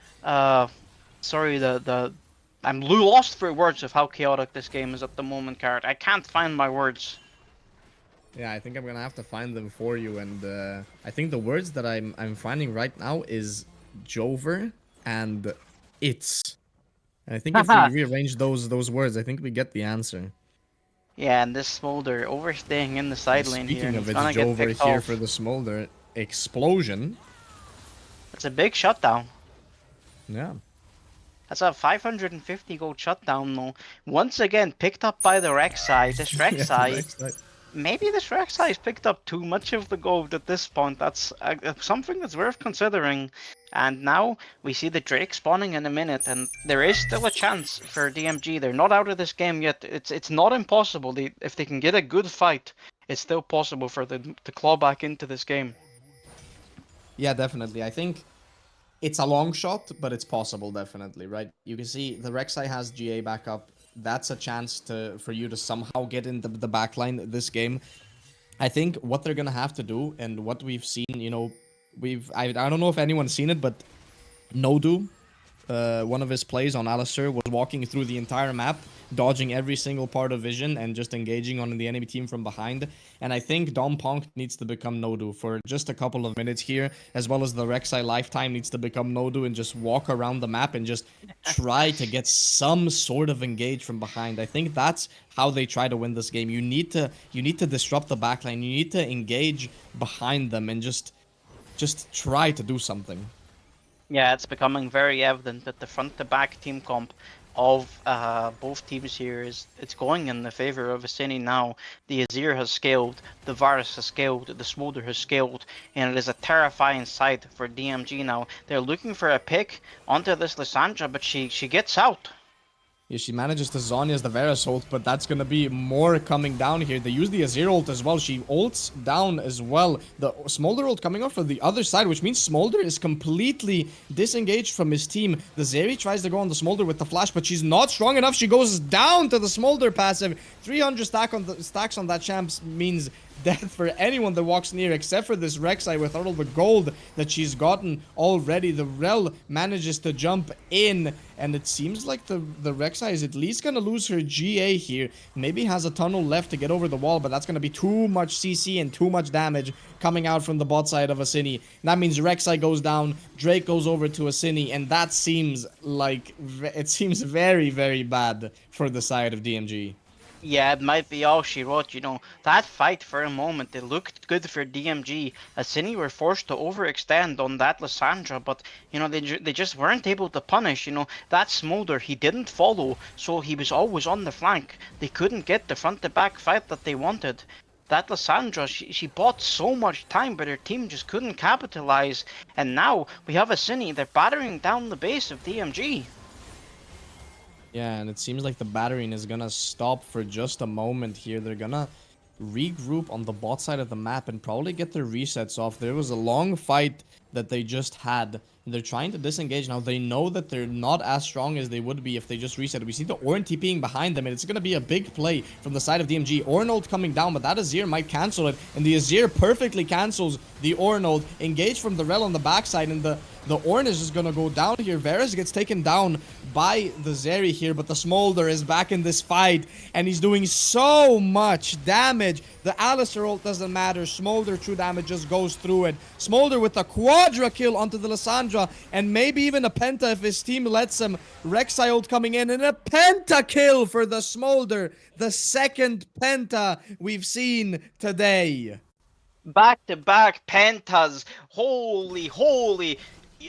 I'm lost for words of how chaotic this game is at the moment, Card. I can't find my words. Yeah, I think I'm gonna have to find them for you, and I think the words that I'm finding right now is Jover and it's. And I think if we rearrange those words, I think we get the answer. Yeah, and this Smolder overstaying in the side lane here. Speaking of He's it's gonna get Jover picked here off. for the Smolder explosion. It's a big shutdown. Yeah. That's a 550 gold shutdown though. Once again picked up by the Rek'Sai. This Rek'Sai, maybe this Rek'Sai has picked up too much of the gold at this point. That's something that's worth considering. And now we see the Drake spawning in a minute, and there is still a chance for DMG. They're not out of this game yet. It's not impossible. If they can get a good fight, it's still possible for them to claw back into this game. Yeah, definitely. I think it's a long shot, but it's possible, definitely, right? You can see the Rek'Sai has GA backup. That's a chance for you to somehow get into the backline this game. I think what they're gonna have to do, and what we've seen, you know, I don't know if anyone's seen it, but Nodu, one of his plays on Alistar, was walking through the entire map, dodging every single part of vision and just engaging on the enemy team from behind. And I think Dom Ponk needs to become Nodu for just a couple of minutes here, as well as the Rek'Sai Lifetime needs to become Nodu and just walk around the map and just try to get some sort of engage from behind. I think that's how they try to win this game. You need to disrupt the backline. You need to engage behind them and just try to do something. Yeah, it's becoming very evident that the front-to-back team comp of both teams here it's going in the favor of Asini now. The Azir has scaled, the Varus has scaled, the Smolder has scaled, and it is a terrifying sight for DMG now. They're looking for a pick onto this Lissandra, but she gets out. Yeah, she manages to Zhonya's the Varus ult, but that's gonna be more coming down here. They use the Azir ult as well. She ults down as well. The Smolder ult coming off from the other side, which means Smolder is completely disengaged from his team. The Zeri tries to go on the Smolder with the flash, but she's not strong enough. She goes down to the Smolder passive. 300 stacks on that champ means death for anyone that walks near, except for this Rek'Sai with all the gold that she's gotten already. The Rel manages to jump in, and it seems like the Rek'Sai is at least going to lose her GA here. Maybe has a tunnel left to get over the wall, but that's going to be too much CC and too much damage coming out from the bot side of Asini. That means Rek'Sai goes down, Drake goes over to Asini, and that seems like, it seems very, very bad for the side of DMG. Yeah, it might be all she wrote. You know, that fight for a moment, it looked good for DMG. Asini were forced to overextend on that Lissandra, but, you know, they just weren't able to punish. You know, that Smolder, he didn't follow, so he was always on the flank. They couldn't get the front-to-back fight that they wanted. That Lissandra, she bought so much time, but her team just couldn't capitalize. And now we have Asini, they're battering down the base of DMG. Yeah, and it seems like the battering is gonna stop for just a moment here. They're gonna regroup on the bot side of the map and probably get their resets off. There was a long fight that they just had. They're trying to disengage now. They know that they're not as strong as they would be if they just reset. We see the Ornn TPing behind them, and it's going to be a big play from the side of DMG. Ornn coming down, but that Azir might cancel it, and the Azir perfectly cancels the Ornn. Engage from the Rel on the backside, and the Ornn is just going to go down here. Varus gets taken down by the Zeri here, but the Smolder is back in this fight, and he's doing so much damage. The Alistar ult doesn't matter. Smolder true damage just goes through it. Smolder with a quadra kill onto the Lissandra, and maybe even a penta if his team lets him. Rek'Sai ult coming in, and a penta kill for the Smolder. The second penta we've seen today. Back-to-back pentas. Holy.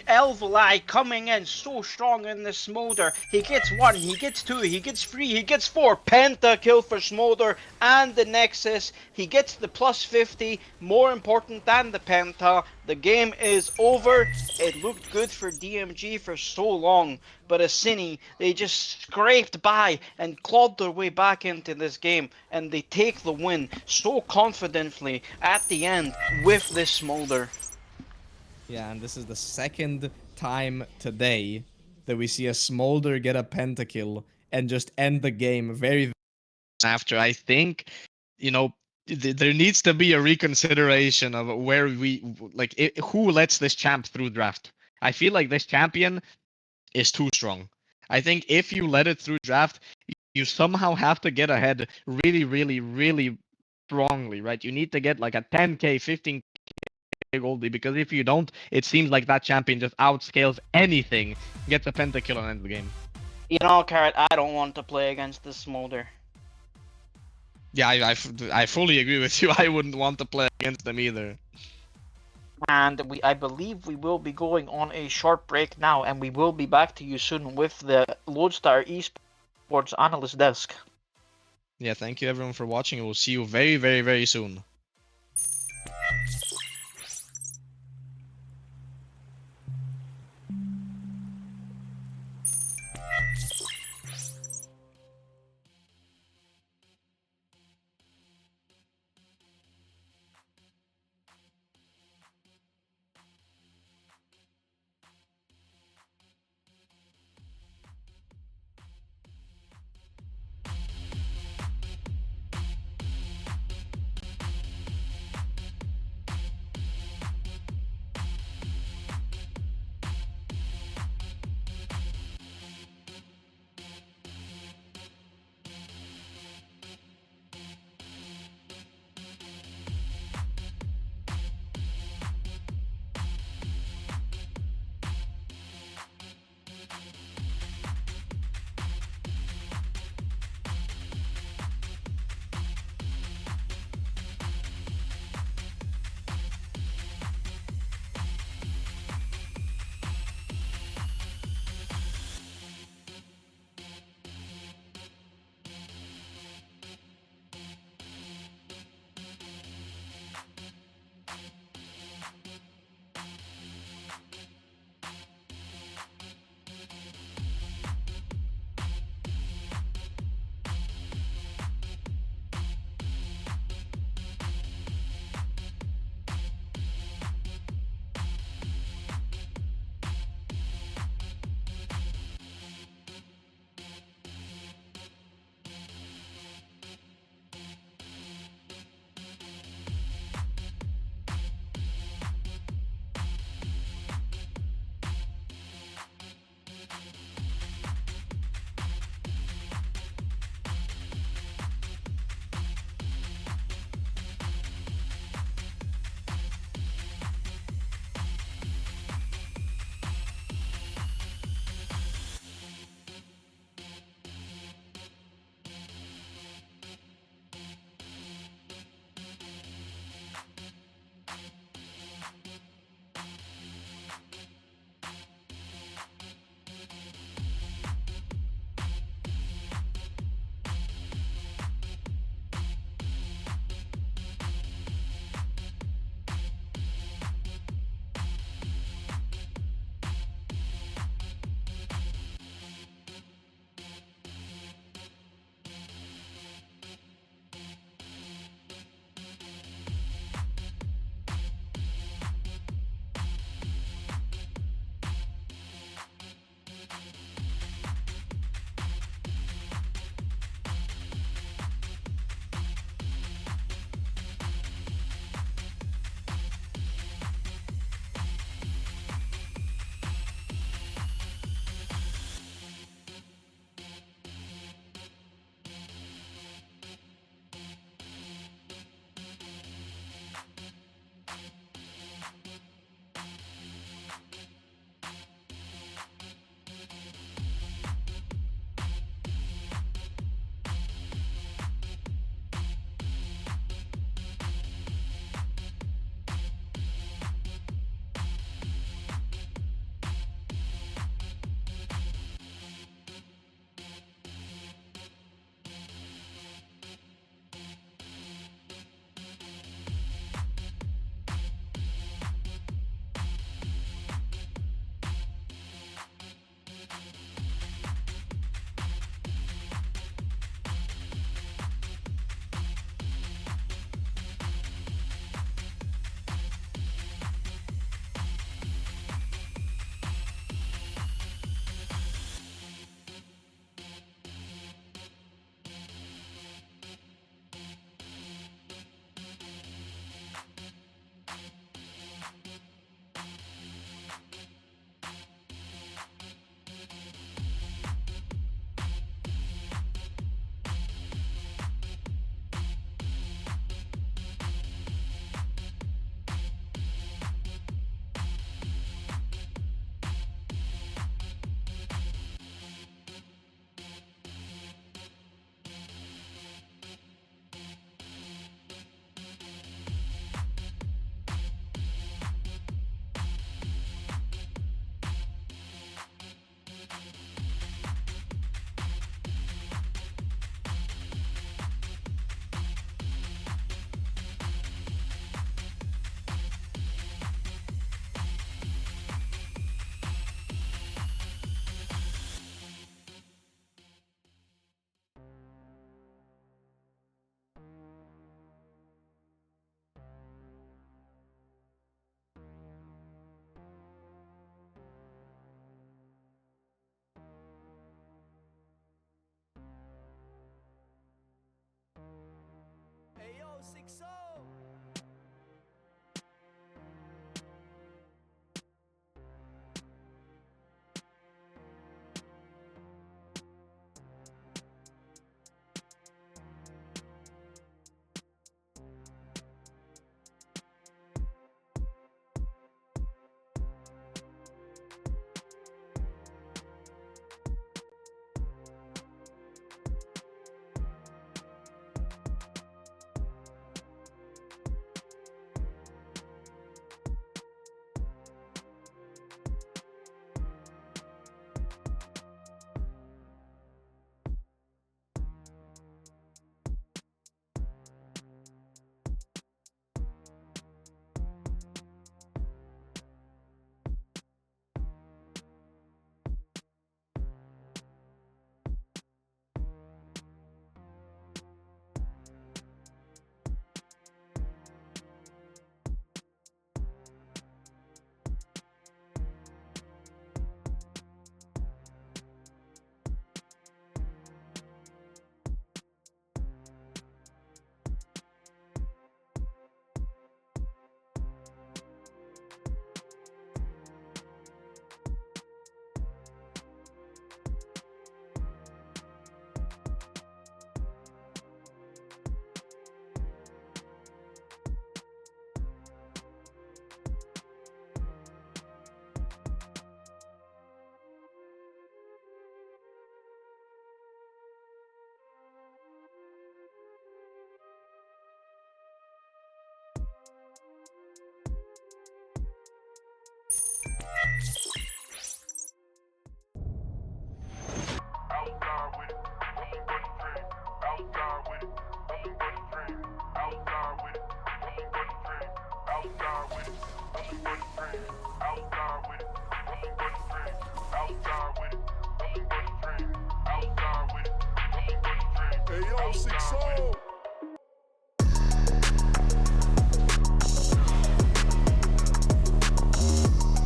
Elvalai coming in so strong in the Smolder. He gets 1, he gets 2, he gets 3, he gets 4. Penta kill for Smolder and the Nexus. He gets the plus 50. More important than the penta. The game is over. It looked good for DMG for so long, but Asini, they just scraped by and clawed their way back into this game, and they take the win so confidently at the end with this Smolder. Yeah, and this is the second time today that we see a Smolder get a pentakill and just end the game very After, I think, you know, there needs to be a reconsideration of where who lets this champ through draft. I feel like this champion is too strong. I think if you let it through draft, you somehow have to get ahead really strongly, right? You need to get like a 10k, 15k Goldie, because if you don't, it seems like that champion just outscales anything, gets a pentakill and ends the game. You know, Carrot, I don't want to play against this Smolder. Yeah, I fully agree with you. I wouldn't want to play against them either. And I believe we will be going on a short break now, and we will be back to you soon with the Lodestar Esports Analyst Desk. Yeah, thank you everyone for watching, and we'll see you very soon.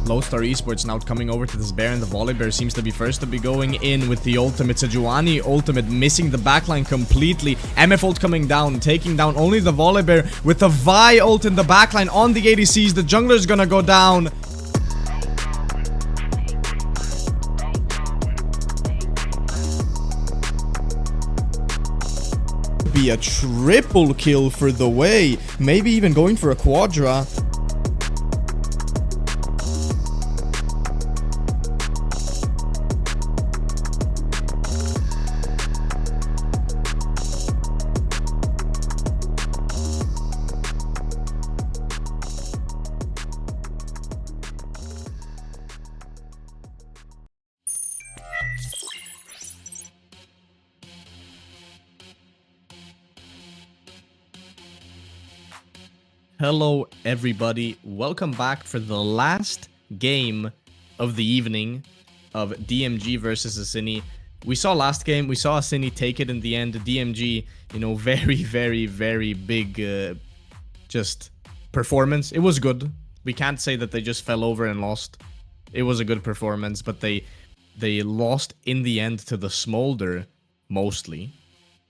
Lodestar Esports now coming over to this bear, and the Volibear seems to be first to be going in with the ultimate. Sejuani ultimate missing the backline completely. MF ult coming down, taking down only the Volibear with the Vi ult in the backline on the ADCs. The jungler's gonna go down. Be a triple kill for the way, maybe even going for a quadra. Hello everybody, welcome back for the last game of the evening of DMG versus Asini. We saw last game, we saw Asini take it in the end. DMG, you know, very big just performance. It was good. We can't say that they just fell over and lost. It was a good performance, but they lost in the end to the Smolder mostly.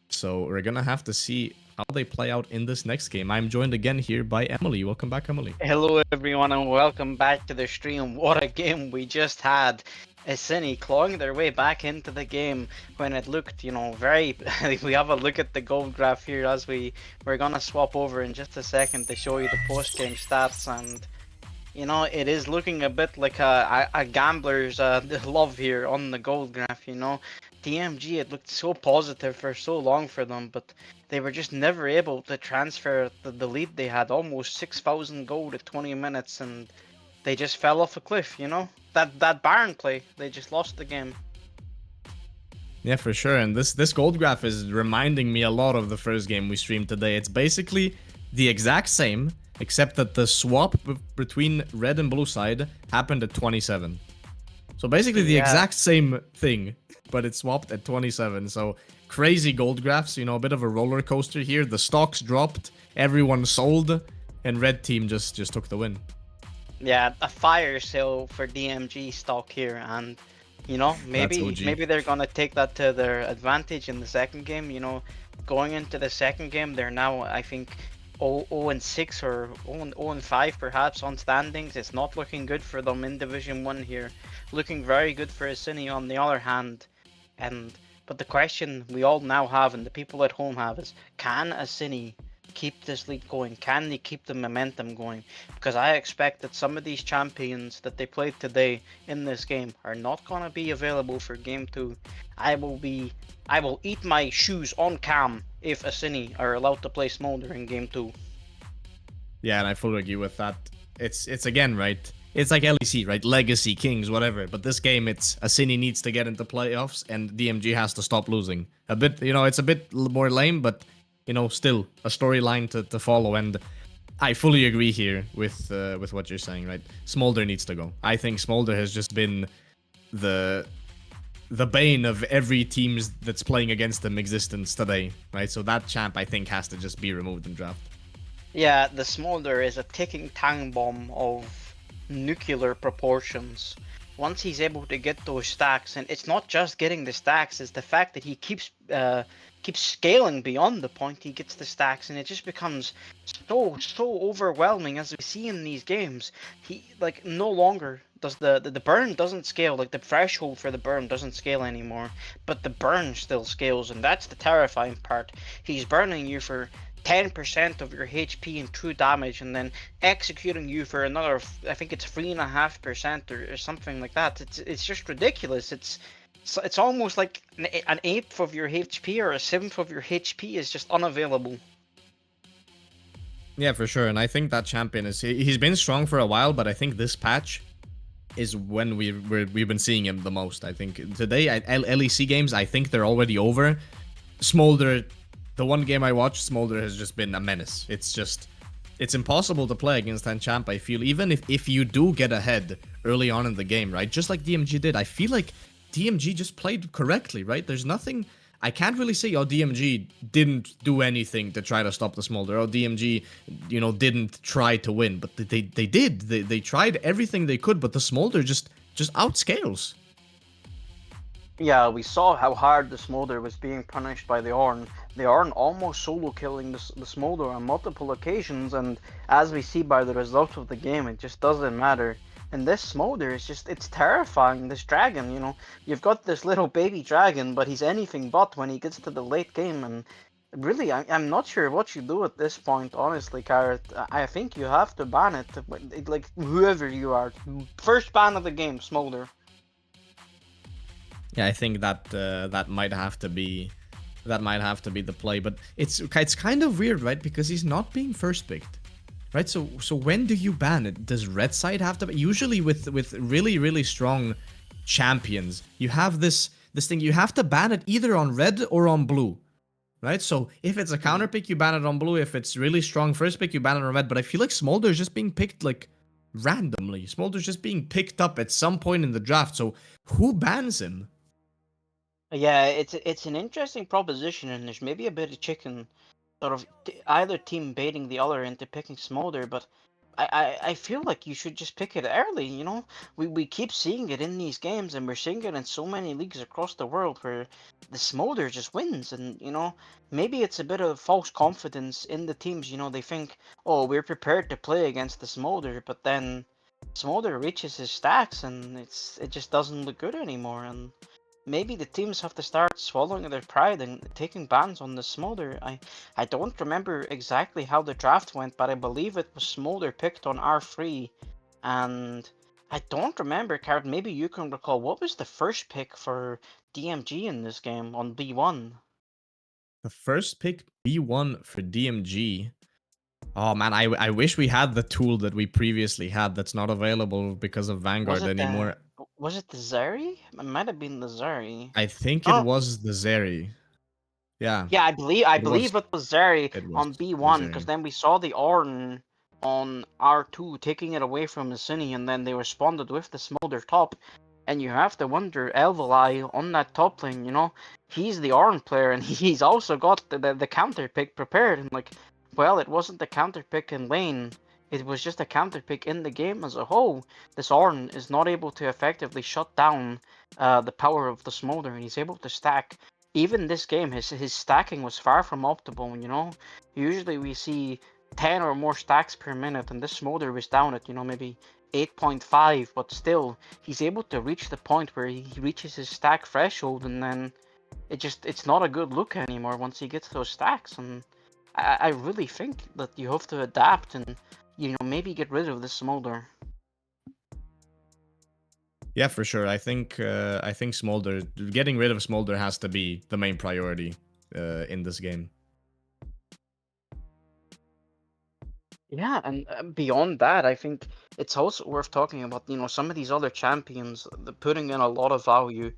So we're gonna have to see how they play out in this next game. I'm joined again here by Emily. Welcome back, Emily. Hello everyone and welcome back to the stream. What a game we just had. Asini clawing their way back into the game when it looked, you know, very... We have a look at the gold graph here as we're gonna swap over in just a second to show you the post-game stats, and you know, it is looking a bit like a gambler's love here on the gold graph, you know. DMG, it looked so positive for so long for them, but they were just never able to transfer the lead they had, almost 6,000 gold at 20 minutes, and they just fell off a cliff, you know? That Baron play, they just lost the game. Yeah, for sure, and this gold graph is reminding me a lot of the first game we streamed today. It's basically the exact same, except that the swap between red and blue side happened at 27. So basically the exact same thing, but it swapped at 27. So crazy gold graphs, you know, a bit of a roller coaster here. The stocks dropped, everyone sold, and red team just took the win. Yeah, a fire sale for DMG stock here, and you know, maybe they're gonna take that to their advantage in the second game. You know, going into the second game, they're now, I think, 0-6 or 0-5 perhaps on standings. It's not looking good for them in Division 1 here. Looking very good for Asini on the other hand. But the question we all now have and the people at home have is, can Asini keep this league going? Can they keep the momentum going? Because I expect that some of these champions that they played today in this game are not going to be available for game 2. I will eat my shoes on cam if Asini are allowed to play Smolder in game 2. Yeah, and I fully agree with that. It's again, right? It's like LEC, right? Legacy, Kings, whatever. But this game, it's Asini needs to get into playoffs, and DMG has to stop losing. A bit, it's a bit more lame, but still a storyline to follow. And I fully agree here with what you're saying, right? Smolder needs to go. I think Smolder has just been the bane of every team's that's playing against them existence today, right? So that champ, I think, has to just be removed in draft. Yeah, the Smolder is a ticking time bomb of nuclear proportions. Once he's able to get those stacks, and it's not just getting the stacks, it's the fact that he keeps scaling beyond the point he gets the stacks, and it just becomes so overwhelming as we see in these games. He no longer does the burn doesn't scale, like the threshold for the burn doesn't scale anymore, but the burn still scales, and that's the terrifying part. He's burning you for 10% of your HP and true damage, and then executing you for another, I think it's 3.5% or something like that. It's just ridiculous. It's almost like an eighth of your HP or a seventh of your HP is just unavailable. Yeah, for sure. And I think that champion he's been strong for a while, but I think this patch is when we've been seeing him the most. I think today at LEC games, I think they're already over. Smolder, the one game I watched, Smolder has just been a menace. It's impossible to play against that champ, I feel. Even if you do get ahead early on in the game, right? Just like DMG did, I feel like DMG just played correctly, right? There's nothing... I can't really say, DMG didn't do anything to try to stop the Smolder. DMG, didn't try to win. But they did. They tried everything they could, but the Smolder just outscales. Yeah, we saw how hard the Smolder was being punished by the Ornn. The Ornn almost solo killing the Smolder on multiple occasions, and as we see by the result of the game, it just doesn't matter. And this Smolder is it's terrifying, this dragon, You've got this little baby dragon, but he's anything but when he gets to the late game, and really, I'm not sure what you do at this point, honestly, Carrot. I think you have to ban it, like, whoever you are. First ban of the game, Smolder. Yeah, I think that might have to be the play, but it's kind of weird, right? Because he's not being first picked, right? So when do you ban it? Does red side have to? Usually with really strong champions, you have this thing. You have to ban it either on red or on blue, right? So if it's a counter pick, you ban it on blue. If it's really strong first pick, you ban it on red. But I feel like Smolder is just being picked like randomly. Smolder's just being picked up at some point in the draft. So who bans him? Yeah, it's an interesting proposition, and there's maybe a bit of chicken, sort of either team baiting the other into picking Smolder, but I feel like you should just pick it early, We keep seeing it in these games, and we're seeing it in so many leagues across the world where the Smolder just wins, and maybe it's a bit of false confidence in the teams, they think, oh, we're prepared to play against the Smolder, but then Smolder reaches his stacks, and it just doesn't look good anymore, and maybe the teams have to start swallowing their pride and taking bans on the Smolder. I don't remember exactly how the draft went, but I believe it was Smolder picked on R3. And I don't remember, Card, maybe you can recall, what was the first pick for DMG in this game on B1? The first pick, B1 for DMG. Oh man, I wish we had the tool that we previously had that's not available because of Vanguard anymore. Was it the Zeri? It might have been the Zeri. I think it was the Zeri. Yeah. Yeah, I believe it was Zeri It was on the B1, because Zeri. then we saw the Ornn on R2 taking it away from Asini, and then they responded with the Smolder top. And you have to wonder, Elvalai on that top lane, he's the Ornn player, and he's also got the counter pick prepared. And well, it wasn't the counter pick in lane, it was just a counter pick in the game as a whole. This Ornn is not able to effectively shut down the power of the Smolder, and he's able to stack. Even this game, his stacking was far from optimal, Usually we see 10 or more stacks per minute, and this Smolder was down at, you know, maybe 8.5, but still, he's able to reach the point where he reaches his stack threshold, and then it's not a good look anymore once he gets those stacks. And I really think that you have to adapt and, you know, maybe get rid of the Smolder. Yeah, for sure. I think Smolder, getting rid of Smolder has to be the main priority in this game. Yeah, and beyond that, I think it's also worth talking about, you know, some of these other champions, putting in a lot of value.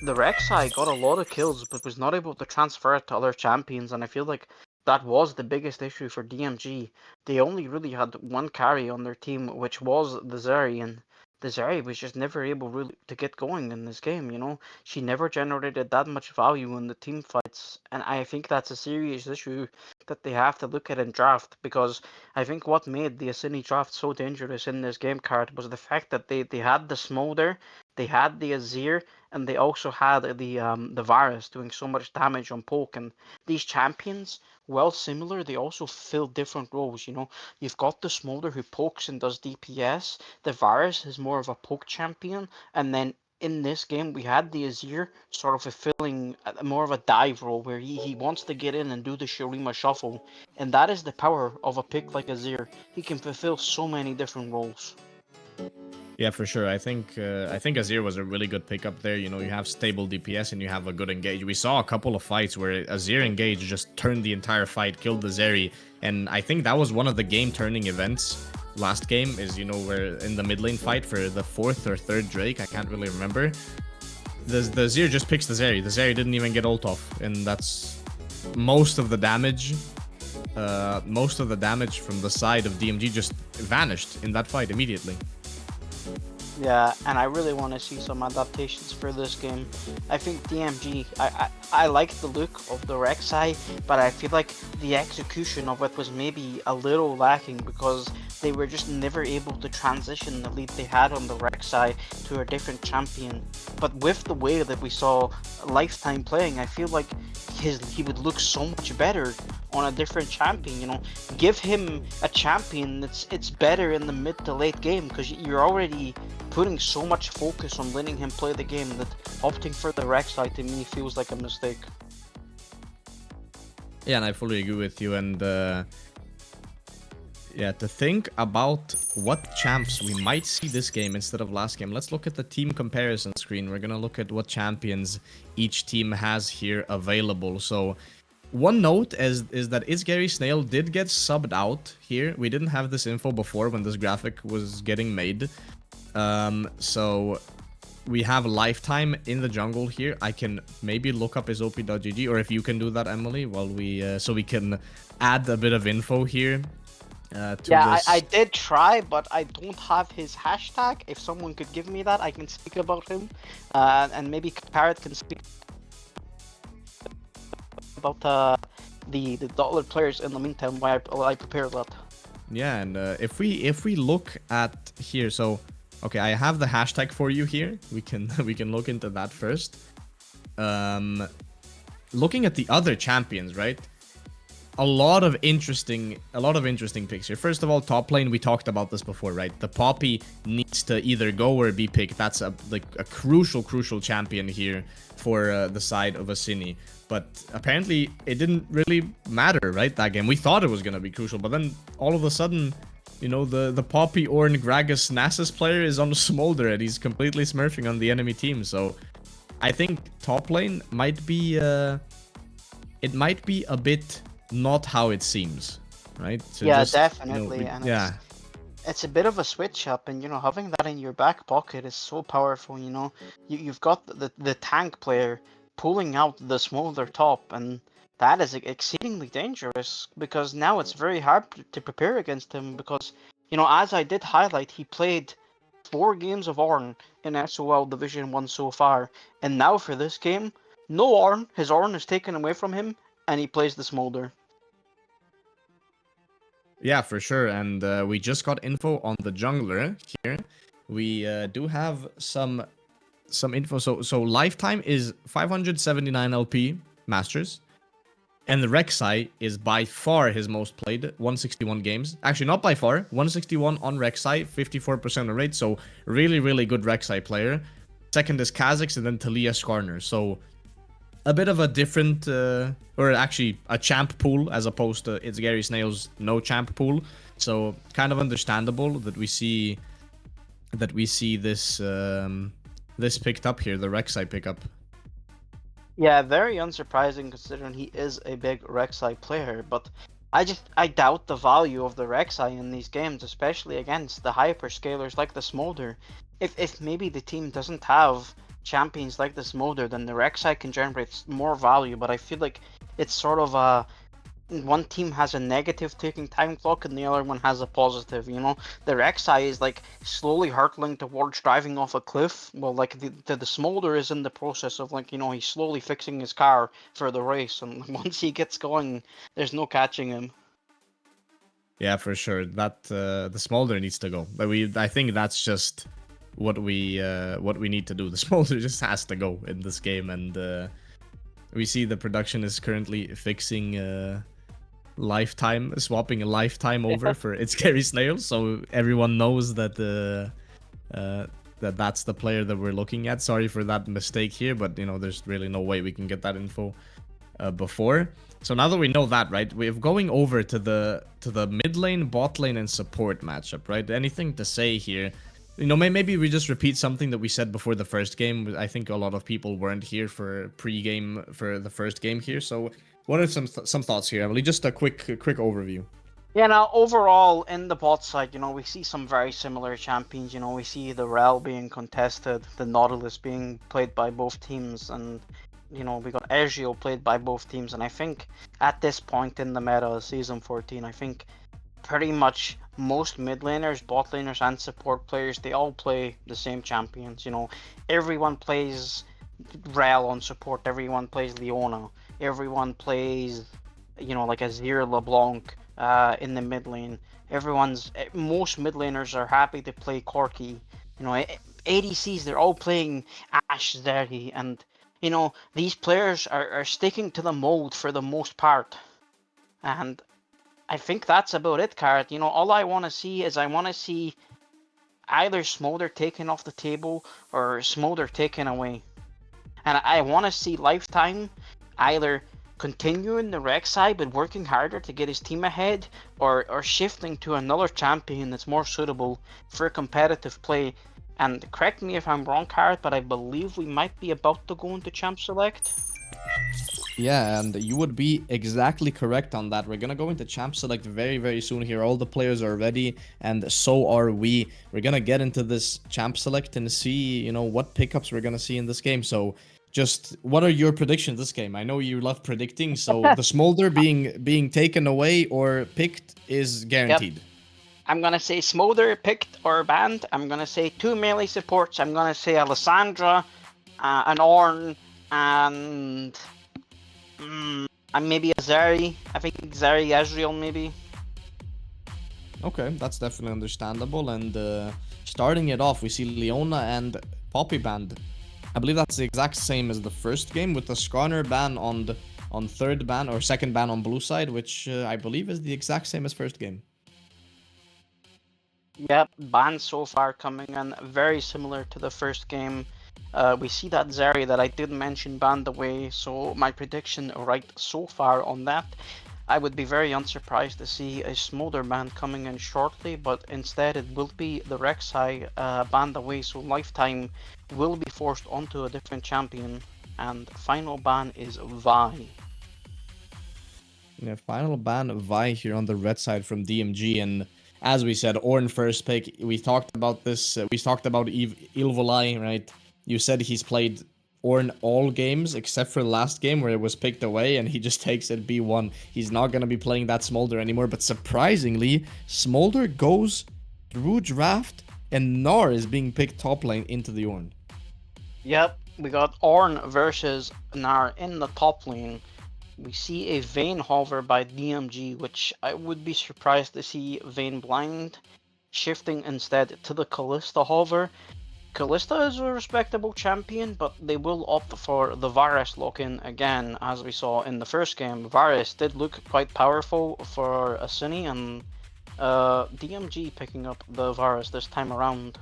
The Rek'Sai got a lot of kills, but was not able to transfer it to other champions, and I feel like that was the biggest issue for DMG. They only really had one carry on their team, which was the Zeri, and the Zeri was just never able really to get going in this game, you know? She never generated that much value in the team fights, and I think that's a serious issue that they have to look at in draft, because I think what made the Asini draft so dangerous in this game card was the fact that they had the Smolder, they had the Azir, and they also had the Varus doing so much damage on poke. And these champions, well similar, they also fill different roles. You know, you've got the Smolder who pokes and does DPS. The Varus is more of a poke champion, and then in this game we had the Azir sort of fulfilling more of a dive role where he wants to get in and do the Shurima shuffle, and that is the power of a pick like Azir. He can fulfill so many different roles. Yeah, for sure. I think Azir was a really good pickup there. You know, you have stable DPS and you have a good engage. We saw a couple of fights where Azir engage just turned the entire fight, killed the Zeri, and I think that was one of the game-turning events last game. Is, you know, where in the mid lane fight for the 4th or 3rd Drake, I can't really remember. The Azir just picks the Zeri. The Zeri didn't even get ult off, and that's most of the damage. Most of the damage from the side of DMG just vanished in that fight immediately. Yeah, and I really want to see some adaptations for this game. I think DMG, I like the look of the Rek'Sai, but I feel like the execution of it was maybe a little lacking because they were just never able to transition the lead they had on the Rek'Sai to a different champion. But with the way that we saw Lifetime playing, I feel like he would look so much better on a different champion. You know, give him a champion it's better in the mid to late game, because you're already putting so much focus on letting him play the game that opting for the Rek'Sai to me feels like a mistake. Yeah, and I fully agree with you. And yeah, to think about what champs we might see this game instead of last game, let's look at the team comparison screen. We're gonna look at what champions each team has here available. So one note is that Gary Snail did get subbed out here. We didn't have this info before when this graphic was getting made. So we have Lifetime in the jungle here. I can maybe look up his op.gg, or if you can do that, Emily, while we so we can add a bit of info here. Yeah, I did try, but I don't have his hashtag. If someone could give me that, I can speak about him, and maybe Parrot can speak about the dollar players in the meantime while I prepare that. Yeah, and if we look at here, so okay, I have the hashtag for you here. We can look into that first. Looking at the other champions, right? A lot of interesting picks here. First of all, top lane, we talked about this before, right? The Poppy needs to either go or be picked. That's a crucial champion here for the side of Asini. But apparently it didn't really matter, right? That game, we thought it was gonna be crucial, but then all of a sudden, you know, the Poppy Ornn Gragas Nasus player is on the Smolder and he's completely smurfing on the enemy team. So I think top lane might be it might be a bit not how it seems, right? So yeah, just, definitely. you know, And yeah, it's a bit of a switch up, and you know, having that in your back pocket is so powerful. You know, you've got the tank player pulling out the Smolder top, and that is exceedingly dangerous because now it's very hard to prepare against him, because, you know, as I did highlight, he played 4 games of Ornn in SOL Division 1 so far, and now for this game, no Ornn, his Ornn is taken away from him, and he plays the Smolder. yeah, for sure. And we just got info on the jungler here. We do have some info. So Lifetime is 579 LP Masters. And the Rek'Sai is by far his most played, 161 games. Actually, not by far, 161 on Rek'Sai, 54% rate, so really, really good Rek'Sai player. Second is Kha'Zix, and then Talia Skarner. So a bit of a different, or actually a champ pool, as opposed to It's Gary Snail's no champ pool. So kind of understandable that we see this this picked up here, the Rek'Sai pickup. Yeah, very unsurprising considering he is a big Rek'Sai player, but I doubt the value of the Rek'Sai in these games, especially against the hyperscalers like the Smolder. If maybe the team doesn't have champions like the Smolder, then the Rek'Sai can generate more value, but I feel like it's sort of a one team has a negative ticking time clock and the other one has a positive, you know. The Rek'Sai is like slowly hurtling towards driving off a cliff. Well, like the Smolder is in the process of, like, you know, he's slowly fixing his car for the race, and once he gets going, there's no catching him. Yeah, for sure. That the Smolder needs to go. But I think that's just what we need to do. The Smolder just has to go in this game, and we see the production is currently fixing lifetime, swapping a lifetime over for It's Scary Snail, so everyone knows that that's the player that we're looking at. Sorry for that mistake here, but you know, there's really no way we can get that info before. So now that we know that, right, we're going over to the mid lane, bot lane, and support matchup, right? Anything to say here? You know, maybe we just repeat something that we said before the first game. I think a lot of people weren't here for pre-game for the first game here. So what are some thoughts here, Emily? Just a quick overview. Yeah, now overall in the bot side, you know, we see some very similar champions. You know, we see the Rel being contested, the Nautilus being played by both teams, and you know, we got Ezreal played by both teams. And I think at this point in the meta, season 14, I think pretty much most mid laners, bot laners, and support players, they all play the same champions. You know, everyone plays Rel on support, everyone plays Leona, everyone plays, you know, like a Azir LeBlanc in the mid lane. Most mid laners are happy to play Corki. You know, ADCs, they're all playing Ashe, Zeri, and you know, these players are sticking to the mold for the most part. And I think that's about it, Carrot. You know, all I want to see is either Smolder taken off the table or Smolder taken away. And I want to see Lifetime either continuing the Rek'Sai but working harder to get his team ahead, or shifting to another champion that's more suitable for competitive play. And correct me if I'm wrong, Carrot, but I believe we might be about to go into Champ Select. Yeah, and you would be exactly correct on that. We're gonna go into Champ Select very, very soon here. All the players are ready, and so are we. We're gonna get into this Champ Select and see, you know, what pickups we're gonna see in this game. So, just what are your predictions this game? I know you love predicting, so the Smolder being taken away or picked is guaranteed. Yep. I'm gonna say Smolder picked or banned. I'm gonna say 2 melee supports. I'm gonna say Alessandra, an Ornn, and maybe a Zeri. I think Zeri, Ezreal, maybe. Okay, that's definitely understandable. And starting it off, we see Leona and Poppy banned. I believe that's the exact same as the first game, with the Skarner ban on third ban or second ban on blue side, which I believe is the exact same as first game. Yep, bans so far coming in very similar to the first game. We see that Zeri that I did mention banned away, so my prediction right so far on that. I would be very unsurprised to see a Smolder ban coming in shortly, but instead it will be the Rek'Sai banned away, so Lifetime will be forced onto a different champion, and final ban is Vi. Yeah, final ban Vi here on the red side from DMG, and as we said, Ornn first pick. We talked about this. We talked about Ilvolai, right? You said he's played Ornn all games except for the last game where it was picked away, and he just takes it B1. He's not gonna be playing that Smolder anymore. But surprisingly, Smolder goes through draft, and Gnar is being picked top lane into the Ornn. Yep, we got Ornn versus Gnar in the top lane. We see a Vayne hover by DMG, which I would be surprised to see Vayne blind, shifting instead to the Kalista hover. Kalista is a respectable champion, but they will opt for the Varus lock-in again, as we saw in the first game. Varus did look quite powerful for Asini, and DMG picking up the Varus this time around.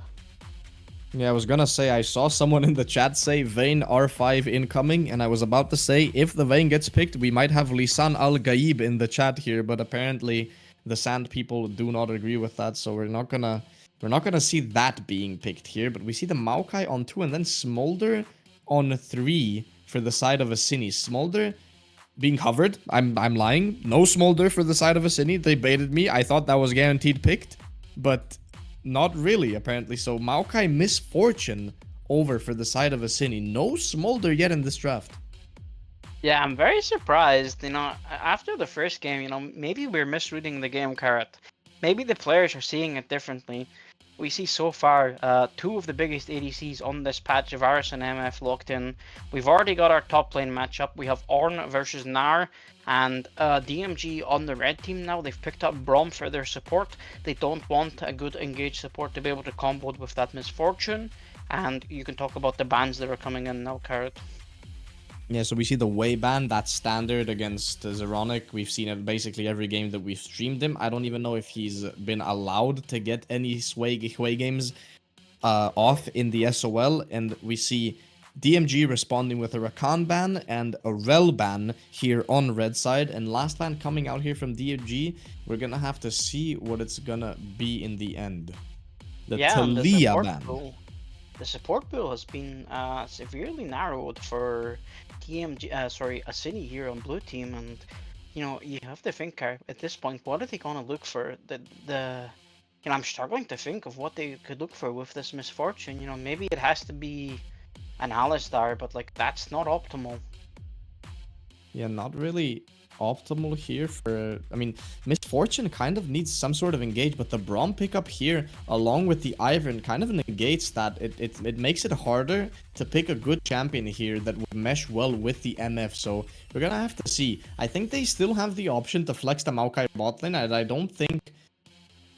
Yeah, I was gonna say, I saw someone in the chat say Vayne R5 incoming, and I was about to say, if the Vayne gets picked, we might have Lisan Al-Gaib in the chat here, but apparently the Sand people do not agree with that, so we're not gonna see that being picked here, but we see the Maokai on 2 and then Smolder on 3 for the side of Asini. Smolder being covered. I'm lying. No Smolder for the side of Asini. They baited me. I thought that was guaranteed picked, but not really, apparently. So Maokai Misfortune over for the side of Asini. No Smolder yet in this draft. Yeah, I'm very surprised. After the first game, maybe we're misreading the game, Carrot. Maybe the players are seeing it differently. We see so far 2 of the biggest ADCs on this patch, Varus and MF locked in. We've already got our top lane matchup. We have Ornn versus Gnar, and DMG on the red team now. They've picked up Braum for their support. They don't want a good engaged support to be able to combo with that Misfortune. And you can talk about the bans that are coming in now, Carrot. Yeah, so we see the Wei ban, that's standard against Zeronic. We've seen it basically every game that we've streamed him. I don't even know if he's been allowed to get any Sway games off in the SOL. And we see DMG responding with a Rakan ban and a Rel ban here on red side. And last ban coming out here from DMG, we're gonna have to see what it's gonna be in the end. The Talia ban. The support pool has been severely narrowed for DMG, Asini here on blue team, and you have to think at this point, what are they gonna look for? I'm struggling to think of what they could look for with this Misfortune. Maybe it has to be an Alistar, but like that's not optimal. Yeah, not really optimal here for, I mean, Misfortune kind of needs some sort of engage, but the Braum pickup here along with the Ivern kind of negates that. It makes it harder to pick a good champion here that would mesh well with the MF, so we're gonna have to see. I think they still have the option to flex the Maokai bot lane, and I don't think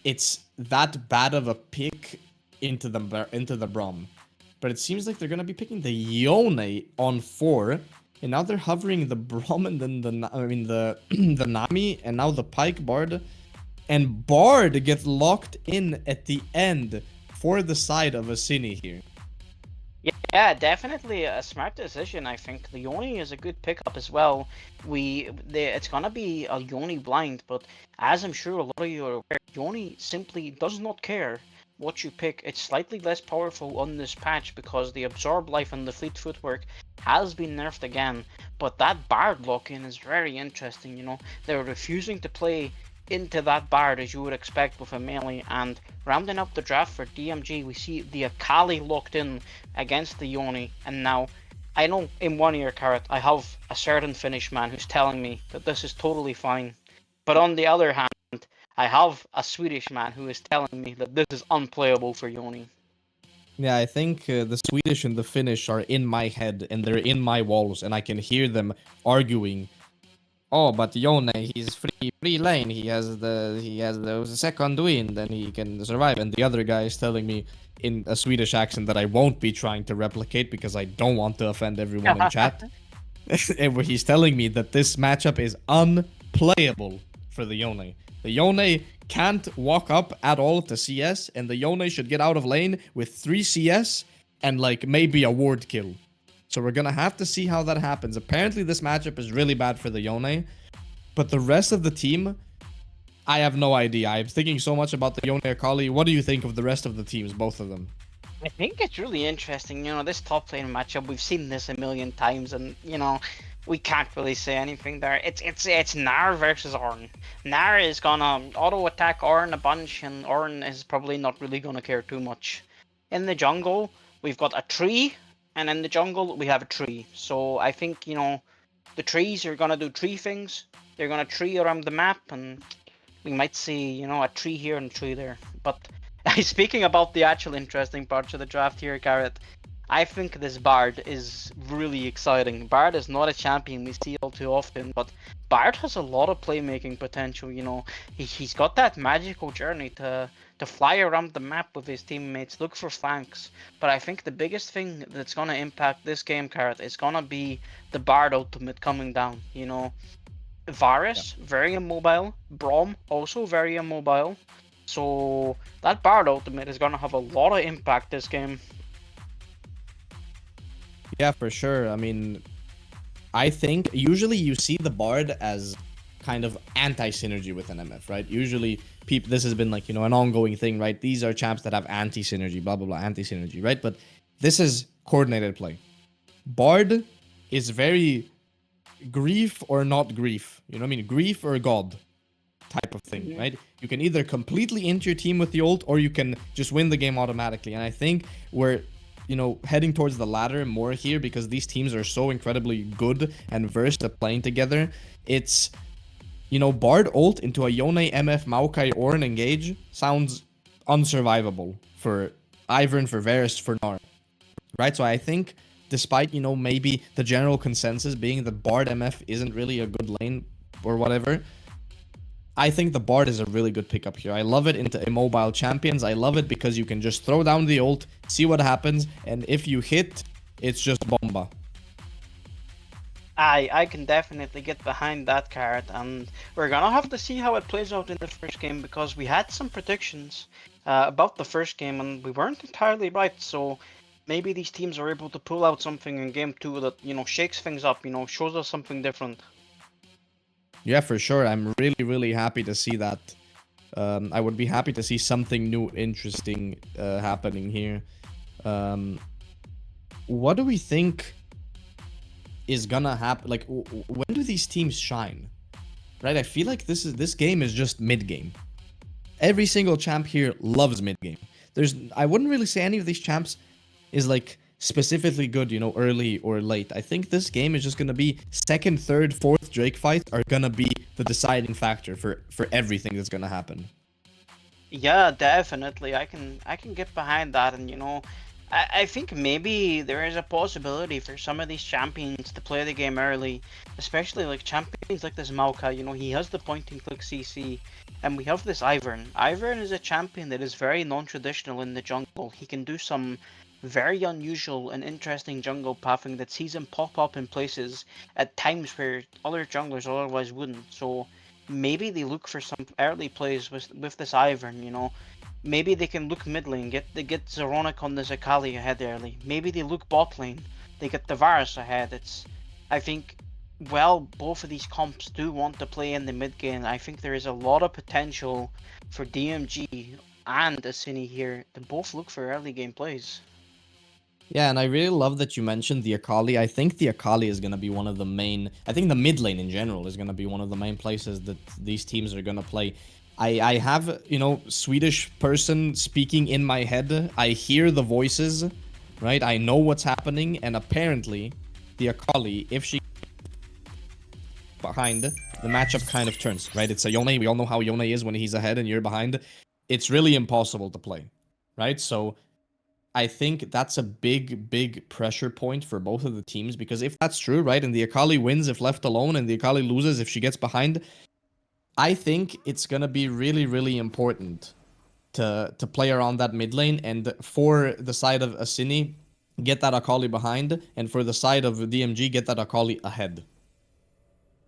it's that bad of a pick into the Braum, but it seems like they're gonna be picking the Yone on 4. And now they're hovering the Braum and then the Nami, and now the Pyke Bard. And Bard gets locked in at the end for the side of Asini here. Yeah, definitely a smart decision. I think the Yone is a good pickup as well. It's gonna be a Yone blind, but as I'm sure a lot of you are aware, Yone simply does not care what you pick. It's slightly less powerful on this patch because the Absorb Life and the Fleet Footwork has been nerfed again, but that Bard lock-in is very interesting. They're refusing to play into that Bard as you would expect with a melee, and rounding up the draft for DMG, we see the Akali locked in against the Yone, and now I know in one ear, Carrot, I have a certain Finnish man who's telling me that this is totally fine, but on the other hand, I have a Swedish man who is telling me that this is unplayable for Yone. Yeah, I think the Swedish and the Finnish are in my head, and they're in my walls, and I can hear them arguing. Oh, but Yone, he's free lane. He has the second wind, and he can survive. And the other guy is telling me in a Swedish accent that I won't be trying to replicate because I don't want to offend everyone in chat. And he's telling me that this matchup is unplayable for the Yone. The Yone can't walk up at all to CS, and the Yone should get out of lane with 3 CS and like maybe a ward kill. So we're gonna have to see how that happens. Apparently this matchup is really bad for the Yone, but the rest of the team, I have no idea. I'm thinking so much about the Yone Akali. What do you think of the rest of the teams, both of them? I think it's really interesting. This top lane matchup, we've seen this a million times, and we can't really say anything there. It's Gnar versus Ornn. Gnar is gonna auto attack Ornn a bunch, and Ornn is probably not really gonna care too much. In the jungle, we've got a tree, and in the jungle we have a tree. So I think the trees are gonna do tree things. They're gonna tree around the map, and we might see a tree here and a tree there. But speaking about the actual interesting parts of the draft here, Garrett, I think this Bard is really exciting. Bard is not a champion we see all too often, but Bard has a lot of playmaking potential. You know, he's got that magical journey to fly around the map with his teammates, look for flanks. But I think the biggest thing that's gonna impact this game, Carrot, is gonna be the Bard ultimate coming down. You know, Varus very immobile, Braum also very immobile. So that Bard ultimate is gonna have a lot of impact this game. Yeah, for sure. I mean, I think usually you see the Bard as kind of anti-synergy with an MF, right? Usually people, this has been like, you know, an ongoing thing, right? These are champs that have anti-synergy, blah, blah, blah, anti-synergy, right? But this is coordinated play. Bard is very grief or not grief. You know what I mean? Grief or God type of thing, right? You can either completely int your team with the ult or you can just win the game automatically. And I think we're, you know, heading towards the latter more here because these teams are so incredibly good and versed at playing together. It's, you know, Bard ult into a Yone, MF, Maokai, or an engage sounds unsurvivable for Ivern, for Varus, for Gnar, right? So I think despite, you know, maybe the general consensus being that Bard MF isn't really a good lane or whatever, I think the Bard is a really good pickup here. I love it into immobile champions. I love it because you can just throw down the ult, see what happens, and if you hit, it's just bomba. I can definitely get behind that Carrot, and we're gonna have to see how it plays out in the first game because we had some predictions about the first game and we weren't entirely right. So maybe these teams are able to pull out something in game 2 that, you know, shakes things up, you know, shows us something different. Yeah, for sure. I'm really, really happy to see that. I would be happy to see something new, interesting happening here. What do we think is gonna happen? Like, when do these teams shine? Right? I feel like this game is just mid game. Every single champ here loves mid game. I wouldn't really say any of these champs is like specifically good, you know, early or late. I think this game is just gonna be second, third, fourth Drake fights are gonna be the deciding factor for everything that's gonna happen. Yeah, definitely. I can get behind that, and you know, I think maybe there is a possibility for some of these champions to play the game early, especially like champions like this Maokai. You know, he has the point and click CC, and we have this Ivern. Ivern is a champion that is very non-traditional in the jungle. He can do some very unusual and interesting jungle pathing that sees him pop up in places at times where other junglers otherwise wouldn't. So maybe they look for some early plays with this Ivern, you know. Maybe they can look mid lane, get Zeronic on this Akali ahead early. Maybe they look bot lane, they get the Varus ahead. I think, well, both of these comps do want to play in the mid game. I think there is a lot of potential for DMG and Asini here to both look for early game plays. Yeah, and I really love that you mentioned the Akali. I think the Akali is going to be one of the main... I think the mid lane in general is going to be one of the main places that these teams are going to play. I have, you know, Swedish person speaking in my head. I hear the voices, right? I know what's happening, and apparently the Akali, if she behind, the matchup kind of turns, right? It's a Yone. We all know how Yone is when he's ahead and you're behind. It's really impossible to play, right? So I think that's a big, big pressure point for both of the teams, because if that's true, right, and the Akali wins if left alone and the Akali loses if she gets behind, I think it's going to be really, really important to play around that mid lane, and for the side of Asini, get that Akali behind, and for the side of DMG, get that Akali ahead.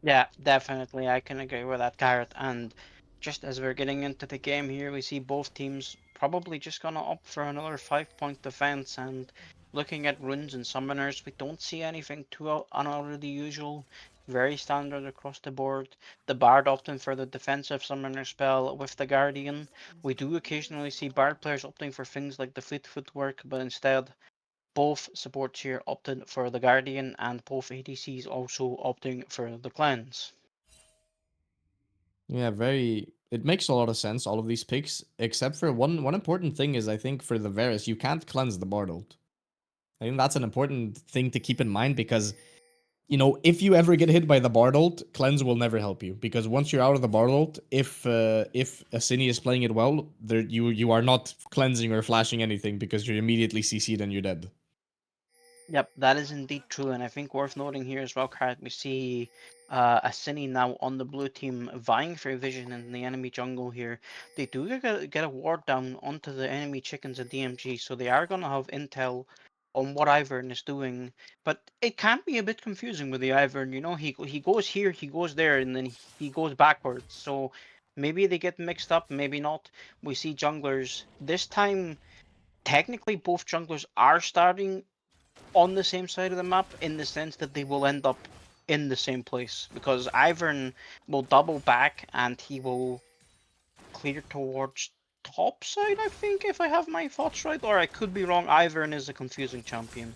Yeah, definitely. I can agree with that, Garrett. And just as we're getting into the game here, we see both teams probably just gonna opt for another 5-point defense. And looking at runes and summoners, we don't see anything too out of the usual. Very standard across the board. The Bard opting for the defensive summoner spell with the Guardian. We do occasionally see Bard players opting for things like the Fleet Footwork, but instead both supports here opted for the Guardian, and both ADCs also opting for the Cleanse. Yeah, very. It makes a lot of sense, all of these picks, except for one important thing is, I think, for the Varus, you can't cleanse the Bard ult. I think that's an important thing to keep in mind, because, you know, if you ever get hit by the Bard ult, cleanse will never help you, because once you're out of the Bard ult, if Asini is playing it well, you are not cleansing or flashing anything, because you're immediately CC'd and you're dead. Yep, that is indeed true, and I think worth noting here as well, Karat, we see Asini now on the blue team vying for vision in the enemy jungle here. They do get a ward down onto the enemy chickens at DMG, so they are going to have intel on what Ivern is doing. But it can be a bit confusing with the Ivern, you know, he goes here, he goes there, and then he goes backwards. So maybe they get mixed up, maybe not. We see junglers. This time, technically both junglers are starting on the same side of the map in the sense that they will end up in the same place because Ivern will double back and he will clear towards top side, I think, if I have my thoughts right, or I could be wrong. Ivern is a confusing champion.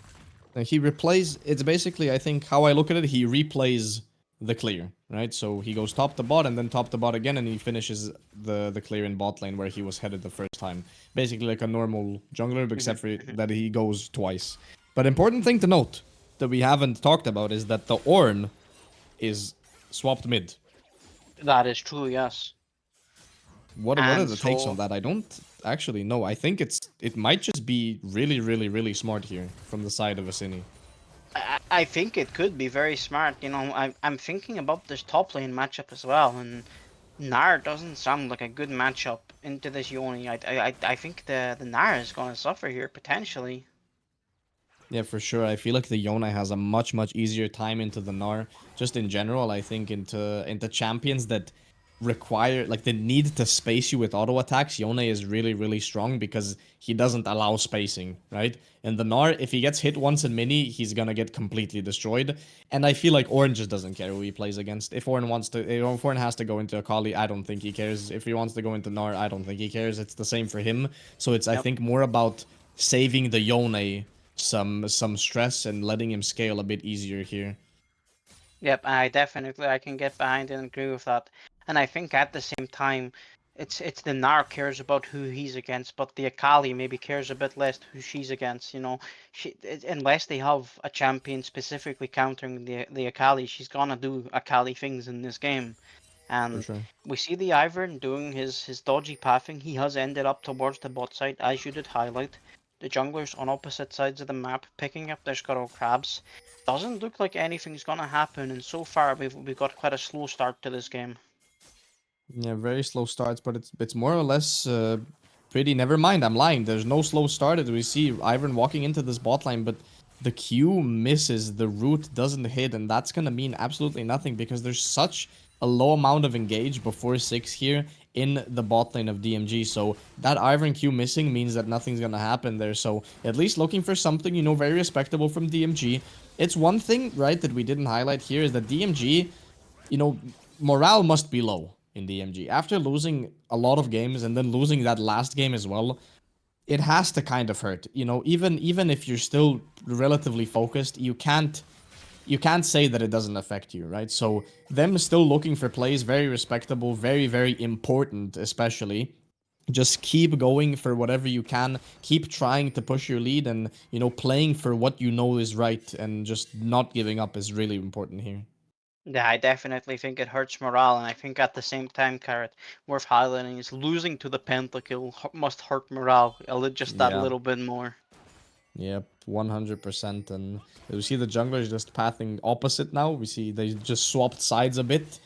He replays. It's basically, I think, how I look at it. He replays the clear, right? So he goes top to bot and then top to bot again, and he finishes the clear in bot lane where he was headed the first time. Basically, like a normal jungler, but except for that he goes twice. But important thing to note that we haven't talked about is that the Ornn is swapped mid. That is true, yes. What are And the takes so on that? I don't actually know. I think it might just be really smart here from the side of Asini. I think it could be very smart. You know, I'm thinking about this top lane matchup as well, and Gnar doesn't sound like a good matchup into this Yoni. I think the Gnar is going to suffer here potentially. Yeah, for sure. I feel like the Yona has a much easier time into the Gnar. Just in general, I think into champions that require, like, the need to space you with auto attacks, Yone is really strong because he doesn't allow spacing, right? And the Gnar, if he gets hit once in mini, he's gonna get completely destroyed. And I feel like Ornn just doesn't care who he plays against. If Ornn has to go into Akali, I don't think he cares. If he wants to go into Gnar, I don't think he cares. It's the same for him. So it's, I Yep. think, more about saving the Yone some stress and letting him scale a bit easier here. Yep, I can get behind and agree with that. And I think at the same time, it's the Gnar cares about who he's against, but the Akali maybe cares a bit less who she's against. You know, unless they have a champion specifically countering the Akali, she's gonna do Akali things in this game. For And sure. we see the Ivern doing his dodgy pathing. He has ended up towards the bot side, as you did highlight. The junglers on opposite sides of the map picking up their scuttle crabs. Doesn't look like anything's gonna happen, and so far we've got quite a slow start to this game. Yeah, very slow starts, but it's more or less pretty. Never mind, I'm lying. There's no slow start. We see Ivern walking into this bot line, but the Q misses, the root doesn't hit, and that's gonna mean absolutely nothing because there's such a low amount of engage before 6 here in the bot lane of DMG. So that Ivern Q missing means that nothing's gonna happen there. So at least looking for something, you know, very respectable from DMG. It's one thing, right, that we didn't highlight here is that DMG, you know, morale must be low in DMG. After losing a lot of games and then losing that last game as well, it has to kind of hurt. You know, even if you're still relatively focused, you can't say that it doesn't affect you, right? So them still looking for plays, very respectable, very important, especially. Just keep going for whatever you can. Keep trying to push your lead and, you know, playing for what you know is right and just not giving up is really important here. Yeah, I definitely think it hurts morale, and I think at the same time, Carrot, worth highlighting is losing to the pentakill must hurt morale just that Yeah. little bit more. Yep, 100%. And we see the junglers just pathing opposite now. We see they just swapped sides a bit.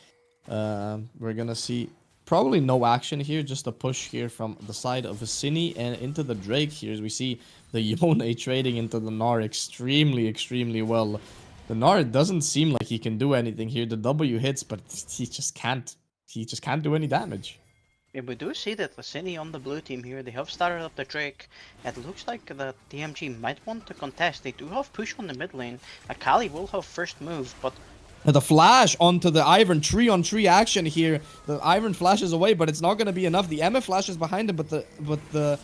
We're gonna see probably no action here, just a push here from the side of Asini and into the Drake here. As we see the Yone trading into the Gnar extremely well. The Gnar doesn't seem like he can do anything here. The W hits, but he just can't. He just can't do any damage. Yeah, we do see that Asini on the blue team here, they have started up the Drake. It looks like the DMG might want to contest. They do have push on the mid lane. Akali will have first move, but The flash onto the Ivern, 3-on-3 action here. The Ivern flashes away, but it's not going to be enough. The Emma flashes behind him, but the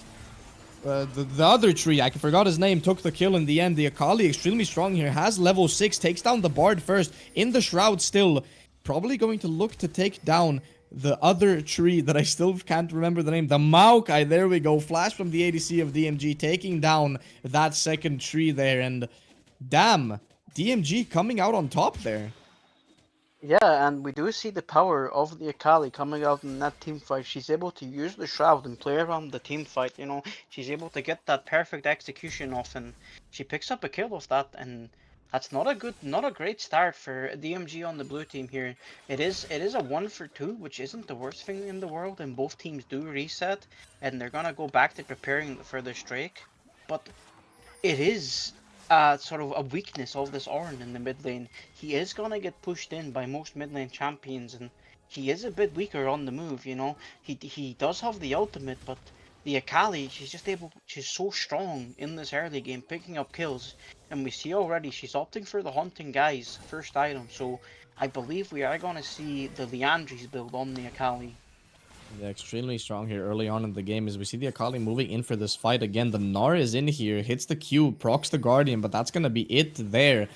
other tree, I forgot his name, took the kill in the end. The Akali, extremely strong here, has level 6, takes down the Bard first. In the Shroud still, probably going to look to take down the other tree that I still can't remember the name. The Maokai, there we go. Flash from the ADC of DMG, taking down that second tree there. And damn, DMG coming out on top there. yeah, and we do see the power of the Akali coming out in that team fight. She's able to use the Shroud and play around the team fight, you know. She's able to get that perfect execution off, and she picks up a kill off that, and that's not a great start for DMG on the blue team here. It is a 1-for-2, which isn't the worst thing in the world, and both teams do reset, and they're gonna go back to preparing for the Drake. But it is sort of a weakness of this Orin in the mid lane. He is gonna get pushed in by most mid lane champions, and he is a bit weaker on the move. You know, he does have the ultimate, but the Akali, she's so strong in this early game, picking up kills, and we see already she's opting for the Haunting Guys first item. So I believe we are gonna see the Leandries build on the Akali. Yeah, extremely strong here early on in the game as we see the Akali moving in for this fight again. The Gnar is in here, hits the Q, procs the Guardian, but that's going to be it there.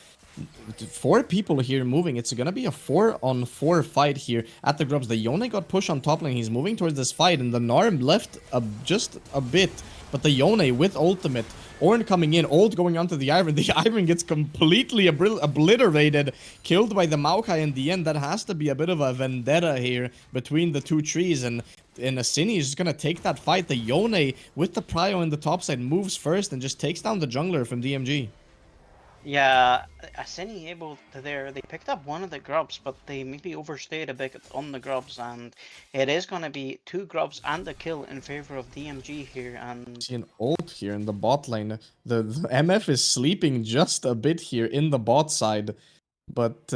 4 people here moving. It's going to be a 4-on-4 fight here at the Grubs. The Yone got pushed on top lane. He's moving towards this fight, and the Gnar left just a bit. But the Yone with ultimate. Ornn coming in, ult going onto the Ivern. The Ivern gets completely obliterated, killed by the Maokai in the end. That has to be a bit of a vendetta here between the two trees, and Asini is just going to take that fight. The Yone with the Prio in the top side moves first and just takes down the jungler from DMG. Yeah, Asini able to there. They picked up one of the grubs, but they maybe overstayed a bit on the grubs, and it is gonna be 2 grubs and a kill in favor of DMG here. And See an ult here in the bot lane. The MF is sleeping just a bit here in the bot side, but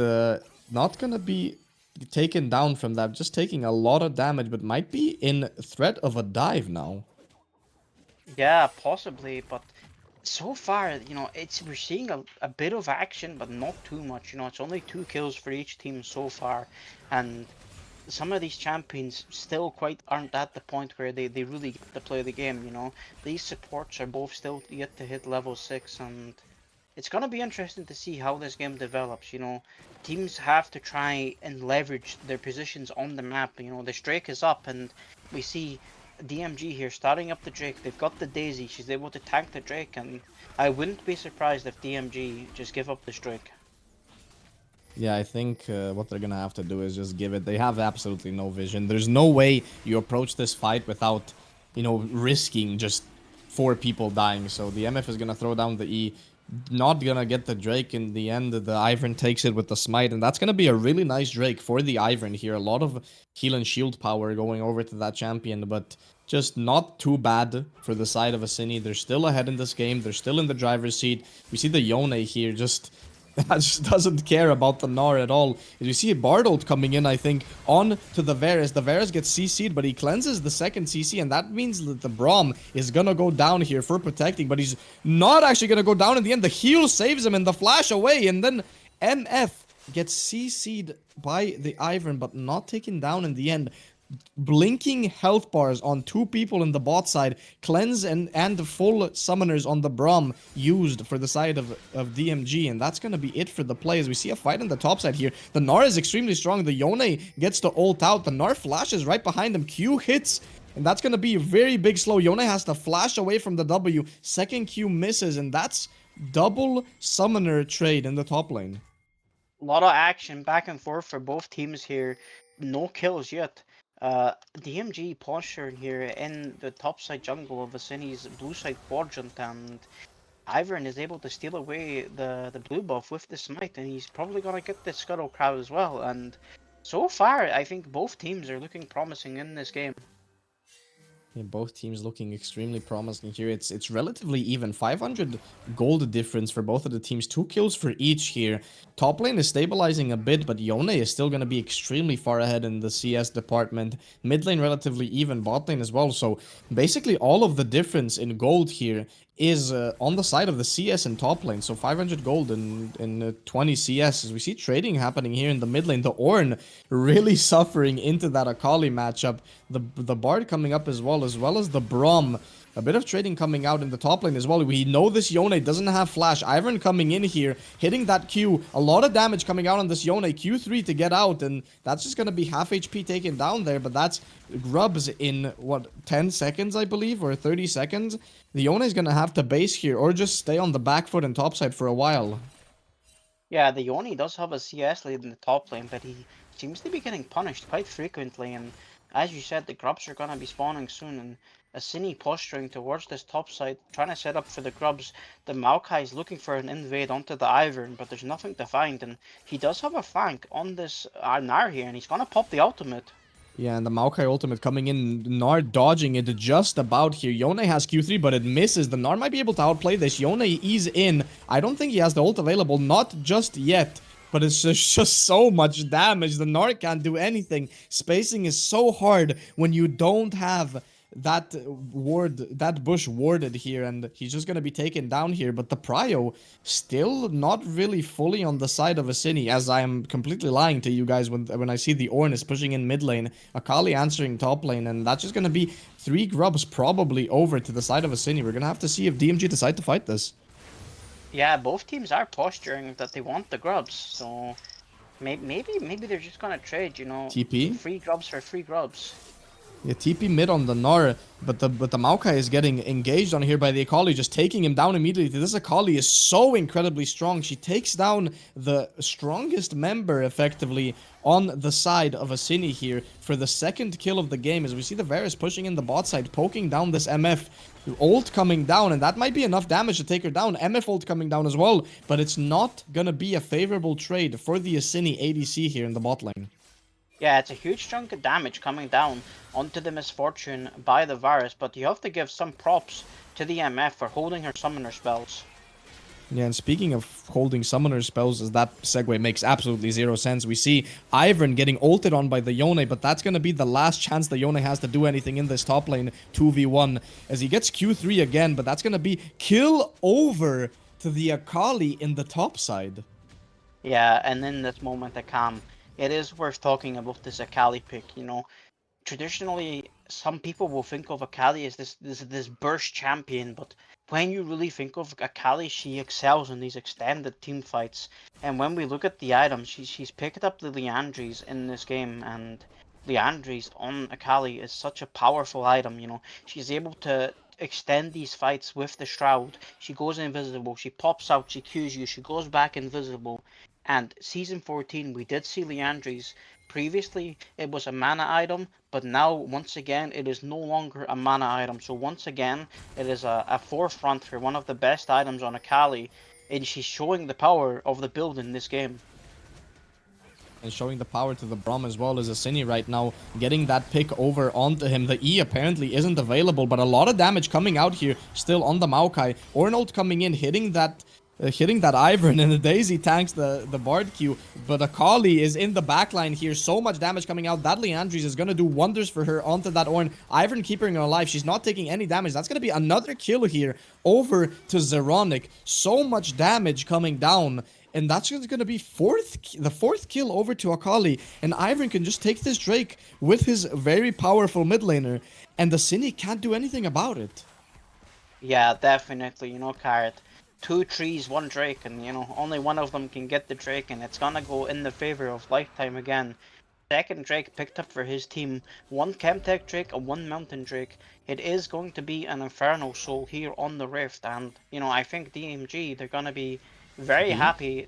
not gonna be taken down from that. Just taking a lot of damage, but might be in threat of a dive now. yeah, possibly, but so far, we're seeing a bit of action, but not too much. It's only 2 kills for each team so far, and some of these champions still quite aren't at the point where they really get to play the game. These supports are both still yet to hit level 6, and it's gonna be interesting to see how this game develops. Teams have to try and leverage their positions on the map. The Drake is up, and we see DMG here starting up the Drake. They've got the Daisy. She's able to tank the Drake, and I wouldn't be surprised if DMG just give up this Drake. Yeah, I think what they're gonna have to do is just give it. They have absolutely no vision. There's no way you approach this fight without, risking just 4 people dying. So the MF is gonna throw down the E. Not gonna get the Drake in the end. The Ivern takes it with the smite, and that's gonna be a really nice Drake for the Ivern here. A lot of heal and shield power going over to that champion, but just not too bad for the side of Asini. They're still ahead in this game. They're still in the driver's seat. We see the Yone here just doesn't care about the Gnar at all. As you see Bardold coming in, I think, on to the Varus. The Varus gets CC'd, but he cleanses the second CC, and that means that the Braum is gonna go down here for protecting, but he's not actually gonna go down in the end. The heal saves him and the flash away, and then MF gets CC'd by the Ivern, but not taken down in the end. Blinking health bars on 2 people in the bot side, cleanse and full summoners on the Braum used for the side of DMG, and that's gonna be it for the play. As we see a fight on the top side here, the Gnar is extremely strong. The Yone gets to ult out, the Gnar flashes right behind him, Q hits, and that's gonna be a very big slow. Yone has to flash away from the W, second Q misses, and that's double summoner trade in the top lane. A lot of action back and forth for both teams here. No kills yet. DMG posturing here in the top side jungle of Asini's blue side quadrant, and Ivern is able to steal away the blue buff with the smite, and he's probably gonna get the Scuttle Crowd as well. And so far, I think both teams are looking promising in this game. Yeah, both teams looking extremely promising here. It's relatively even. 500 gold difference for both of the teams. 2 kills for each here. Top lane is stabilizing a bit, but Yone is still going to be extremely far ahead in the CS department. Mid lane relatively even. Bot lane as well. So basically all of the difference in gold here is on the side of the CS and top lane. So 500 gold and 20 CS. As we see trading happening here in the mid lane. The Ornn really suffering into that Akali matchup. The Bard coming up as well as the Braum. A bit of trading coming out in the top lane as well. We know this Yone doesn't have flash. Ivern coming in here, hitting that Q. A lot of damage coming out on this Yone. Q3 to get out, and that's just going to be half HP taken down there, but that's grubs in, what, 10 seconds, I believe, or 30 seconds? The Yone is going to have to base here, or just stay on the back foot and top side for a while. Yeah, the Yone does have a CS lead in the top lane, but he seems to be getting punished quite frequently, and as you said, the grubs are gonna be spawning soon, and Asini posturing towards this top side, trying to set up for the grubs. The Maokai is looking for an invade onto the Ivern, but there's nothing to find, and he does have a flank on this Gnar here, and he's gonna pop the ultimate. Yeah, and the Maokai ultimate coming in, Gnar dodging it just about here. Yone has Q3, but it misses. The Gnar might be able to outplay this. Yone is in. I don't think he has the ult available, not just yet. But it's just so much damage. The Gnar can't do anything. Spacing is so hard when you don't have that bush warded here, and he's just gonna be taken down here. But the Prio still not really fully on the side of Asini, as I am completely lying to you guys when I see the Ornn is pushing in mid lane, Akali answering top lane, and that's just gonna be 3 grubs probably over to the side of Asini. We're gonna have to see if DMG decide to fight this. Yeah, both teams are posturing that they want the grubs, so maybe they're just gonna trade, you know, TP? free grubs for free grubs. Yeah, TP mid on the Gnar, but the Maokai is getting engaged on here by the Akali, just taking him down immediately. This Akali is so incredibly strong. She takes down the strongest member, effectively, on the side of Asini here for the second kill of the game, as we see the Varus pushing in the bot side, poking down this MF. Ult coming down, and that might be enough damage to take her down. MF ult coming down as well, but it's not gonna be a favorable trade for the Asini ADC here in the bot lane. Yeah, it's a huge chunk of damage coming down onto the Misfortune by the Varus, but you have to give some props to the MF for holding her summoner spells. Yeah, and speaking of holding summoner spells, as that segue makes absolutely zero sense, we see Ivern getting ulted on by the Yone, but that's going to be the last chance the Yone has to do anything in this top lane 2v1, as he gets Q3 again, but that's going to be kill over to the Akali in the top side. Yeah, and in this moment of calm, it is worth talking about this Akali pick, you know. Traditionally, some people will think of Akali as this burst champion, but when you really think of Akali, she excels in these extended team fights. And when we look at the items, she's picked up the Liandry's in this game, and Liandry's on Akali is such a powerful item, you know. She's able to extend these fights with the Shroud. She goes invisible, she pops out, she Qs you, she goes back invisible. And Season 14, we did see Liandry's. Previously, it was a mana item, but now, once again, it is no longer a mana item. So once again, it is a forefront for one of the best items on Akali, and she's showing the power of the build in this game. And showing the power to the Braum as well as Asini right now, getting that pick over onto him. The E apparently isn't available, but a lot of damage coming out here still on the Maokai. Ornold coming in, hitting that Ivern, and the Daisy tanks the Bard Q, but Akali is in the backline here. So much damage coming out. That Liandry's is going to do wonders for her onto that Ornn. Ivern keeping her alive. She's not taking any damage. That's going to be another kill here over to Zeronic. So much damage coming down. And that's going to be the fourth kill over to Akali. And Ivern can just take this Drake with his very powerful mid laner. And the Asini can't do anything about it. Yeah, definitely, you know, Carrot. 2 trees, 1 Drake, and you know, only one of them can get the Drake, and it's gonna go in the favor of Lifetime again. Second Drake picked up for his team, 1 Chemtech Drake and 1 Mountain Drake. It is going to be an Inferno Soul here on the Rift, and you know, I think DMG, they're gonna be very happy.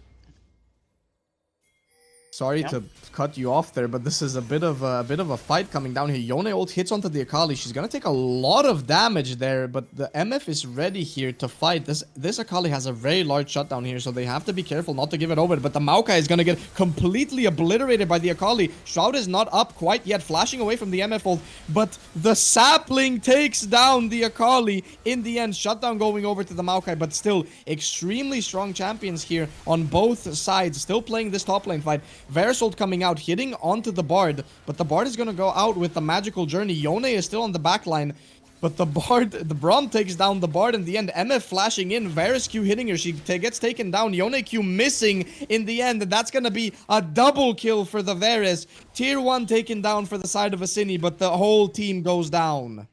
Sorry to cut you off there, but this is a bit of a fight coming down here. Yone ult hits onto the Akali. She's gonna take a lot of damage there, but the MF is ready here to fight. This Akali has a very large shutdown here, so they have to be careful not to give it over. But the Maokai is gonna get completely obliterated by the Akali. Shroud is not up quite yet, flashing away from the MF ult, but the Sapling takes down the Akali in the end. Shutdown going over to the Maokai, but still extremely strong champions here on both sides. Still playing this top lane fight. Varus ult coming out, hitting onto the Bard, but the Bard is going to go out with the magical journey. Yone is still on the back line, but the Braum takes down the Bard in the end. MF flashing in, Varus Q hitting her, she gets taken down. Yone Q missing in the end, and that's going to be a double kill for the Varus. Tier 1 taken down for the side of Asini, but the whole team goes down.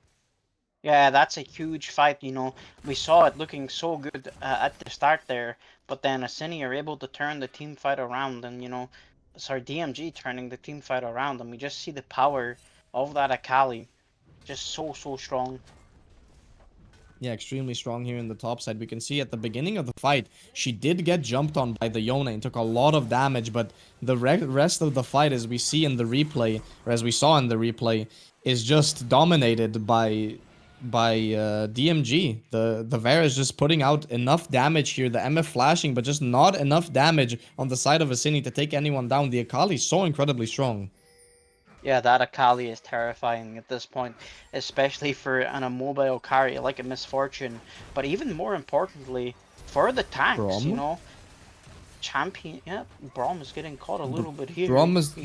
Yeah, that's a huge fight, you know. We saw it looking so good at the start there, but then Asini are able to turn the team fight around, and you know, sorry, DMG turning the team fight around, and we just see the power of that Akali. Just so strong. Yeah, extremely strong here in the top side. We can see at the beginning of the fight, she did get jumped on by the Yone and took a lot of damage, but the rest of the fight, as we see in the replay, or as we saw in the replay, is just dominated by DMG. The Vera is just putting out enough damage here. The MF flashing, but just not enough damage on the side of Asini to take anyone down. The Akali is so incredibly strong. Yeah, that Akali is terrifying at this point, especially for an immobile carry like a Misfortune. But even more importantly, for the tanks, you Braum? know, champion. Yeah, Braum is getting caught a little bit here. Braum is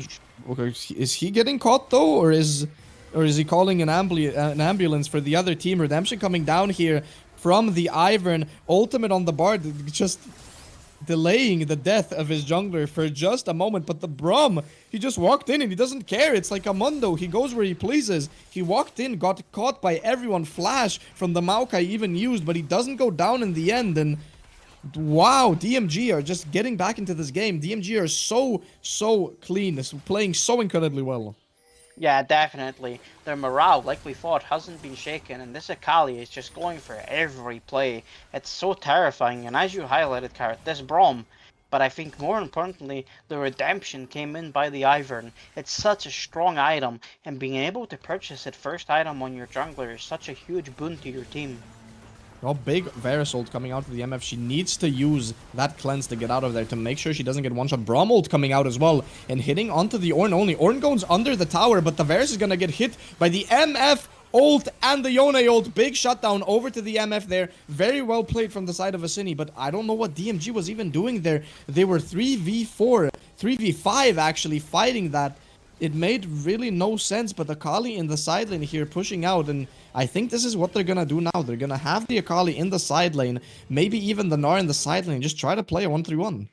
okay. Is he getting caught though, or is he calling an ambulance for the other team? Redemption coming down here from the Ivern. Ultimate on the Bard, just delaying the death of his jungler for just a moment. But the Braum, he just walked in and he doesn't care. It's like a Mundo. He goes where he pleases. He walked in, got caught by everyone. Flash from the Maokai even used, but he doesn't go down in the end. And wow, DMG are just getting back into this game. DMG are so clean, playing so incredibly well. Yeah, definitely. Their morale, like we thought, hasn't been shaken, and this Akali is just going for every play. It's so terrifying, and as you highlighted, Carrot, this Braum, but I think more importantly, the redemption came in by the Ivern. It's such a strong item, and being able to purchase it first item on your jungler is such a huge boon to your team. Oh, big Varus ult coming out of the MF. She needs to use that cleanse to get out of there to make sure she doesn't get one-shot. Braum ult coming out as well and hitting onto the Ornn only. Ornn goes under the tower, but the Varus is going to get hit by the MF ult and the Yone ult. Big shutdown over to the MF there. Very well played from the side of Asini, but I don't know what DMG was even doing there. They were 3v4, 3v5 actually fighting that. It made really no sense, but Akali in the side lane here pushing out, and I think this is what they're gonna do now. They're gonna have the Akali in the side lane, maybe even the Gnar in the side lane, just try to play a 1-3-1.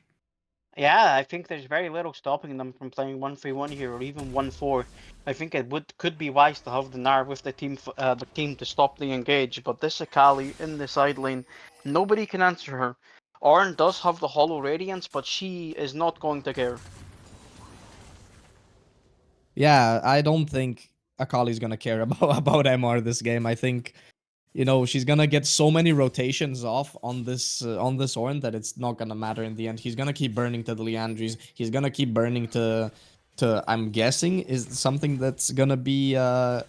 Yeah, I think there's very little stopping them from playing 1-3-1 here, or even 1-4. I think it could be wise to have the Gnar with the team to stop the engage, but this Akali in the side lane, nobody can answer her. Ornn does have the Hollow Radiance, but she is not going to care. Yeah, I don't think Akali's gonna care about MR this game. I think, you know, she's gonna get so many rotations off on this Ornn that it's not gonna matter in the end. He's gonna keep burning to the Liandry's. He's gonna keep burning to I'm guessing is something that's gonna be a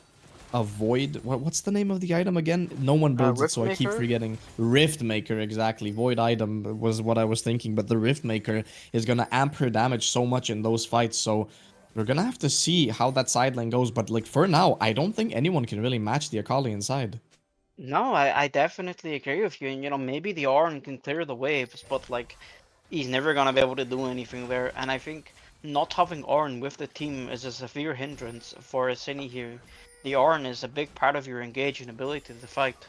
Void. What's the name of the item again? No one builds it, so I keep forgetting. Rift Maker, exactly. Void item was what I was thinking, but the Rift Maker is gonna amp her damage so much in those fights. So we're gonna have to see how that side lane goes, but like for now, I don't think anyone can really match the Akali inside. No, I definitely agree with you, and you know, maybe the Ornn can clear the waves, but like, he's never gonna be able to do anything there, and I think not having Ornn with the team is a severe hindrance for Asini here. The Ornn is a big part of your engaging ability to fight.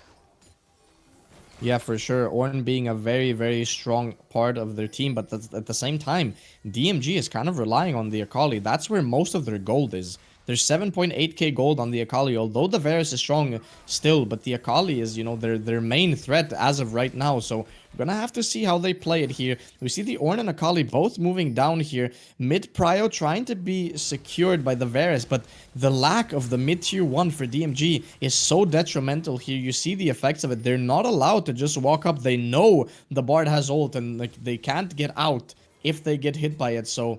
Yeah, for sure. Ornn being a very strong part of their team, but at the same time, DMG is kind of relying on the Akali. That's where most of their gold is. There's 7.8k gold on the Akali, although the Varus is strong still, but the Akali is, you know, their main threat as of right now. So we're gonna have to see how they play it here. We see the Ornn and Akali both moving down here. Mid prio trying to be secured by the Varus, but the lack of the mid tier 1 for DMG is so detrimental here. You see the effects of it. They're not allowed to just walk up. They know the Bard has ult and like they can't get out if they get hit by it. So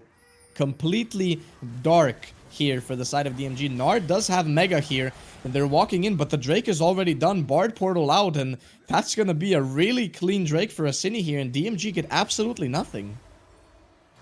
completely dark here for the side of DMG. Gnar does have Mega here, and they're walking in, but the Drake is already done. Bard portal out, and that's going to be a really clean Drake for Asini here, and DMG get absolutely nothing.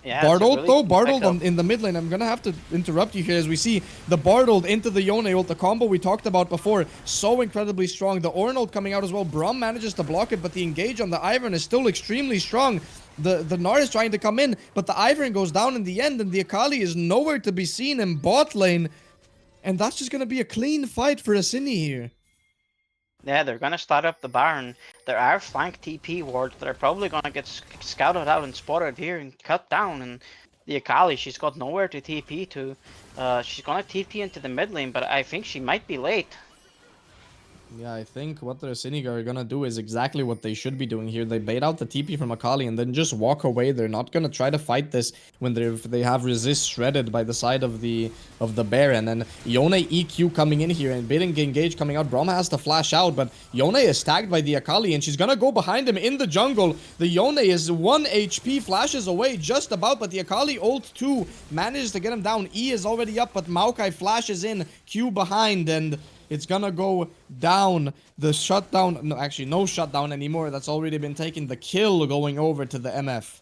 Yeah, Bard ult really though, Bard ult in the mid lane. I'm going to have to interrupt you here as we see the Bard ult into the Yone ult, the combo we talked about before. So incredibly strong. The Ornn ult coming out as well. Braum manages to block it, but the engage on the Ivern is still extremely strong. The Gnar is trying to come in, but the Ivern goes down in the end, and the Akali is nowhere to be seen in bot lane. And that's just going to be a clean fight for Asini here. Yeah, they're gonna start up the Baron. There are flank TP wards that are probably gonna get scouted out and spotted here and cut down. And the Akali, she's got nowhere to TP to. She's gonna TP into the mid lane, but I think she might be late. Yeah, I think what the Asini are gonna do is exactly what they should be doing here. They bait out the TP from Akali and then just walk away. They're not gonna try to fight this when they have resist shredded by the side of the Baron. And Yone EQ coming in here and baiting engage coming out. Braum has to flash out, but Yone is tagged by the Akali and she's gonna go behind him in the jungle. The Yone is 1 HP, flashes away just about, but the Akali ult 2 manages to get him down. E is already up, but Maokai flashes in, Q behind, and It's gonna go down. The shutdown, no, actually no shutdown anymore. That's already been taken. The kill going over to the MF.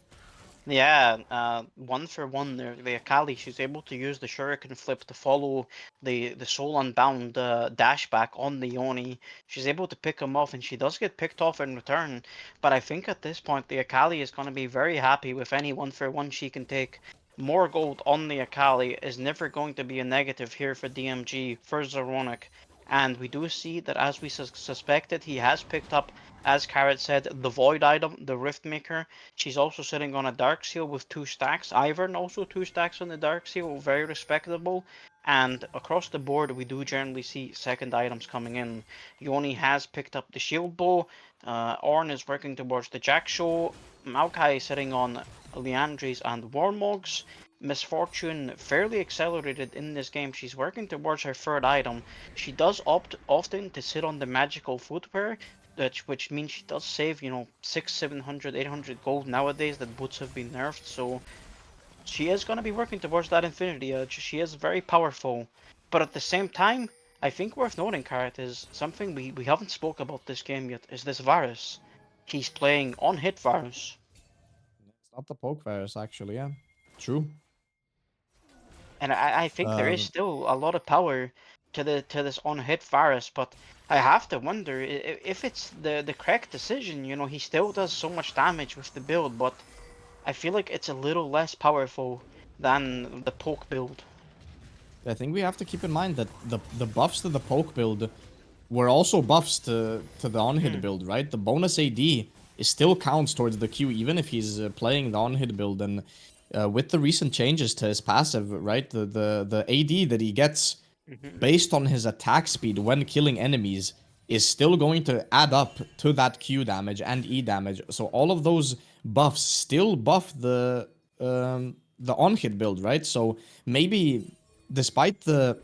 Yeah, 1-for-1 there. The Akali, she's able to use the Shuriken flip to follow the Soul Unbound dash back on the Yoni. She's able to pick him off, and she does get picked off in return. But I think at this point, the Akali is going to be very happy with any 1-for-1 she can take. More gold on the Akali is never going to be a negative here for DMG, for Zeronic. And we do see that, as we suspected, he has picked up, as Carrot said, the Void item, the Rift Maker. She's also sitting on a Dark Seal with 2 stacks. Ivern also 2 stacks on the Dark Seal, very respectable. And across the board, we do generally see second items coming in. Yoni has picked up the Shield Bow. Ornn is working towards the Jack Show. Maokai is sitting on Leandries and Warmogs. Misfortune fairly accelerated in this game. She's working towards her third item. She does opt often to sit on the magical footwear, which means she does save, 600, 700, 800 gold nowadays that boots have been nerfed. So she is going to be working towards that Infinity Edge. She is very powerful. But at the same time, I think worth noting, Carrot, is something we haven't spoke about this game yet, is this Varus. He's playing on hit Varus. It's not the poke virus, actually, yeah. True. And I think there is still a lot of power to this on-hit Varus, but I have to wonder if it's the correct decision. He still does so much damage with the build, but I feel like it's a little less powerful than the poke build. I think we have to keep in mind that the buffs to the poke build were also buffs to the on-hit build, right? The bonus AD is still counts towards the Q, even if he's playing the on-hit build. And with the recent changes to his passive, right? The AD that he gets based on his attack speed when killing enemies is still going to add up to that Q damage and E damage. So all of those buffs still buff the on-hit build, right? So maybe despite the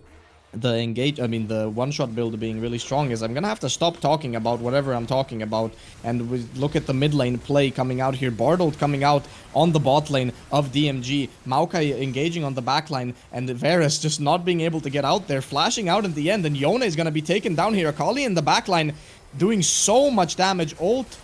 one-shot build being really strong, is I'm gonna have to stop talking about whatever I'm talking about, and we look at the mid lane play coming out here. Bardold coming out on the bot lane of DMG, Maokai engaging on the back line, and Varus just not being able to get out there, flashing out in the end, and Yone is gonna be taken down here. Akali in the back line doing so much damage. Ult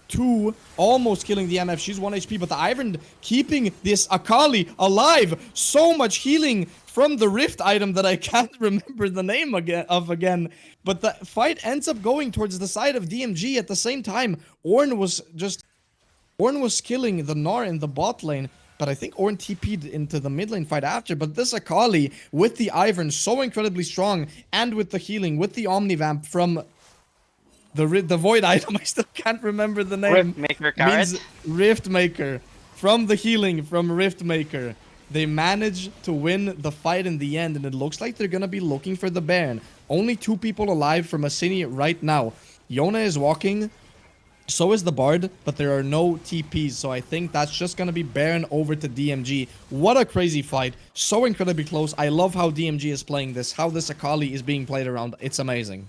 2 almost killing the MF. She's 1 HP, but the Ivern keeping this Akali alive. So much healing from the Rift item that I can't remember the name again. But the fight ends up going towards the side of DMG at the same time. Ornn was killing the Gnar in the bot lane, but I think Ornn TP'd into the mid lane fight after. But this Akali with the Ivern so incredibly strong, and with the healing, with the Omnivamp from the Void item, I still can't remember the name. Rift Maker, Carrot. Rift Maker. From the healing from Rift Maker, they managed to win the fight in the end, and it looks like they're gonna be looking for the Baron. Only 2 people alive from Asini right now. Yona is walking, so is the Bard, but there are no TPs, so I think that's just gonna be Baron over to DMG. What a crazy fight. So incredibly close. I love how DMG is playing this, how this Akali is being played around. It's amazing.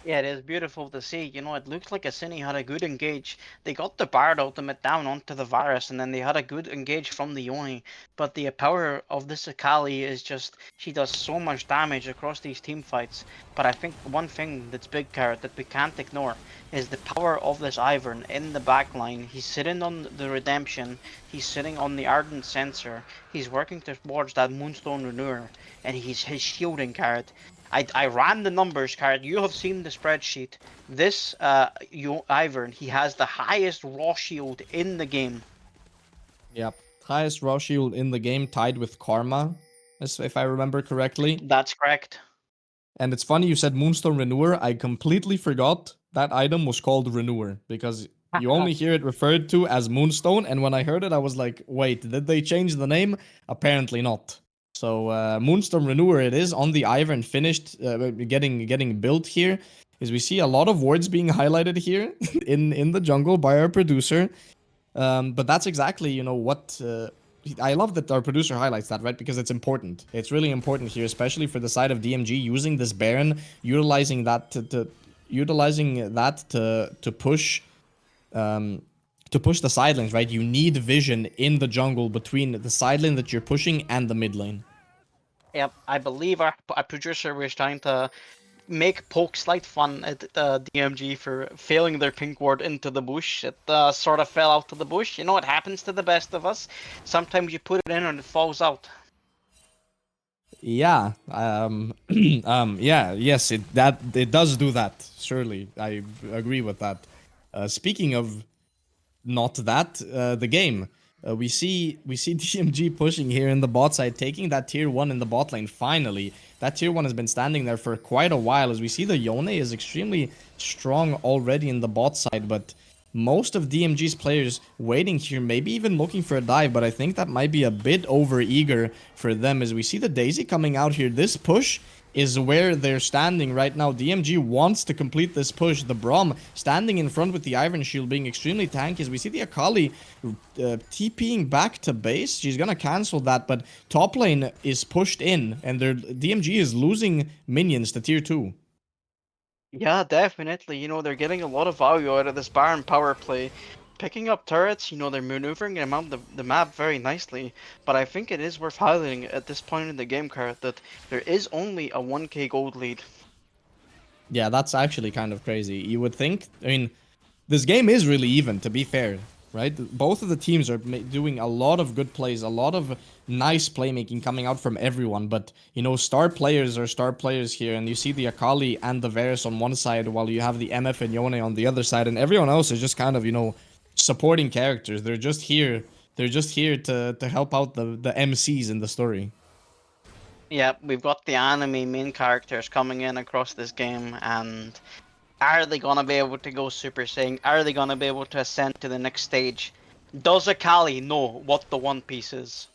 Yeah, it is beautiful to see. It looks like Asini had a good engage. They got the Bard ultimate down onto the Varus, and then they had a good engage from the Yoni. But the power of this Akali is just, she does so much damage across these team fights. But I think one thing that's big, Carrot, that we can't ignore is the power of this Ivern in the backline. He's sitting on the Redemption, he's sitting on the Ardent Sensor, he's working towards that Moonstone Renewer, and he's shielding, Carrot. I ran the numbers, Carrot. You have seen the spreadsheet. This Ivern, he has the highest raw shield in the game. Yep. Highest raw shield in the game, tied with Karma, if I remember correctly. That's correct. And it's funny you said Moonstone Renewer. I completely forgot that item was called Renewer, because you only hear it referred to as Moonstone, and when I heard it, I was like, wait, did they change the name? Apparently not. So Moonstone Renewer it is on the Ivern, finished getting built here. Is we see a lot of words being highlighted here in the jungle by our producer. But that's exactly, what I love that our producer highlights that, right? Because it's important. It's really important here, especially for the side of DMG, using this Baron, utilizing that to push the side lanes, right? You need vision in the jungle between the side lane that you're pushing and the mid lane. Yep, I believe our producer was trying to make poke slight fun at DMG for failing their pink ward into the bush. It sort of fell out to the bush. You know, it happens to the best of us. Sometimes you put it in and it falls out. Yeah. Yeah. Yes. It does do that. Surely, I agree with that. Speaking of not that, the game. We see DMG pushing here in the bot side, taking that tier 1 in the bot lane finally. That tier 1 has been standing there for quite a while, as we see the Yone is extremely strong already in the bot side, but most of DMG's players waiting here, maybe even looking for a dive, but I think that might be a bit over eager for them, as we see the Daisy coming out here. This push is where they're standing right now. DMG wants to complete this push. The Braum standing in front with the Iron Shield being extremely tanky, as we see the Akali TPing back to base. She's gonna cancel that, but top lane is pushed in, and DMG is losing minions to tier 2. Yeah, definitely. You know, they're getting a lot of value out of this Baron power play. Picking up turrets, you know, they're maneuvering them around the map very nicely. But I think it is worth highlighting at this point in the game, Kurt, that there is only a 1k gold lead. Yeah, that's actually kind of crazy. You would think, I mean, this game is really even, to be fair, right? Both of the teams are doing a lot of good plays, a lot of nice playmaking coming out from everyone, but, you know, star players are star players here, and you see the Akali and the Varus on one side, while you have the MF and Yone on the other side, and everyone else is just kind of, you know, supporting characters. They're just here to help out the MCs in the story. Yeah, we've got the anime main characters coming in across this game, and are they gonna be able to go Super Saiyan? Are they gonna be able to ascend to the next stage? Does Akali know what the One Piece is?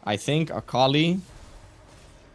I think Akali,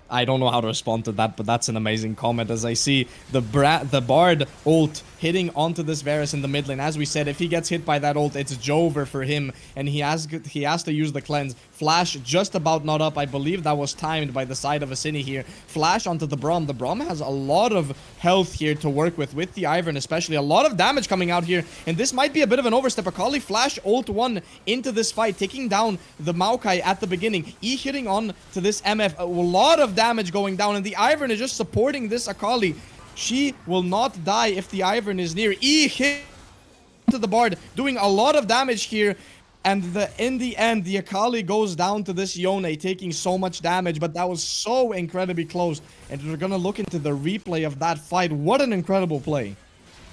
I don't know how to respond to that, but that's an amazing comment, as I see the Bard ult hitting onto this Varus in the mid lane. As we said, if he gets hit by that ult, it's Jover for him, and he has to use the cleanse. Flash just about not up. I believe that was timed by the side of Asini here. Flash onto the Braum. The Braum has a lot of health here to work with the Ivern, especially. A lot of damage coming out here, and this might be a bit of an overstep. Akali Flash ult 1 into this fight, taking down the Maokai at the beginning. E hitting on to this MF. A lot of damage going down, and the Ivern is just supporting this Akali. She will not die if the Ivern is near. E hit to the Bard, doing a lot of damage here. And in the end, the Akali goes down to this Yone, taking so much damage. But that was so incredibly close. And we're going to look into the replay of that fight. What an incredible play.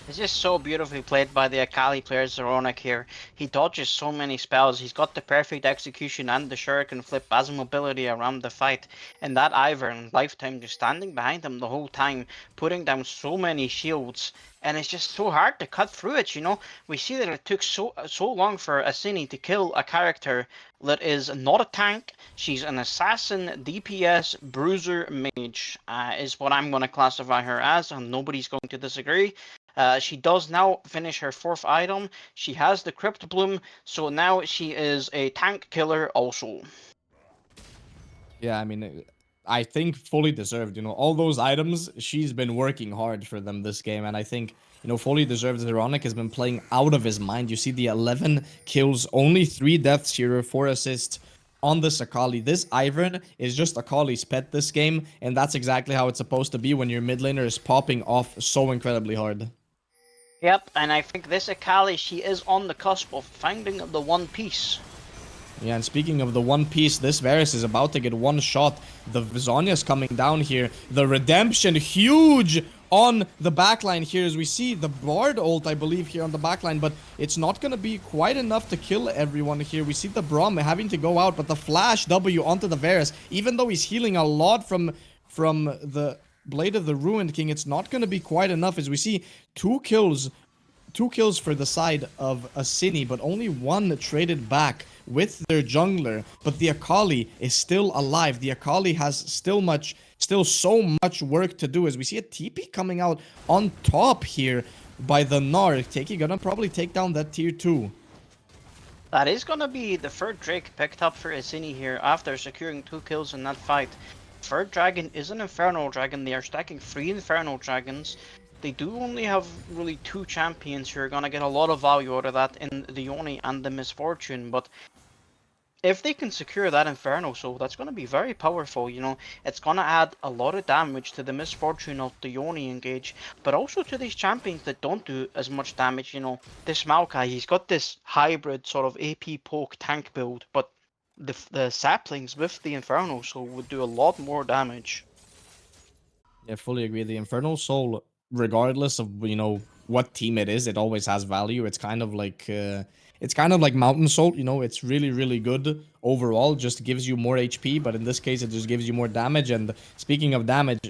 It's just so beautifully played by the Akali player Zoronik here. He dodges so many spells. He's got the perfect execution and the shuriken flip as mobility around the fight. And that Ivern, Lifetime, just standing behind him the whole time, putting down so many shields. And it's just so hard to cut through it, you know? We see that it took so long for Asini to kill a character that is not a tank. She's an assassin, DPS, bruiser, mage, is what I'm going to classify her as, and nobody's going to disagree. She does now finish her 4th item. She has the Crypt Bloom, so now she is a tank killer also. Yeah, I mean, I think fully deserved. You know, all those items, she's been working hard for them this game, and I think, you know, fully deserved. Zeronic has been playing out of his mind. You see the 11 kills, only 3 deaths here, 4 assists on this Akali. This Ivern is just Akali's pet this game, and that's exactly how it's supposed to be when your mid laner is popping off so incredibly hard. Yep, and I think this Akali, she is on the cusp of finding the One Piece. Yeah, and speaking of the One Piece, this Varus is about to get one shot. The Zhonya's coming down here. The redemption, huge on the backline here, as we see the Bard ult, I believe, here on the backline, but it's not going to be quite enough to kill everyone here. We see the Braum having to go out, but the Flash W onto the Varus, even though he's healing a lot from the Blade of the Ruined King, it's not going to be quite enough, as we see 2 kills for the side of Asini, but only 1 traded back with their jungler. But the Akali is still alive. The Akali has still so much work to do, as we see a TP coming out on top here by the Narc. Gonna probably take down that tier 2. That is gonna be the 3rd Drake picked up for Asini here after securing 2 kills in that fight. 3rd Dragon is an Infernal Dragon. They are stacking 3 Infernal Dragons. They do only have really 2 champions who are gonna get a lot of value out of that in the Yone and the Misfortune, but if they can secure that Inferno Soul, that's going to be very powerful, you know. It's going to add a lot of damage to the misfortune of the Yoni engage, but also to these champions that don't do as much damage, you know. This Maokai, he's got this hybrid sort of AP poke tank build, but the saplings with the Inferno Soul would do a lot more damage. Yeah, fully agree. The Infernal Soul, regardless of what team it is, it always has value. It's kind of like Mountain Soul. It's really really good overall. Just gives you more HP, but in this case, it just gives you more damage. And speaking of damage,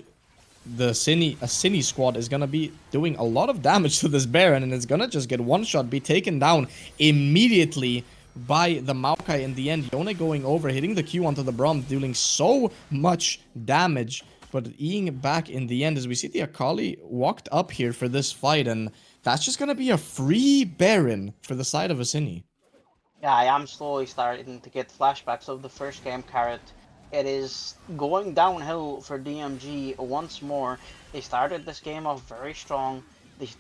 the Asini squad is gonna be doing a lot of damage to this Baron, and it's gonna just get one shot, be taken down immediately by the Maokai in the end. Yone going over, hitting the Q onto the Braum, dealing so much damage, but eating it back in the end as we see the Akali walked up here for this fight, and that's just gonna be a free Baron for the side of Asini. Yeah, I am slowly starting to get flashbacks of the first game, Carrot. It is going downhill for DMG once more. They started this game off very strong.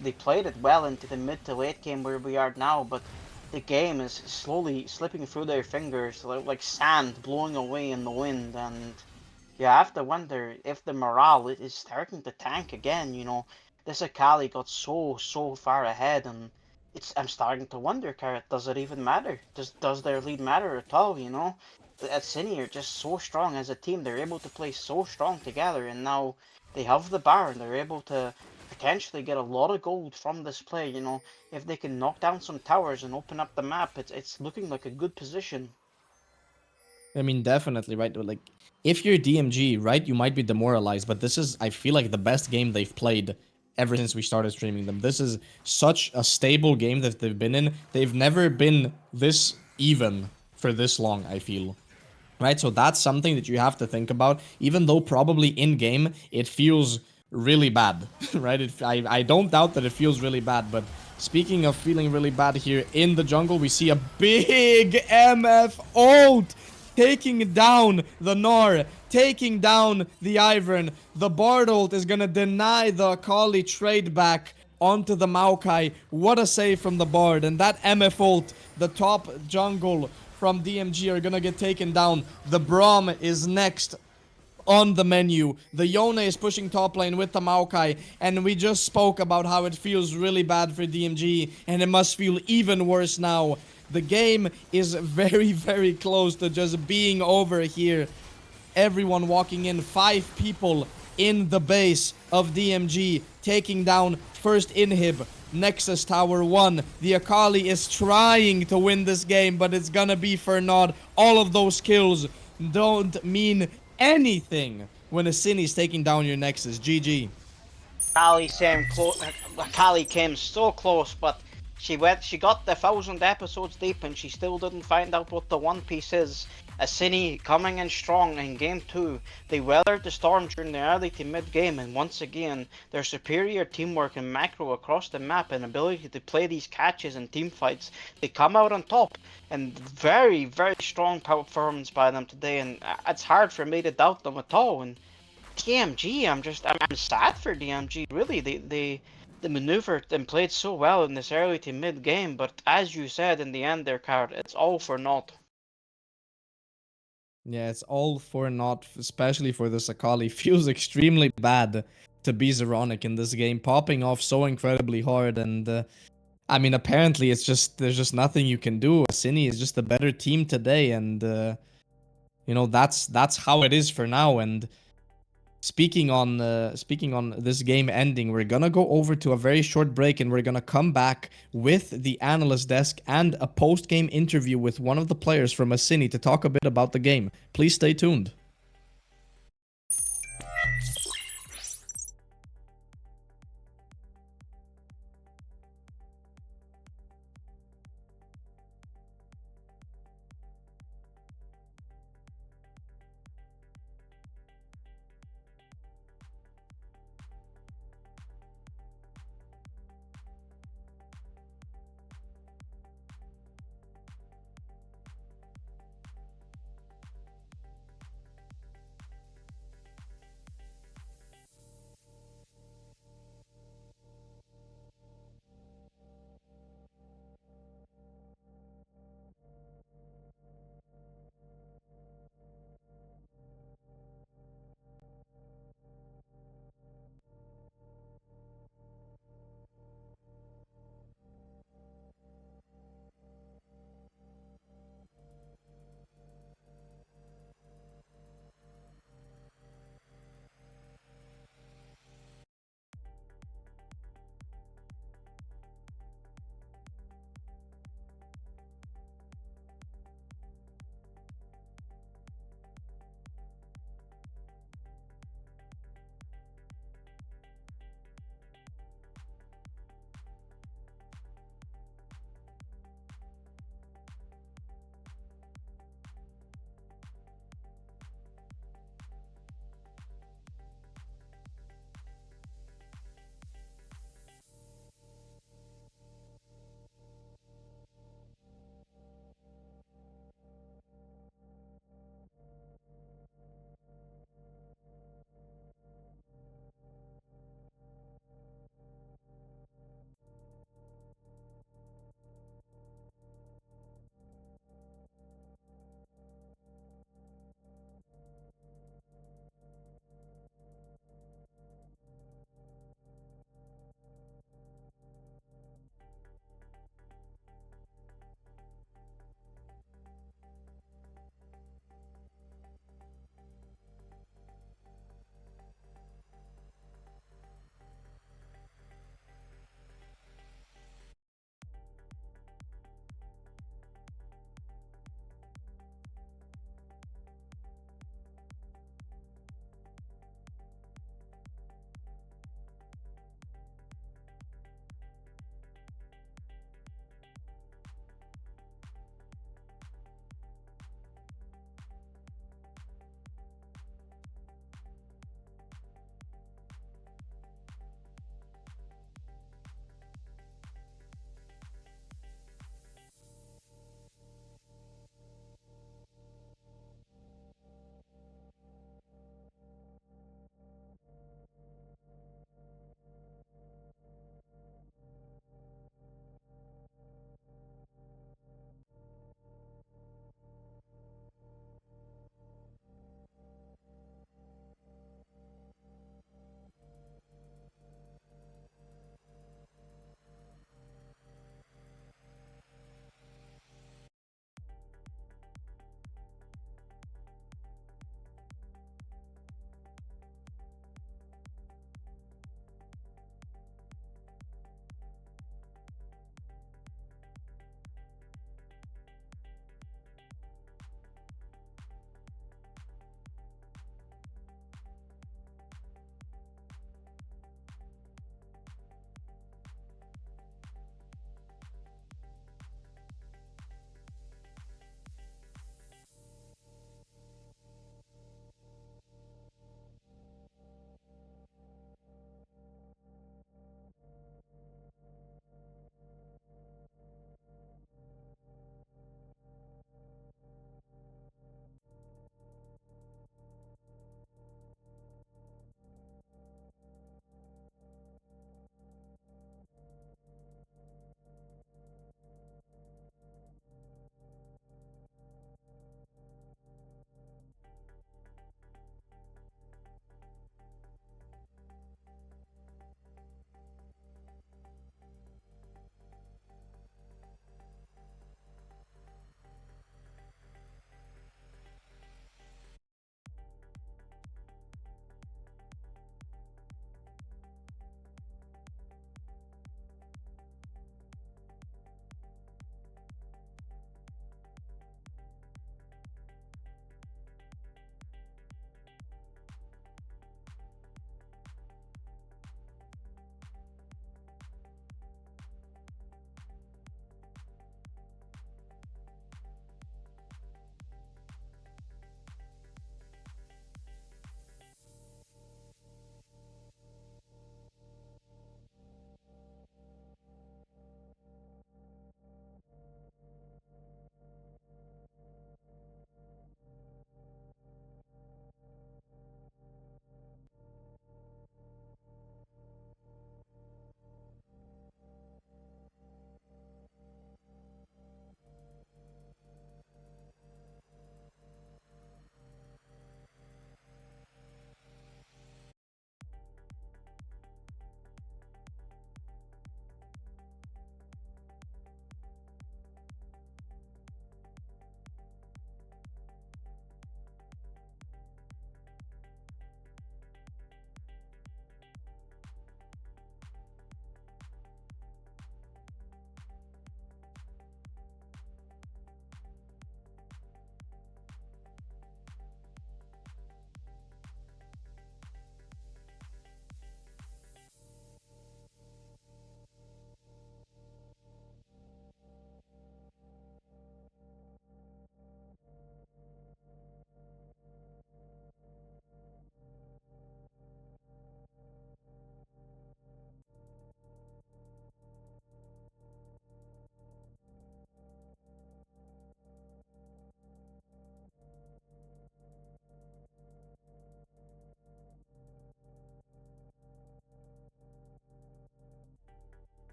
They played it well into the mid to late game where we are now, but the game is slowly slipping through their fingers like sand blowing away in the wind, and you have to wonder if the morale is starting to tank again, you know. This Akali got so far ahead, and I'm starting to wonder, Carrot, does it even matter? Does their lead matter at all, you know? At Cine are just so strong as a team. They're able to play so strong together, and now they have the Baron. They're able to potentially get a lot of gold from this play, you know. If they can knock down some towers and open up the map, it's looking like a good position. I mean, definitely, right? Like, if you're DMG, right, you might be demoralized, but this is, I feel like, the best game they've played ever since we started streaming them. This is such a stable game that they've been in. They've never been this even for this long, I feel. Right? So that's something that you have to think about, even though probably in-game it feels really bad, right? I don't doubt that it feels really bad, but speaking of feeling really bad here in the jungle, we see a big MF ult taking down the Nor, taking down the Ivern. The Bard ult is gonna deny the Akali trade back onto the Maokai. What a save from the Bard. And that MF ult, the top jungle from DMG, are gonna get taken down. The Braum is next on the menu. The Yone is pushing top lane with the Maokai, and we just spoke about how it feels really bad for DMG, and it must feel even worse now. The game is very, very close to just being over here. Everyone walking in, 5 people in the base of DMG, taking down first inhib, Nexus Tower 1. The Akali is trying to win this game, but it's gonna be for naught. All of those kills don't mean anything when Asini's taking down your Nexus. GG. Kali came so close, but she got the 1,000 episodes deep, and she still didn't find out what the One Piece is. Asini coming in strong in game 2. They weathered the storm during the early to mid game, and once again, their superior teamwork and macro across the map and ability to play these catches and team fights, they come out on top. And very, very strong performance by them today, and it's hard for me to doubt them at all. And DMG, I'm sad for DMG. Really, they maneuvered and played so well in this early to mid game, but as you said in the end, their card, it's all for naught. Yeah, it's all for naught, especially for the Akali. Feels extremely bad to be Zeronic in this game, popping off so incredibly hard, and I mean, apparently there's just nothing you can do. Asini is just a better team today, and that's how it is for now. And speaking on this game ending, we're gonna go over to a very short break, and we're gonna come back with the analyst desk and a post-game interview with one of the players from Asini to talk a bit about the game. Please stay tuned.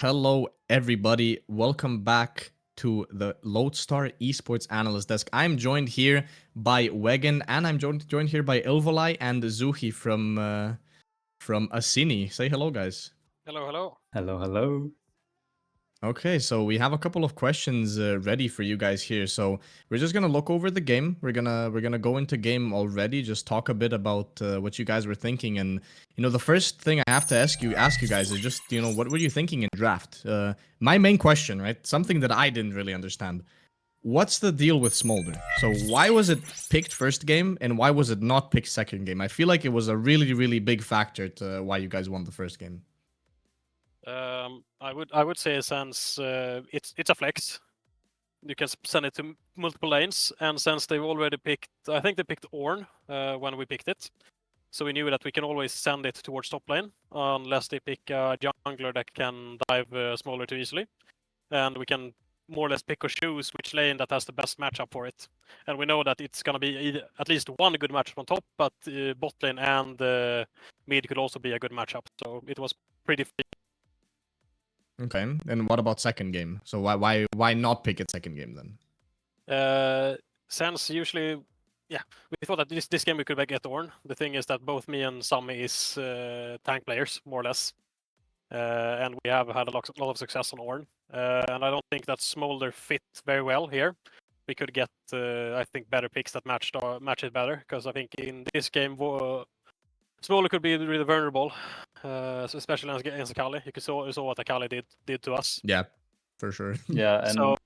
Hello, everybody. Welcome back to the Lodestar Esports Analyst Desk. I'm joined here by Wegan, and I'm joined here by Ilvolai and Zuhi from Asini. Say hello, guys. Hello, hello. Hello, hello. Okay, so we have a couple of questions ready for you guys here. So we're just gonna look over the game. We're gonna go into game already. Just talk a bit about what you guys were thinking, and the first thing I have to ask you guys is just what were you thinking in draft? My main question, right? Something that I didn't really understand. What's the deal with Smolder? So why was it picked first game, and why was it not picked second game? I feel like it was a really big factor to why you guys won the first game. I would say since it's a flex, you can send it to multiple lanes, and since they've already picked, I think they picked Ornn when we picked it, so we knew that we can always send it towards top lane unless they pick a jungler that can dive smaller too easily, and we can more or less pick or choose which lane that has the best matchup for it. And we know that it's gonna be at least one good matchup on top, but bot lane and mid could also be a good matchup. So it was pretty free. Okay, and what about second game? So why not pick it second game then? Since usually, yeah, we thought that this game we could get Ornn. The thing is that both me and Sammy is tank players, more or less. And we have had a lot of success on Ornn. And I don't think that Smolder fit very well here. We could get, I think, better picks that match it better. Because I think in this game, Smolder could be really vulnerable, especially against Akali. You saw what Akali did to us. Yeah, for sure. Yeah, and So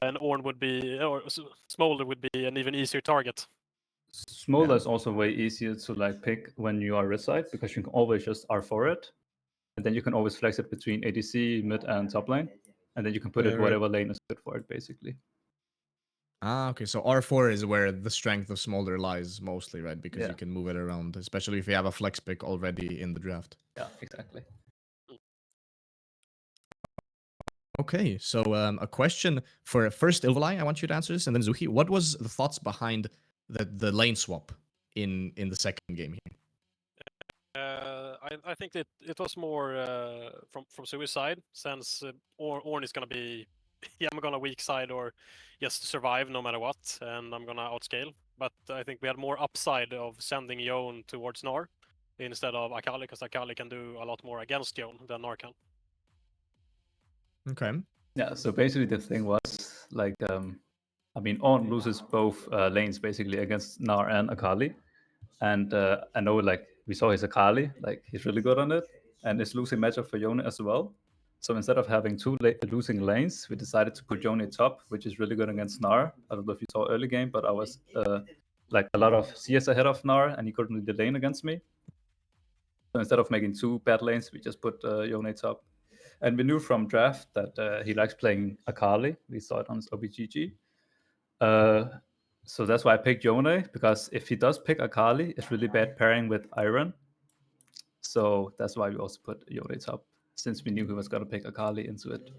and Ornn would be, or Smolder would be an even easier target. Smolder Yeah. is also way easier to pick when you are red side because you can always just R4 it, and then you can always flex it between ADC, mid, and top lane, and then you can put Yeah, it right. whatever lane is good for it, basically. Ah, okay. So R4 is where the strength of Smolder lies mostly, right? Because Yeah. you can move it around, especially if you have a flex pick already in the draft. Yeah, exactly. Okay, so a question for first Ilvolai, I want you to answer this, and then Zuhi. What was the thoughts behind the lane swap in the second game here? I think that it was more from suicide, since Ornn is gonna be, yeah, I'm gonna weak side or just survive no matter what, and I'm gonna outscale. But I think we had more upside of sending Yone towards Gnar instead of Akali, because Akali can do a lot more against Yone than Gnar can. Okay. Yeah, so basically the thing was Ornn loses both lanes basically against Gnar and Akali, and I know we saw his Akali, he's really good on it, and it's losing matchup for Yone as well. So instead of having two losing lanes, we decided to put Yone top, which is really good against Gnar. I don't know if you saw early game, but I was a lot of CS ahead of Gnar, and he couldn't lead the lane against me. So instead of making two bad lanes, we just put Yone top. And we knew from draft that he likes playing Akali. We saw it on his OBGG. So that's why I picked Yone, because if he does pick Akali, it's really bad pairing with Iron. So that's why we also put Yone top, since we knew he was going to pick Akali into it.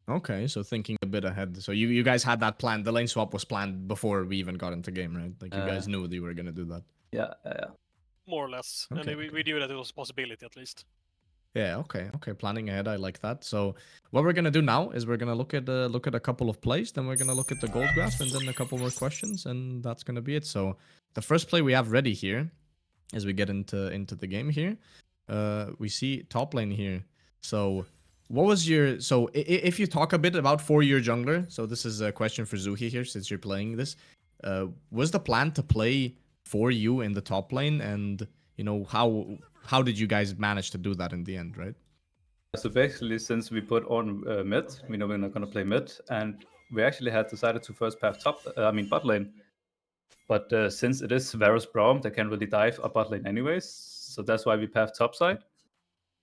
Okay, so thinking a bit ahead. So you guys had that plan. The lane swap was planned before we even got into game, right? Like you guys knew they were gonna do that. Yeah. More or less. Okay, And we knew that it was a possibility at least. Yeah. Okay. Planning ahead. I like that. So what we're gonna do now is we're gonna look at a couple of plays. Then we're gonna look at the gold graph, and then a couple more questions, and that's gonna be it. So the first play we have ready here, as we get into the game here, we see top lane here. So what was your if you talk a bit about for your jungler? So this is a question for Zuhi here, since you're playing this. Was the plan to play for you in the top lane, and how did you guys manage to do that in the end, right? So basically, since we put on mid, we know we're not going to play mid, and we actually had decided to first path bot lane. But since it is Varus Braum, they can't really dive a bot lane anyways, so that's why we path top side.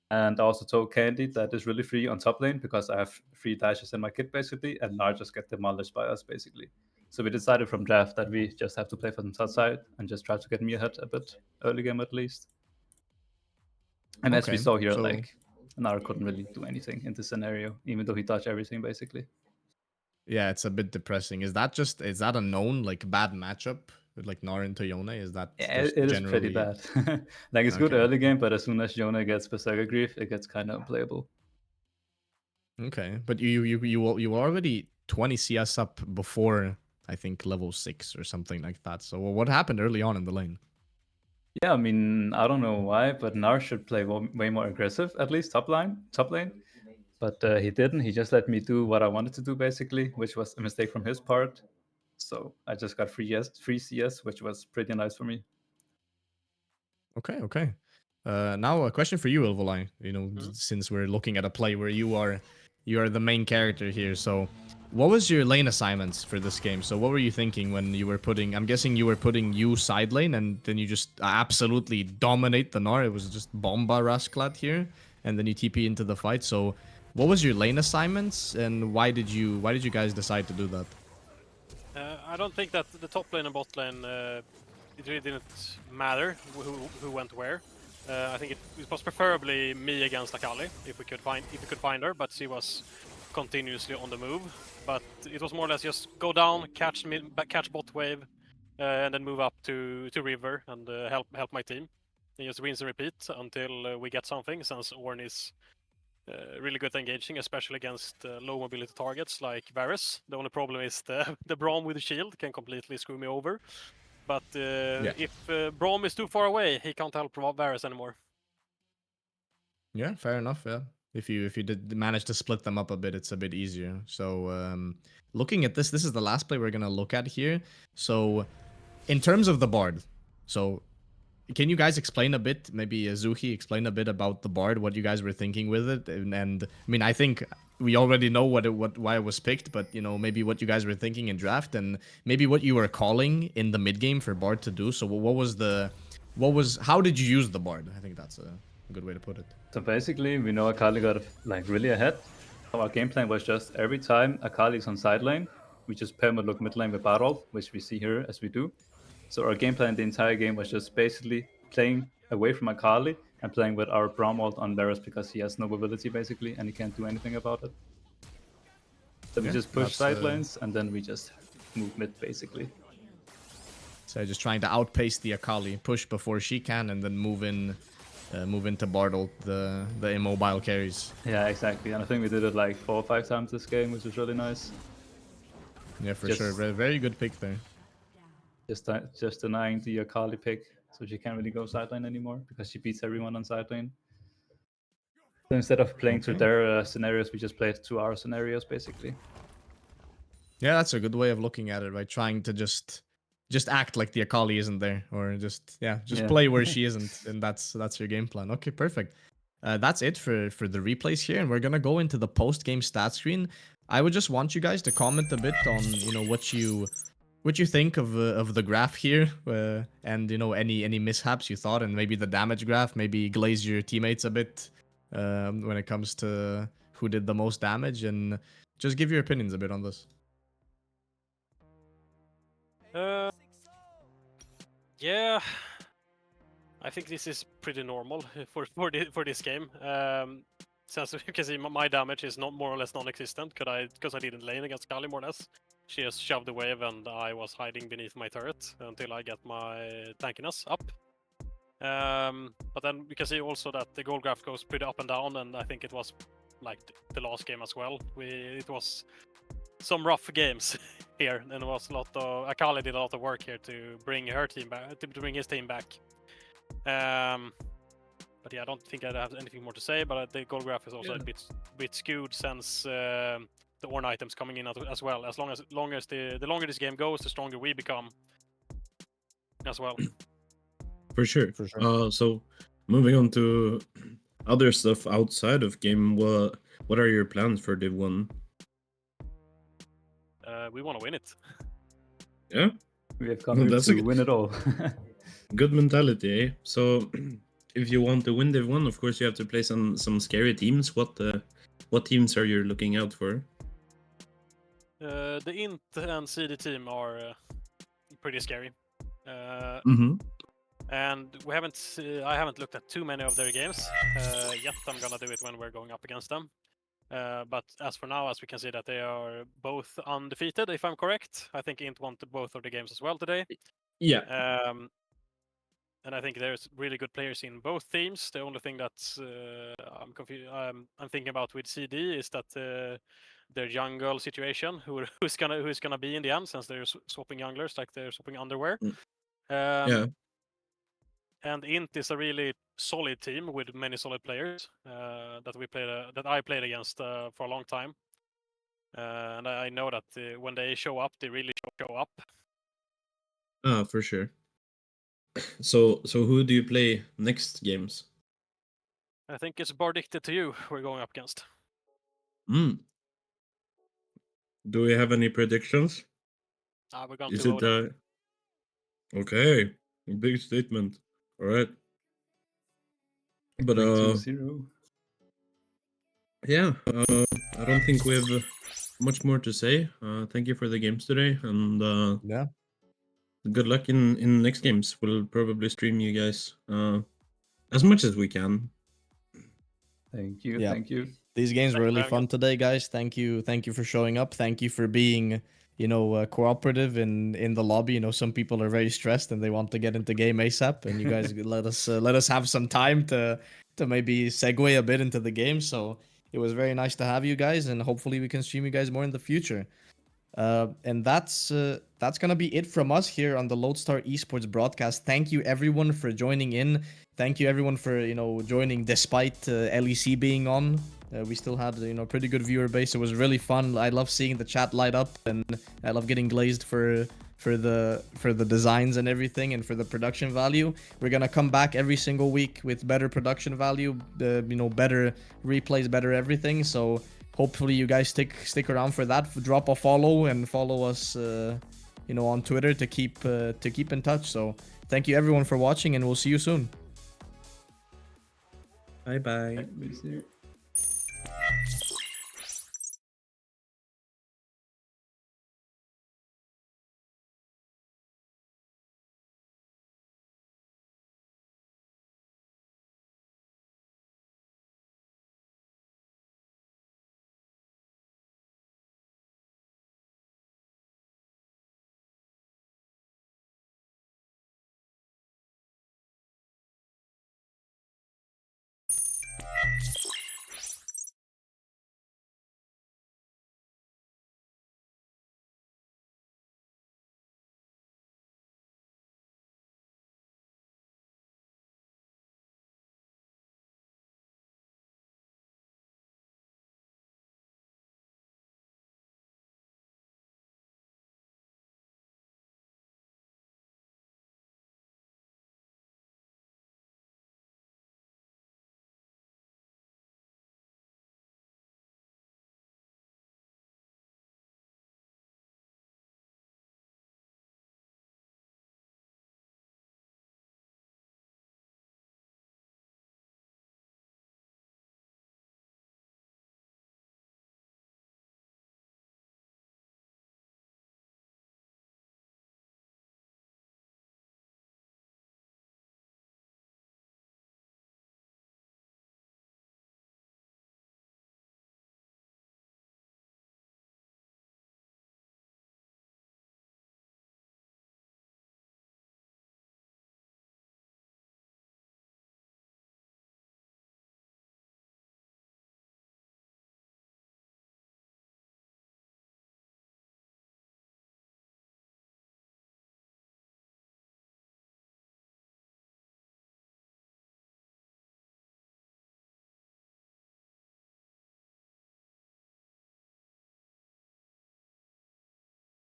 And I also told Candy that is really free on top lane because I have 3 dashes in my kit basically, and Gnar just get demolished by us basically. So we decided from draft that we just have to play for the top side and just try to get me ahead a bit early game at least. And as we Okay, saw here, so- Gnar couldn't really do anything in this scenario, even though he touched everything basically. Yeah, it's a bit depressing. Is that a known bad matchup with Gnar into Yone? Is that Yeah, just it is generally... pretty bad. It's good Okay. early game, but as soon as Yone gets Berserker Grief, it gets kind of unplayable. Okay, but you were already 20 CS up before I think level 6 or something like that. So what happened early on in the lane? Yeah, I mean, I don't know why, but Nar should play way more aggressive, at least top lane. But he didn't. He just let me do what I wanted to do, basically, which was a mistake from his part. So I just got free CS, which was pretty nice for me. Okay, okay. Now a question for you, Ilvolai. Mhm. Since we're looking at a play where you are the main character here. So, what was your lane assignments for this game? So, what were you thinking when you were putting? I'm guessing you were putting you side lane, and then you just absolutely dominate the Gnar. It was just bomba Rasclat here, and then you TP into the fight. So, what was your lane assignments, and why did you guys decide to do that? I don't think that the top lane and bot lane it really didn't matter who went where. I think it was preferably me against Akali if we could find her, but she was continuously on the move. But it was more or less just go down, catch bot wave, and then move up to river and help my team. And just rinse and repeat until we get something. Since Ornn is really good at engaging, especially against low mobility targets like Varus. The only problem is the Braum with the shield can completely screw me over. But if Braum is too far away, he can't help Varus anymore. Yeah, fair enough. Yeah, if you did manage to split them up a bit, it's a bit easier. So looking at this is the last play we're gonna look at here. So in terms of the Bard, so can you guys explain a bit, maybe Zuhi, explain a bit about the Bard, what you guys were thinking with it, and I mean, I think we already know why it was picked, but maybe what you guys were thinking in draft, and maybe what you were calling in the mid game for Bard to do. So how did you use the Bard? I think that's a good way to put it. So basically, we know Akali got like really ahead. Our game plan was just every time Akali is on side lane, we just perma look mid lane with Barol, which we see here as we do. So our game plan the entire game was just basically playing away from Akali and playing with our Braum ult on Varus because he has no mobility basically and he can't do anything about it. So we just push side lanes and then we just move mid basically. So just trying to outpace the Akali, push before she can, and then move into Bartle, the immobile carries. Yeah, exactly. And I think we did it like 4 or 5 times this game, which was really nice. Yeah, for sure. Very good pick there. Just denying the Akali pick, so she can't really go sideline anymore because she beats everyone on sideline. So instead of playing through their scenarios, we just played through our scenarios basically. Yeah, that's a good way of looking at it, right? Trying to just act like the Akali isn't there, or just play where she isn't, and that's your game plan. Okay, perfect. That's it for the replays here, and we're gonna go into the post game stat screen. I would just want you guys to comment a bit on what you think of the graph here, and any mishaps you thought, and maybe the damage graph, maybe glaze your teammates a bit when it comes to who did the most damage, and just give your opinions a bit on this. Yeah, I think this is pretty normal for this game. Since you can see my damage is not more or less non-existent because I didn't lane against Kali more or less. She just shoved the wave and I was hiding beneath my turret until I get my tankiness up. But then we can see also that the goal graph goes pretty up and down, and I think it was like the last game as well. It was some rough games here, and it was a lot of Akali did a lot of work here to bring her team back, to bring his team back. But yeah, I don't think I have anything more to say. But the goal graph is also a bit skewed since the Ornn items coming in as well. As long as the longer this game goes, the stronger we become as well. For sure. For sure. So moving on to other stuff outside of game, what are your plans for Div 1? We want to win it. Yeah? We have come here to win it all. Good mentality, eh? So if you want to win Div 1, of course you have to play some scary teams. What teams are you looking out for? The Int and CD team are pretty scary. And I haven't looked at too many of their games yet. I'm gonna do it when we're going up against them. But as for now, as we can see that they are both undefeated, if I'm correct. I think Int won both of the games as well today. Yeah. and I think there's really good players in both teams. The only thing that I'm confused, I'm thinking about with CD is that their jungle situation, who's gonna be in the end, since they're swapping junglers like they're swapping underwear. Yeah. And Int is a really solid team with many solid players that I played against for a long time. And I know that when they show up, they really show up. For sure. So who do you play next games? I think it's Bardicted to you we're going up against. Do we have any predictions? We're going Is to it vote. okay? Big statement. All right. But 3-2-0. yeah, I don't think we have much more to say. Thank you for the games today, and Yeah. good luck in next games. We'll probably stream you guys as much as we can. Thank you. Yeah. Thank you. These games were Thank you really for having fun today, guys. Thank you for showing up. Thank you for being, cooperative in the lobby. You know, some people are very stressed and they want to get into game ASAP, and you guys let us have some time to maybe segue a bit into the game. So it was very nice to have you guys, and hopefully we can stream you guys more in the future. And that's gonna be it from us here on the Lodestar Esports broadcast. Thank you everyone for joining in. Thank you everyone for joining despite LEC being on. We still had pretty good viewer base. It was really fun. I love seeing the chat light up, and I love getting glazed for the designs and everything, and for the production value. We're gonna come back every single week with better production value, better replays, better everything. So hopefully you guys stick around for that. Drop a follow and follow us on Twitter to keep in touch. So thank you everyone for watching, and we'll see you soon. Bye bye. We'll see you.